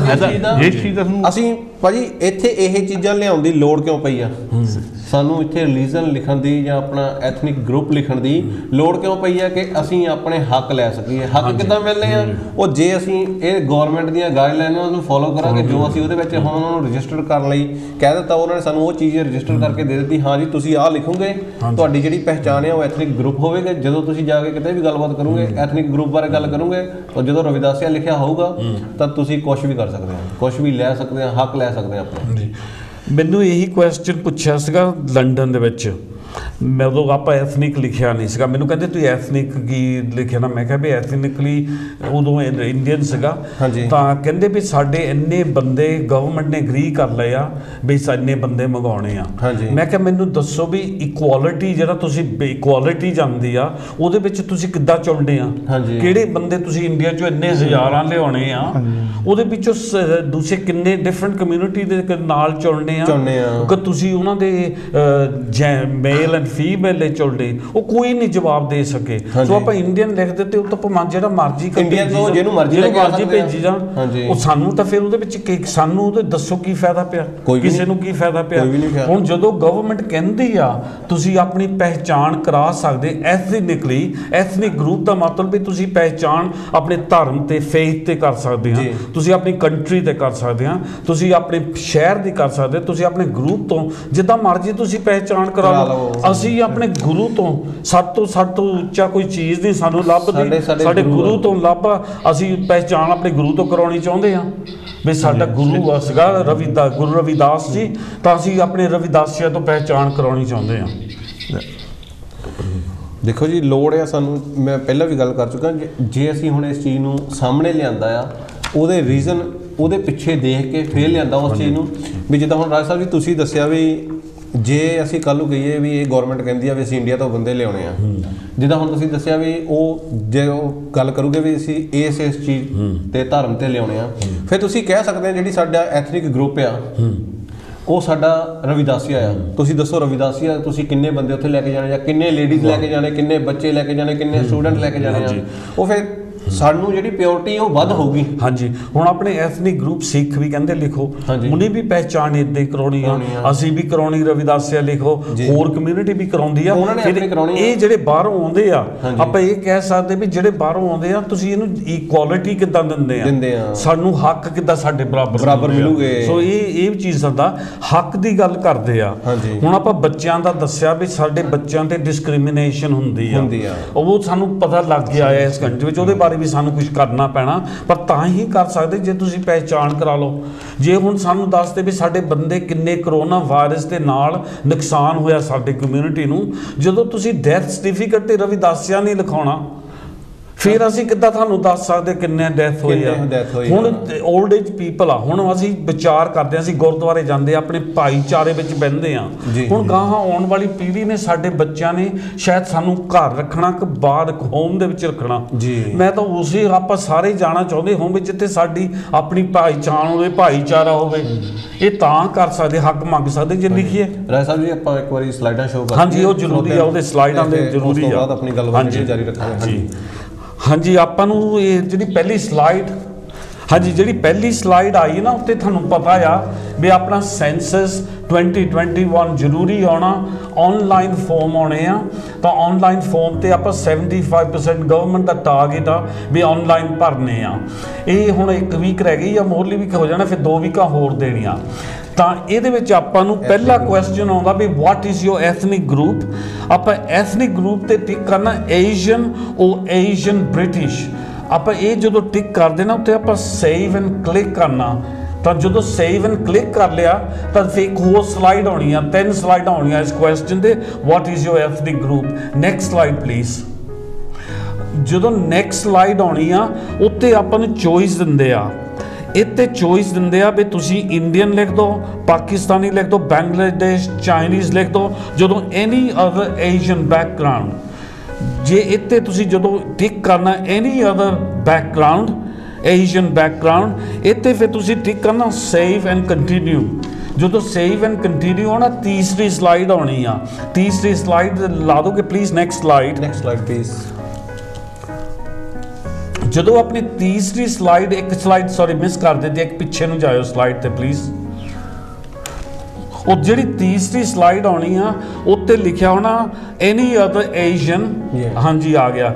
A: ਜਿਸ ਚੀਜ਼ ਦਾ ਅਸੀਂ ਭਾਜੀ ਇੱਥੇ ਇਹ ਚੀਜ਼ਾਂ ਲਿਆਉਣ ਦੀ ਲੋੜ ਕਿਉਂ ਪਈ ਆ? ਸਾਨੂੰ ਇੱਥੇ ਰਿਲੀਜਨ ਲਿਖਣ ਦੀ ਜਾਂ ਆਪਣਾ ਐਥਨਿਕ ਗਰੁੱਪ ਲਿਖਣ ਦੀ ਲੋੜ ਕਿਉਂ ਪਈ ਆ? ਕਿ ਅਸੀਂ ਆਪਣੇ ਹੱਕ ਲੈ ਸਕੀਏ। ਹੱਕ ਕਿੱਦਾਂ ਮਿਲਨੇ ਆ? ਉਹ ਜੇ ਅਸੀਂ ਇਹ ਗਵਰਨਮੈਂਟ ਦੀਆਂ ਗਾਈਡਲਾਈਨਾਂ ਨੂੰ ਫੋਲੋ ਕਰਾਂਗੇ, ਜੋ ਅਸੀਂ ਉਹਦੇ ਵਿੱਚ ਹੁਣ ਉਹਨਾਂ ਨੂੰ ਰਜਿਸਟਰ ਕਰਨ ਲਈ ਕਹਿ ਦਿੱਤਾ, ਉਹਨਾਂ ਨੇ ਸਾਨੂੰ ਉਹ ਚੀਜ਼ ਰਜਿਸਟਰ ਕਰਕੇ ਦੇ ਦਿੱਤੀ, ਹਾਂ ਜੀ ਤੁਸੀਂ ਆਹ ਲਿਖੋਗੇ, ਤੁਹਾਡੀ ਜਿਹੜੀ ਪਹਿਚਾਣ ਹੈ ਉਹ ਐਥਨਿਕ ਗਰੁੱਪ ਹੋਵੇਗਾ। ਜਦੋਂ ਤੁਸੀਂ ਜਾ ਕੇ ਕਿਤੇ ਵੀ ਗੱਲਬਾਤ ਕਰੋਗੇ ਐਥਨਿਕ ਗਰੁੱਪ ਬਾਰੇ ਗੱਲ ਕਰੋਗੇ, ਤਾਂ ਜਦੋਂ ਰਵਿਦਾਸੀਆ ਲਿਖਿਆ ਹੋਊਗਾ ਤਾਂ ਤੁਸੀਂ ਕੁਛ ਵੀ ਕਰ ਸਕਦੇ ਹੋ, ਕੁਛ ਵੀ ਲੈ ਸਕਦੇ ਹੋ, ਹੱਕ ਲੈ ਸਕਦੇ ਹੋ ਆਪਣੇ।
B: ਮੈਨੂੰ ਇਹੀ ਕੁਐਸਚਨ ਪੁੱਛਿਆ ਸੀਗਾ ਲੰਡਨ ਦੇ ਵਿੱਚ, ਮੈਂ ਉਦੋਂ ਆਪਾਂ ਐਥਨਿਕ ਲਿਖਿਆ ਨਹੀਂ ਸੀਗਾ, ਮੈਨੂੰ ਕਹਿੰਦੇ ਤੁਸੀਂ ਐਥਨਿਕ ਕੀ ਲਿਖਿਆ ਨਾ, ਮੈਂ ਕਿਹਾ ਵੀ ਐਥਨਿਕਲੀ ਉਦੋਂ ਇੰਡੀਅਨ ਸੀਗਾ, ਤਾਂ ਕਹਿੰਦੇ ਵੀ ਸਾਡੇ ਇੰਨੇ ਬੰਦੇ ਗਵਰਨਮੈਂਟ ਨੇ ਐਗਰੀ ਕਰ ਲਏ ਆ ਵੀ ਇੰਨੇ ਬੰਦੇ ਮੰਗਾਉਣੇ ਆ। ਮੈਂ ਕਿਹਾ ਮੈਨੂੰ ਦੱਸੋ ਵੀ ਇਕੁਆਲਿਟੀ, ਜਿਹੜਾ ਤੁਸੀਂ ਇਕੁਆਲਿਟੀ ਜਾਂਦੀ ਆ ਉਹਦੇ ਵਿੱਚ ਤੁਸੀਂ ਕਿੱਦਾਂ ਚੁਣਦੇ ਆ? ਕਿਹੜੇ ਬੰਦੇ ਤੁਸੀਂ ਇੰਡੀਆ 'ਚੋਂ ਇੰਨੇ ਹਜ਼ਾਰਾਂ ਲਿਆਉਣੇ ਆ, ਉਹਦੇ ਵਿੱਚੋਂ ਦੂਸਰੇ ਕਿੰਨੇ ਡਿਫਰੈਂਟ ਕਮਿਊਨਿਟੀ ਦੇ ਨਾਲ ਚੁਣਨੇ ਆ ਕਿ ਤੁਸੀਂ ਉਹਨਾਂ ਦੇ ਮੇਲ ਐਂਡ ਫੀਮੇਲ ਚੁਣਦੇ, ਉਹ ਕੋਈ ਨਹੀਂ ਜਵਾਬ ਦੇ ਸਕੇ। ਸੋ ਆਪਾਂ ਇੰਡੀਅਨ ਲਿਖ ਦਿੱਤੇ, ਉਹ ਤਾਂ ਭਾਵੇਂ ਜਿਹੜਾ ਮਰਜ਼ੀ ਜਿਹਨੂੰ ਮਰਜ਼ੀ ਭੇਜੀ ਜਾਣ, ਉਹ ਸਾਨੂੰ ਤਾਂ ਫਿਰ ਉਹਦੇ ਵਿੱਚ ਸਾਨੂੰ ਉਹਦੇ ਦੱਸੋ ਕੀ ਫਾਇਦਾ ਪਿਆ? ਕਿਸੇ ਨੂੰ ਕੀ ਫਾਇਦਾ ਪਿਆ? ਹੁਣ ਜਦੋਂ ਗਵਰਨਮੈਂਟ ਕਹਿੰਦੀ ਆ ਤੁਸੀਂ ਆਪਣੀ ਪਹਿਚਾਣ ਕਰਾ ਸਕਦੇ ਐਥਨਿਕਲੀ, ਐਥਨਿਕ ਗਰੁੱਪ ਦਾ ਮਤਲਬ ਵੀ ਤੁਸੀਂ ਪਹਿਚਾਣ ਆਪਣੇ ਧਰਮ ਤੇ ਫੇਥ ਤੇ ਕਰ ਸਕਦੇ ਆ, ਤੁਸੀਂ ਆਪਣੀ ਕੰਟਰੀ ਤੇ ਕਰ ਸਕਦੇ ਆ, ਤੁਸੀਂ ਆਪਣੇ ਸ਼ਹਿਰ ਦੀ ਕਰ ਸਕਦੇ, ਤੁਸੀਂ ਆਪਣੇ ਗਰੁੱਪ ਤੋਂ ਜਿੱਦਾਂ ਮਰਜ਼ੀ ਤੁਸੀਂ ਪਹਿਚਾਣ ਕਰਾ ਲਓ। ਅਸੀਂ ਆਪਣੇ ਗੁਰੂ ਤੋਂ ਸਭ ਤੋਂ ਉੱਚਾ ਕੋਈ ਚੀਜ਼ ਨਹੀਂ ਸਾਨੂੰ ਲੱਭਦੀ, ਸਾਡੇ ਗੁਰੂ ਤੋਂ ਲੱਭ, ਅਸੀਂ ਪਹਿਚਾਣ ਆਪਣੇ ਗੁਰੂ ਤੋਂ ਕਰਾਉਣੀ ਚਾਹੁੰਦੇ ਹਾਂ ਵੀ ਸਾਡਾ ਗੁਰੂ ਸੀਗਾ ਗੁਰੂ ਰਵਿਦਾਸ ਜੀ, ਤਾਂ ਅਸੀਂ ਆਪਣੇ ਰਵਿਦਾਸੀਆਂ ਤੋਂ ਪਹਿਚਾਣ ਕਰਾਉਣੀ ਚਾਹੁੰਦੇ ਹਾਂ।
A: ਦੇਖੋ ਜੀ, ਲੋੜ ਆ ਸਾਨੂੰ, ਮੈਂ ਪਹਿਲਾਂ ਵੀ ਗੱਲ ਕਰ ਚੁੱਕਾ, ਜੇ ਅਸੀਂ ਹੁਣ ਇਸ ਚੀਜ਼ ਨੂੰ ਸਾਹਮਣੇ ਲਿਆਂਦਾ ਆ, ਉਹਦੇ ਰੀਜ਼ਨ ਉਹਦੇ ਪਿੱਛੇ ਦੇਖ ਕੇ ਫੇਰ ਲਿਆਂਦਾ ਉਸ ਚੀਜ਼ ਨੂੰ। ਵੀ ਜਿੱਦਾਂ ਹੁਣ ਰਾਜ ਸਾਹਿਬ ਜੀ ਤੁਸੀਂ ਦੱਸਿਆ ਵੀ ਜੇ ਅਸੀਂ ਕੱਲ੍ਹ ਨੂੰ ਕਹੀਏ ਵੀ ਇਹ ਗੌਰਮੈਂਟ ਕਹਿੰਦੀ ਆ ਵੀ ਅਸੀਂ ਇੰਡੀਆ ਤੋਂ ਬੰਦੇ ਲਿਆਉਣੇ ਆ, ਜਿੱਦਾਂ ਹੁਣ ਤੁਸੀਂ ਦੱਸਿਆ ਵੀ ਉਹ ਜੇ ਉਹ ਗੱਲ ਕਰੂਗੇ ਵੀ ਅਸੀਂ ਇਸ ਚੀਜ਼ ਤੇ ਧਰਮ ਤੇ ਲਿਆਉਣੇ ਆ, ਫਿਰ ਤੁਸੀਂ ਕਹਿ ਸਕਦੇ ਆ ਜਿਹੜੀ ਸਾਡਾ ਐਥਨਿਕ ਗਰੁੱਪ ਆ ਉਹ ਸਾਡਾ ਰਵਿਦਾਸੀਆ ਆ। ਤੁਸੀਂ ਦੱਸੋ ਰਵਿਦਾਸੀਆ ਤੁਸੀਂ ਕਿੰਨੇ ਬੰਦੇ ਉੱਥੇ ਲੈ ਕੇ ਜਾਣੇ, ਜਾਂ ਕਿੰਨੇ ਲੇਡੀਜ਼ ਲੈ ਕੇ ਜਾਣੇ, ਕਿੰਨੇ ਬੱਚੇ ਲੈ ਕੇ ਜਾਣੇ, ਕਿੰਨੇ ਸਟੂਡੈਂਟ ਲੈ ਕੇ ਜਾਣੇ ਆ, ਉਹ ਫਿਰ ਸਾਨੂੰ ਜਿਹੜੀ ਪਿਓਰਿਟੀ ਉਹ ਵੱਧ ਹੋਊਗੀ।
B: ਹਾਂਜੀ, ਹੁਣ ਆਪਣੇ ਐਥਨਿਕ ਗਰੁੱਪ ਸਿੱਖ ਵੀ ਕਹਿੰਦੇ ਲਿਖੋ, ਉਹਨੇ ਵੀ ਪਹਿਚਾਣ ਇੱਦਾਂ ਹੀ ਕਰਾਉਣੀ ਆ, ਅਸੀਂ ਵੀ ਕਰਾਉਣੀ ਰਵਿਦਾਸੀਆ ਲਿਖੋ, ਹੋਰ ਕਮਿਊਨਿਟੀ ਵੀ ਕਰਾਉਂਦੀ ਆ। ਇਹ ਜਿਹੜੇ ਬਾਹਰੋਂ ਆਉਂਦੇ ਆ, ਆਪਾਂ ਇਹ ਕਹਿ ਸਕਦੇ ਵੀ ਜਿਹੜੇ ਬਾਹਰੋਂ ਆਉਂਦੇ ਆ ਤੁਸੀਂ ਇਹਨੂੰ ਇਕੁਆਲਿਟੀ ਕਿੱਦਾਂ ਦਿੰਦੇ ਆ, ਸਾਨੂੰ ਹੱਕ ਕਿੱਦਾਂ ਸਾਡੇ ਬਰਾਬਰ ਮਿਲੂਗੇ। ਸੋ ਇਹ ਚੀਜ਼ ਦਾ ਹੱਕ ਦੀ ਗੱਲ ਕਰਦੇ ਆ। ਹੁਣ ਆਪਾਂ ਬੱਚਿਆਂ ਦਾ ਦੱਸਿਆ ਵੀ ਸਾਡੇ ਬੱਚਿਆਂ ਤੇ ਡਿਸਕ੍ਰਿਮੀਨੇਸ਼ਨ ਹੁੰਦੀ ਆ, ਉਹ ਸਾਨੂੰ ਪਤਾ ਲੱਗ ਗਿਆ ਹੈ ਇਸ ਕੰਟਰੀ ਵਿੱਚ, ਉਹਦੇ ਬਾਰੇ ਵੀ ਸਾਨੂੰ ਕੁਝ ਕਰਨਾ ਪੈਣਾ, ਪਰ ਤਾਂ ਹੀ ਕਰ ਸਕਦੇ ਜੇ ਤੁਸੀਂ ਪਹਿਚਾਣ ਕਰਾ ਲਓ। ਜੇ ਹੁਣ ਸਾਨੂੰ ਦੱਸਦੇ ਵੀ ਸਾਡੇ ਬੰਦੇ ਕਿੰਨੇ ਕਰੋਨਾ ਵਾਇਰਸ ਦੇ ਨਾਲ ਨੁਕਸਾਨ ਹੋਇਆ ਸਾਡੇ ਕਮਿਊਨਿਟੀ ਨੂੰ, ਜਦੋਂ ਤੁਸੀਂ ਡੈਥ ਸਰਟੀਫਿਕੇਟ ਤੇ ਰਵਿਦਾਸੀਆ ਨਹੀਂ ਲਿਖਾਉਣਾ, ਫਿਰ ਅਸੀਂ ਕਿੱਦਾਂ ਤੁਹਾਨੂੰ ਦੱਸ ਸਕਦੇ ਕਿੰਨੇ ਡੈਥ ਹੋਈ ਆ। ਹੁਣ 올ਡ ਏਜ ਪੀਪਲ ਆ, ਹੁਣ ਅਸੀਂ ਵਿਚਾਰ ਕਰਦੇ ਹਾਂ, ਅਸੀਂ ਗੁਰਦੁਆਰੇ ਜਾਂਦੇ ਆ, ਆਪਣੇ ਭਾਈਚਾਰੇ ਵਿੱਚ ਬਹਿੰਦੇ ਆ। ਹੁਣ ਗਾਹਾਂ ਆਉਣ ਵਾਲੀ ਪੀੜ੍ਹੀ ਨੇ, ਸਾਡੇ ਬੱਚਿਆਂ ਨੇ ਸ਼ਾਇਦ ਸਾਨੂੰ ਘਰ ਰੱਖਣਾ ਕਿ ਬਾਹਰ ਹੋਮ ਦੇ ਵਿੱਚ ਰੱਖਣਾ। ਮੈਂ ਤਾਂ ਉਸੇ ਆਪਾਂ ਸਾਰੇ ਜਾਣਾ ਚਾਹੁੰਦੇ ਹੋਮ ਵਿੱਚ ਜਿੱਥੇ ਸਾਡੀ ਆਪਣੀ ਪਹਿਚਾਣ ਹੋਵੇ, ਭਾਈਚਾਰਾ ਹੋਵੇ। ਇਹ ਤਾਂ ਕਰ ਸਕਦੇ, ਹੱਕ ਮੰਗ ਸਕਦੇ ਜੇ ਲਿਖੀਏ।
A: ਰਾਏ ਸਾਹਿਬ ਜੀ ਆਪਾਂ ਇੱਕ ਵਾਰੀ ਸਲਾਈਡਾਂ ਸ਼ੋਅ ਕਰਦੇ।
B: ਹਾਂਜੀ, ਉਹ ਜ਼ਰੂਰੀ ਆ, ਉਹਦੇ ਸਲਾਈਡਾਂ ਦੇ ਜ਼ਰੂਰੀ ਆ।
A: ਉਸ ਤੋਂ ਬਾਅਦ ਆਪਣੀ ਗੱਲਬਾਤ ਜਾਰੀ ਰੱਖਾਂਗੇ।
B: ਹਾਂਜੀ, ਆਪਾਂ ਨੂੰ ਇਹ ਜਿਹੜੀ ਪਹਿਲੀ ਸਲਾਈਡ, ਹਾਂਜੀ ਜਿਹੜੀ ਪਹਿਲੀ ਸਲਾਈਡ ਆਈ ਨਾ, ਉੱਤੇ ਤੁਹਾਨੂੰ ਪਤਾ ਆ ਵੀ ਆਪਣਾ ਸੈਂਸਸ 2021 ਜ਼ਰੂਰੀ ਆਉਣਾ, ਆਨਲਾਈਨ ਫਾਰਮ ਆਉਣੇ ਆ। ਤਾਂ ਆਨਲਾਈਨ ਫਾਰਮ ਤੇ ਆਪਾਂ 75% ਗਵਰਨਮੈਂਟ ਦਾ ਟਾਰਗੇਟ ਆ ਵੀ ਆਨਲਾਈਨ ਭਰਨੇ ਆ। ਇਹ ਹੁਣ 1 ਵੀਕ ਰਹਿ ਗਈ ਆ, ਮੋਰਲੀ ਵੀਕ ਹੋ ਜਾਣਾ, ਫਿਰ 2 ਵੀਕਾਂ ਹੋਰ ਦੇਣੀਆਂ। ਤਾਂ ਇਹਦੇ ਵਿੱਚ ਆਪਾਂ ਨੂੰ ਪਹਿਲਾ ਕੁਐਸਚਨ ਆਉਂਦਾ ਵੀ what is your ethnic group. ਆਪਾਂ ਐਥਨਿਕ ਗਰੁੱਪ ਤੇ ਟਿਕ ਕਰਨਾ, ਏਸ਼ੀਅਨ ਉਹ ਏਸ਼ੀਅਨ ਬ੍ਰਿਟਿਸ਼। ਆਪਾਂ ਇਹ ਜਦੋਂ ਟਿਕ ਕਰਦੇ ਨਾ, ਉੱਤੇ ਆਪਾਂ ਸੇਵ ਐਂਡ ਕਲਿੱਕ ਕਰਨਾ। ਤਾਂ ਜਦੋਂ ਸੇਵ ਐਂਡ ਕਲਿੱਕ ਕਰ ਲਿਆ ਤਾਂ ਫਿਰ ਇੱਕ ਹੋਰ ਸਲਾਈਡ ਆਉਣੀ ਆ, 3 ਸਲਾਈਡਾਂ ਆਉਣੀਆਂ ਇਸ ਕੁਐਸਚਨ ਦੇ, ਵਾਟ is your ethnic group. Next slide please. ਜਦੋਂ ਨੈਕਸਟ ਸਲਾਈਡ ਆਉਣੀ ਆ, ਉੱਤੇ ਆਪਾਂ ਨੂੰ ਚੋਇਸ ਦਿੰਦੇ ਆ। ਇੱਥੇ ਚੋਇਸ ਦਿੰਦੇ ਆ ਵੀ ਤੁਸੀਂ ਇੰਡੀਅਨ ਲਿਖ ਦਿਓ, ਪਾਕਿਸਤਾਨੀ ਲਿਖ ਦਿਓ, ਬੰਗਲਾਦੇਸ਼, ਚਾਈਨੀਜ਼ ਲਿਖ ਦਿਓ, ਜਦੋਂ ਐਨੀ ਅਦਰ ਏਸ਼ੀਅਨ ਬੈਕਗਰਾਊਂਡ। ਜੇ ਇੱਥੇ ਤੁਸੀਂ ਜਦੋਂ ਟਿਕ ਕਰਨਾ any other background, Asian background, ਇੱਥੇ ਫਿਰ ਤੁਸੀਂ ਟਿਕ ਕਰਨਾ ਸੇਵ ਐਂਡ ਕੰਟੀਨਿਊ। ਜਦੋਂ ਸੇਵ ਐਂਡ ਕੰਟੀਨਿਊ ਹੋਣਾ, ਤੀਸਰੀ ਸਲਾਈਡ ਆਉਣੀ ਆ। ਤੀਸਰੀ ਸਲਾਈਡ ਲਾ ਦੋਗੇ ਪਲੀਜ਼। Next slide please. ਜਦੋਂ ਆਪਣੀ ਤੀਸਰੀ ਸਲਾਈਡ, ਇੱਕ ਸਲਾਈਡ ਸੌਰੀ ਮਿਸ ਕਰ ਦਿੱਤੀ, ਇੱਕ ਪਿੱਛੇ ਨੂੰ ਜਾਇਓ ਸਲਾਈਡ ਤੇ ਪਲੀਜ਼। ਉਹ ਜਿਹੜੀ ਤੀਸਰੀ ਸਲਾਈਡ ਆਉਣੀ ਆ, ਉੱਤੇ ਲਿਖਿਆ ਹੋਣਾ ਐਨੀ ਅਦਰ ਏਸ਼ੀਅਨ। ਹਾਂਜੀ ਆ ਗਿਆ।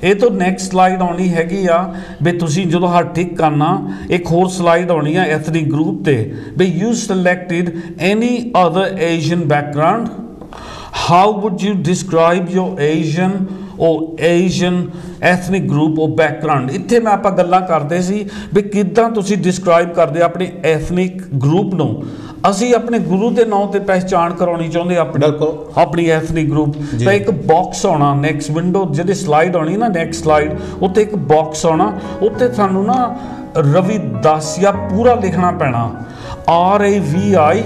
B: ਇਹ ਤੋਂ ਨੈਕਸਟ ਸਲਾਈਡ ਆਉਣੀ ਹੈਗੀ ਆ ਵੀ ਤੁਸੀਂ ਜਦੋਂ ਹਰ ਟਿਕ ਕਰਨਾ, ਇੱਕ ਹੋਰ ਸਲਾਈਡ ਆਉਣੀ ਆ ਐਥਨਿਕ ਗਰੁੱਪ ਤੇ ਵੀ you selected any other Asian background, how would you describe your Asian uh Asian ethnic group uh background. ਇੱਥੇ ਮੈਂ ਆਪਾਂ ਗੱਲਾਂ ਕਰਦੇ ਸੀ ਵੀ ਕਿੱਦਾਂ ਤੁਸੀਂ ਡਿਸਕ੍ਰਾਈਬ ਕਰਦੇ ਆਪਣੇ ਐਥਨਿਕ ਗਰੁੱਪ ਨੂੰ। ਅਸੀਂ ਆਪਣੇ ਗੁਰੂ ਦੇ ਨਾਂ ਤੇ ਪਹਿਚਾਣ ਕਰਾਉਣੀ ਚਾਹੁੰਦੇ ਆਪਣੀ ਐਥਨਿਕ ਗਰੁੱਪ। ਤਾਂ ਇੱਕ ਬਾਕਸ ਆਉਣਾ ਨੈਕਸਟ ਵਿੰਡੋ, ਜਿਹੜੀ ਸਲਾਈਡ ਆਉਣੀ ਨਾ ਨੈਕਸਟ ਸਲਾਈਡ, ਉੱਤੇ ਇੱਕ ਬਾਕਸ ਆਉਣਾ, ਉੱਤੇ ਸਾਨੂੰ ਨਾ ਰਵਿਦਾਸੀਆ ਪੂਰਾ ਲਿਖਣਾ ਪੈਣਾ, RAVIDASSIA।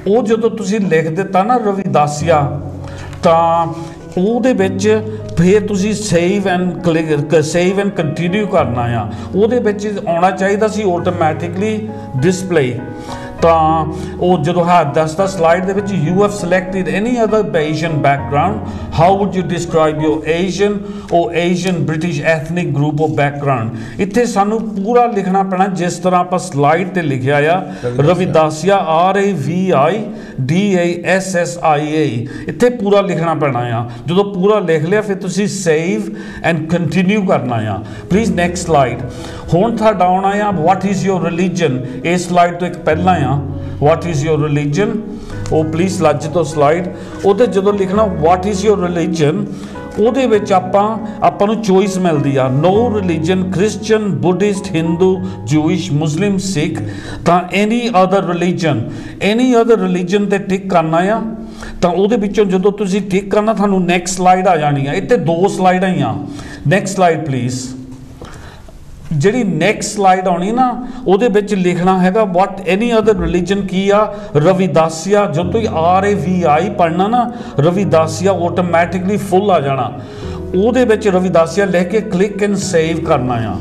B: ਉਹ ਜਦੋਂ ਤੁਸੀਂ ਲਿਖ ਦਿੱਤਾ ਨਾ ਰਵਿਦਾਸੀਆ, ਤਾਂ ਉਹਦੇ ਵਿੱਚ ਫਿਰ ਤੁਸੀਂ save and click, save and continue ਕਰਨਾ ਆ। ਉਹਦੇ ਵਿੱਚ ਆਉਣਾ ਚਾਹੀਦਾ ਸੀ ਆਟੋਮੈਟਿਕਲੀ ਡਿਸਪਲੇ। ਤਾਂ ਉਹ ਜਦੋਂ ਦੱਸਦਾ ਸਲਾਈਡ ਦੇ ਵਿੱਚ, you have selected any other Asian background, how would you describe your Asian uh Asian British ethnic group of background. ਇੱਥੇ ਸਾਨੂੰ ਪੂਰਾ ਲਿਖਣਾ ਪੈਣਾ ਜਿਸ ਤਰ੍ਹਾਂ ਆਪਾਂ ਸਲਾਈਡ ਤੇ ਲਿਖਿਆ ਆ, ਰਵਿਦਾਸੀਆ RAVIDASSIA। ਇੱਥੇ ਪੂਰਾ ਲਿਖਣਾ ਪੈਣਾ ਆ। ਜਦੋਂ ਪੂਰਾ ਲਿਖ ਲਿਆ ਫਿਰ ਤੁਸੀਂ ਸੇਵ ਐਂਡ ਕੰਟੀਨਿਊ ਕਰਨਾ ਆ। Please next slide. ਹੁਣ ਤੁਹਾਡਾ ਆਉਣਾ ਆ ਵਾਟ ਇਜ਼ ਯੋਰ ਰਿਲੀਜਨ। ਇਸ ਸਲਾਈਡ ਤੋਂ ਇੱਕ ਪਹਿਲਾਂ ਆ ਵਾਟ ਇਜ਼ ਯੋਰ ਰਿਲੀਜਨ। ਉਹ ਪਲੀਜ਼ ਲੱਜ ਤੋਂ ਸਲਾਈਡ। ਉਹਦੇ ਜਦੋਂ ਲਿਖਣਾ ਵਾਟ ਇਜ਼ ਯੋਰ ਰਿਲੀਜਨ, ਉਹਦੇ ਵਿੱਚ ਆਪਾਂ ਨੂੰ ਚੋਇਸ ਮਿਲਦੀ ਆ, ਨੋ ਰਿਲੀਜਨ, ਕ੍ਰਿਸਚਨ, ਬੁੱਧਿਸਟ, ਹਿੰਦੂ, ਜੂਇਸ਼, ਮੁਸਲਿਮ, ਸਿੱਖ। ਤਾਂ ਐਨੀ ਅਦਰ ਰਿਲੀਜਨ ਤੇ ਟਿਕ ਕਰਨਾ ਆ। ਤਾਂ ਉਹਦੇ ਵਿੱਚੋਂ ਜਦੋਂ ਤੁਸੀਂ ਟਿਕ ਕਰਨਾ, ਤੁਹਾਨੂੰ ਨੈਕਸਟ ਸਲਾਈਡ ਆ ਜਾਣੀ ਆ। ਇੱਥੇ 2 ਸਲਾਈਡਾਂ ਹੀ ਆ। Next slide please. ਜਿਹੜੀ ਨੈਕਸਟ ਸਲਾਈਡ ਆਉਣੀ ਨਾ ਉਹਦੇ ਵਿੱਚ ਲਿਖਣਾ ਹੈਗਾ ਵਾਟ ਐਨੀ ਅਦਰ ਰਿਲੀਜਨ ਕੀ ਆ ਰਵਿਦਾਸੀਆ। ਜਦੋਂ ਤੁਸੀਂ RAVI ਪੜ੍ਹਨਾ ਨਾ ਰਵਿਦਾਸੀਆ ਆਟੋਮੈਟਿਕਲੀ ਫੁੱਲ ਆ ਜਾਣਾ। ਉਹਦੇ ਵਿੱਚ ਰਵਿਦਾਸੀਆ ਲੈ ਕੇ ਕਲਿੱਕ ਐਂਡ ਸੇਵ ਕਰਨਾ ਆ।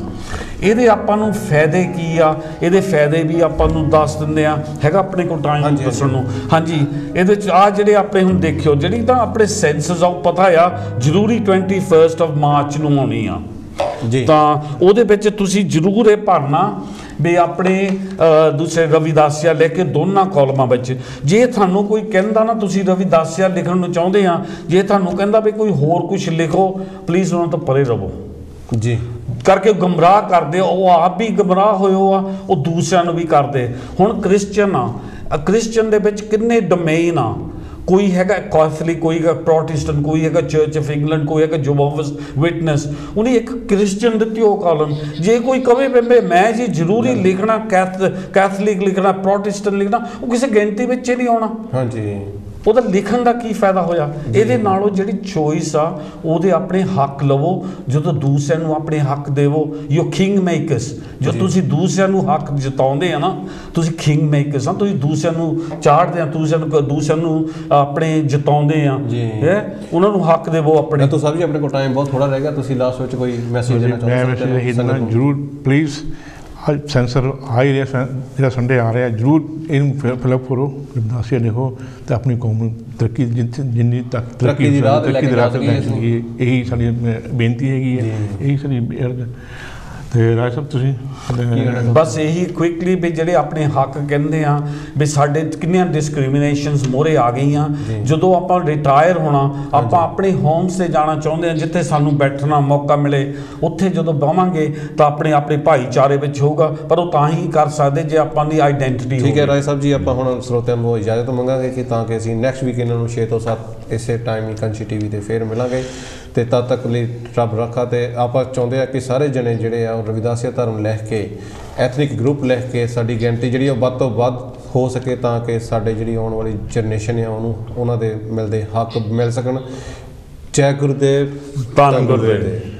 B: ਇਹਦੇ ਆਪਾਂ ਨੂੰ ਫਾਇਦੇ ਕੀ ਆ, ਇਹਦੇ ਫਾਇਦੇ ਵੀ ਆਪਾਂ ਨੂੰ ਦੱਸ ਦਿੰਦੇ ਆ। ਹੈਗਾ ਆਪਣੇ ਕੋਲ ਟਾਈਮ ਦੱਸਣ ਨੂੰ? ਹਾਂਜੀ, ਇਹਦੇ ਵਿੱਚ ਆ ਜਿਹੜੇ ਆਪਣੇ ਹੁਣ ਦੇਖਿਓ ਜਿਹੜੀ ਤਾਂ ਆਪਣੇ ਸੈਂਸਸ ਆ ਉਹ ਪਤਾ ਆ ਜ਼ਰੂਰੀ 21 ਮਾਰਚ ਨੂੰ ਆਉਣੀ ਆ ਜੀ। ਤਾਂ ਉਹਦੇ ਵਿੱਚ ਤੁਸੀਂ ਜ਼ਰੂਰ ਇਹ ਭਰਨਾ ਵੀ ਆਪਣੇ ਦੂਸਰੇ ਰਵਿਦਾਸੀਆ ਲੈ ਕੇ ਦੋਨਾਂ ਕਾਲਮਾਂ ਵਿੱਚ। ਜੇ ਤੁਹਾਨੂੰ ਕੋਈ ਕਹਿੰਦਾ ਨਾ ਤੁਸੀਂ ਰਵਿਦਾਸੀਆ ਲਿਖਣ ਨੂੰ ਚਾਹੁੰਦੇ ਆ, ਜੇ ਤੁਹਾਨੂੰ ਕਹਿੰਦਾ ਵੀ ਕੋਈ ਹੋਰ ਕੁਝ ਲਿਖੋ, ਪਲੀਜ਼ ਉਹਨਾਂ ਤੋਂ ਪਰੇ ਰਹੋ ਜੀ। ਕਰਕੇ ਗੁੰਮਰਾਹ ਕਰਦੇ, ਉਹ ਆਪ ਵੀ ਗੁੰਮਰਾਹ ਹੋਇਓ ਆ, ਉਹ ਦੂਸਰਿਆਂ ਨੂੰ ਵੀ ਕਰਦੇ। ਹੁਣ ਕ੍ਰਿਸਚਨ ਆ, ਕ੍ਰਿਸਚਨ ਦੇ ਵਿੱਚ ਕਿੰਨੇ ਡੋਮੇਨ ਆ। ਕੋਈ ਹੈਗਾ ਕੈਥੋਲਿਕ, ਕੋਈ ਹੈਗਾ ਪ੍ਰੋਟੈਸਟੈਂਟ, ਕੋਈ ਹੈਗਾ ਚਰਚ ਆਫ ਇੰਗਲੈਂਡ, ਕੋਈ ਹੈਗਾ ਜੋਹੋਵਾਸ ਵਿਟਨੈਸ। ਉਹਨੇ ਇੱਕ ਕ੍ਰਿਸਚਨ ਦਿੱਤੀ ਉਹ ਕਾਲਮ। ਜੇ ਕੋਈ ਕਵੇ ਮੈਂ ਜੀ ਜ਼ਰੂਰੀ ਲਿਖਣਾ ਕੈਥੋਲਿਕ ਲਿਖਣਾ, ਪ੍ਰੋਟੈਸਟੈਂਟ ਲਿਖਣਾ, ਉਹ ਕਿਸੇ ਗਿਣਤੀ ਵਿੱਚ ਹੀ ਨਹੀਂ ਆਉਣਾ। ਹਾਂਜੀ, ਉਹਦਾ ਲਿਖਣ ਦਾ ਕੀ ਫਾਇਦਾ ਹੋਇਆ? ਇਹਦੇ ਨਾਲੋਂ ਜਿਹੜੀ ਚੋਇਸ ਆ ਉਹਦੇ ਆਪਣੇ ਹੱਕ ਲਵੋ। ਜਦੋਂ ਦੂਸਰਿਆਂ ਨੂੰ ਆਪਣੇ ਹੱਕ ਦੇਵੋ, ਯੂ ਕਿੰਗ ਮੇਕਰਸ। ਜੋ ਤੁਸੀਂ ਦੂਸਰਿਆਂ ਨੂੰ ਹੱਕ ਜਤਾਉਂਦੇ ਆ ਨਾ, ਤੁਸੀਂ ਕਿੰਗ ਮੇਕਰਸ ਆ। ਤੁਸੀਂ ਦੂਸਰਿਆਂ ਨੂੰ ਚਾੜਦੇ ਆ, ਦੂਸਰਿਆਂ ਨੂੰ ਆਪਣੇ ਜਤਾਉਂਦੇ ਆ, ਉਹਨਾਂ ਨੂੰ ਹੱਕ ਦੇਵੋ ਆਪਣੇ।
A: ਤਾਂ ਸਾਹਿਬ ਜੀ ਆਪਣੇ ਕੋਲ ਟਾਈਮ ਬਹੁਤ ਥੋੜਾ ਰਹਿ ਗਿਆ, ਤੁਸੀਂ ਲਾਸਟ ਵਿੱਚ ਕੋਈ ਮੈਸੇਜ ਦੇਣਾ ਚਾਹੁੰਦੇ ਹੋ?
E: ਜ਼ਰੂਰ ਪਲੀਜ਼, ਅੱਜ ਸੈਂਸਰ ਆ ਹੀ ਰਿਹਾ, ਜਿਹੜਾ ਸੰਡੇ ਆ ਰਿਹਾ, ਜ਼ਰੂਰ ਇਹਨੂੰ ਫਿਲਅਪ ਕਰੋ, ਰਵਿਦਾਸੀਆ ਲਿਖੋ ਅਤੇ ਆਪਣੀ ਕੌਮ ਨੂੰ ਤਰੱਕੀ ਜਿੰਨੀ ਤੱਕ ਤਰੱਕੀ ਦੀ ਰਾਹ ਤੇ ਲੈ ਕੇ ਜਾਈਏ। ਇਹੀ ਸਾਡੀ ਬੇਨਤੀ ਹੈਗੀ ਹੈ, ਇਹੀ ਸਾਡੀ ਅਰਜ਼। ਤੇ ਰਾਜ ਸਾਹਿਬ ਤੁਸੀਂ
B: ਬਸ ਇਹੀ ਕੁਇਕਲੀ ਵੀ ਜਿਹੜੇ ਆਪਣੇ ਹੱਕ ਕਹਿੰਦੇ ਆ ਵੀ ਸਾਡੇ ਕਿੰਨੀਆਂ ਡਿਸਕ੍ਰਿਮੀਨੇਸ਼ਨਸ ਮੋਰੇ ਆ ਗਈਆਂ। ਜਦੋਂ ਆਪਾਂ ਰਿਟਾਇਰ ਹੋਣਾ, ਆਪਾਂ ਆਪਣੇ ਹੋਮਸ 'ਤੇ ਜਾਣਾ ਚਾਹੁੰਦੇ ਹਾਂ ਜਿੱਥੇ ਸਾਨੂੰ ਬੈਠਣਾ ਮੌਕਾ ਮਿਲੇ। ਉੱਥੇ ਜਦੋਂ ਬਹਾਂਗੇ ਤਾਂ ਆਪਣੇ ਭਾਈਚਾਰੇ ਵਿੱਚ ਹੋਊਗਾ, ਪਰ ਉਹ ਤਾਂ ਹੀ ਕਰ ਸਕਦੇ ਜੇ ਆਪਾਂ ਦੀ ਆਈਡੈਂਟੀਟੀ।
A: ਠੀਕ ਹੈ ਰਾਜ ਸਾਹਿਬ ਜੀ, ਆਪਾਂ ਹੁਣ ਸਰੋਤਿਆਂ ਨੂੰ ਇਜਾਜ਼ਤ ਮੰਗਾਂਗੇ ਕਿ ਤਾਂ ਕਿ ਅਸੀਂ ਨੈਕਸਟ ਵੀਕ ਇਹਨਾਂ ਨੂੰ 6 ਤੋਂ 7 ਇਸੇ ਟਾਈਮ ਹੀ ਕੰਚੀ TV 'ਤੇ ਫੇਰ ਮਿਲਾਂਗੇ। ਤੇ ਤਦ ਤੱਕ ਲਈ ਰੱਬ ਰੱਖਾ। ਤੇ ਆਪਾਂ ਚਾਹੁੰਦੇ ਆ ਕਿ ਸਾਰੇ ਜਣੇ ਜਿਹੜੇ ਆ ਉਹ ਰਵਿਦਾਸੀਆ ਧਰਮ ਲਿਖ ਕੇ, ਐਥਨਿਕ ਗਰੁੱਪ ਲਿਖ ਕੇ ਸਾਡੀ ਗਿਣਤੀ ਜਿਹੜੀ ਉਹ ਵੱਧ ਤੋਂ ਵੱਧ ਹੋ ਸਕੇ, ਤਾਂ ਕਿ ਸਾਡੇ ਜਿਹੜੀ ਆਉਣ ਵਾਲੀ ਜਨਰੇਸ਼ਨ ਆ ਉਹਨੂੰ ਉਹਨਾਂ ਦੇ ਮਿਲਦੇ ਹੱਕ ਮਿਲ ਸਕਣ। ਜੈ ਗੁਰਦੇਵ, ਧੰਨ ਗੁਰਦੇਵ।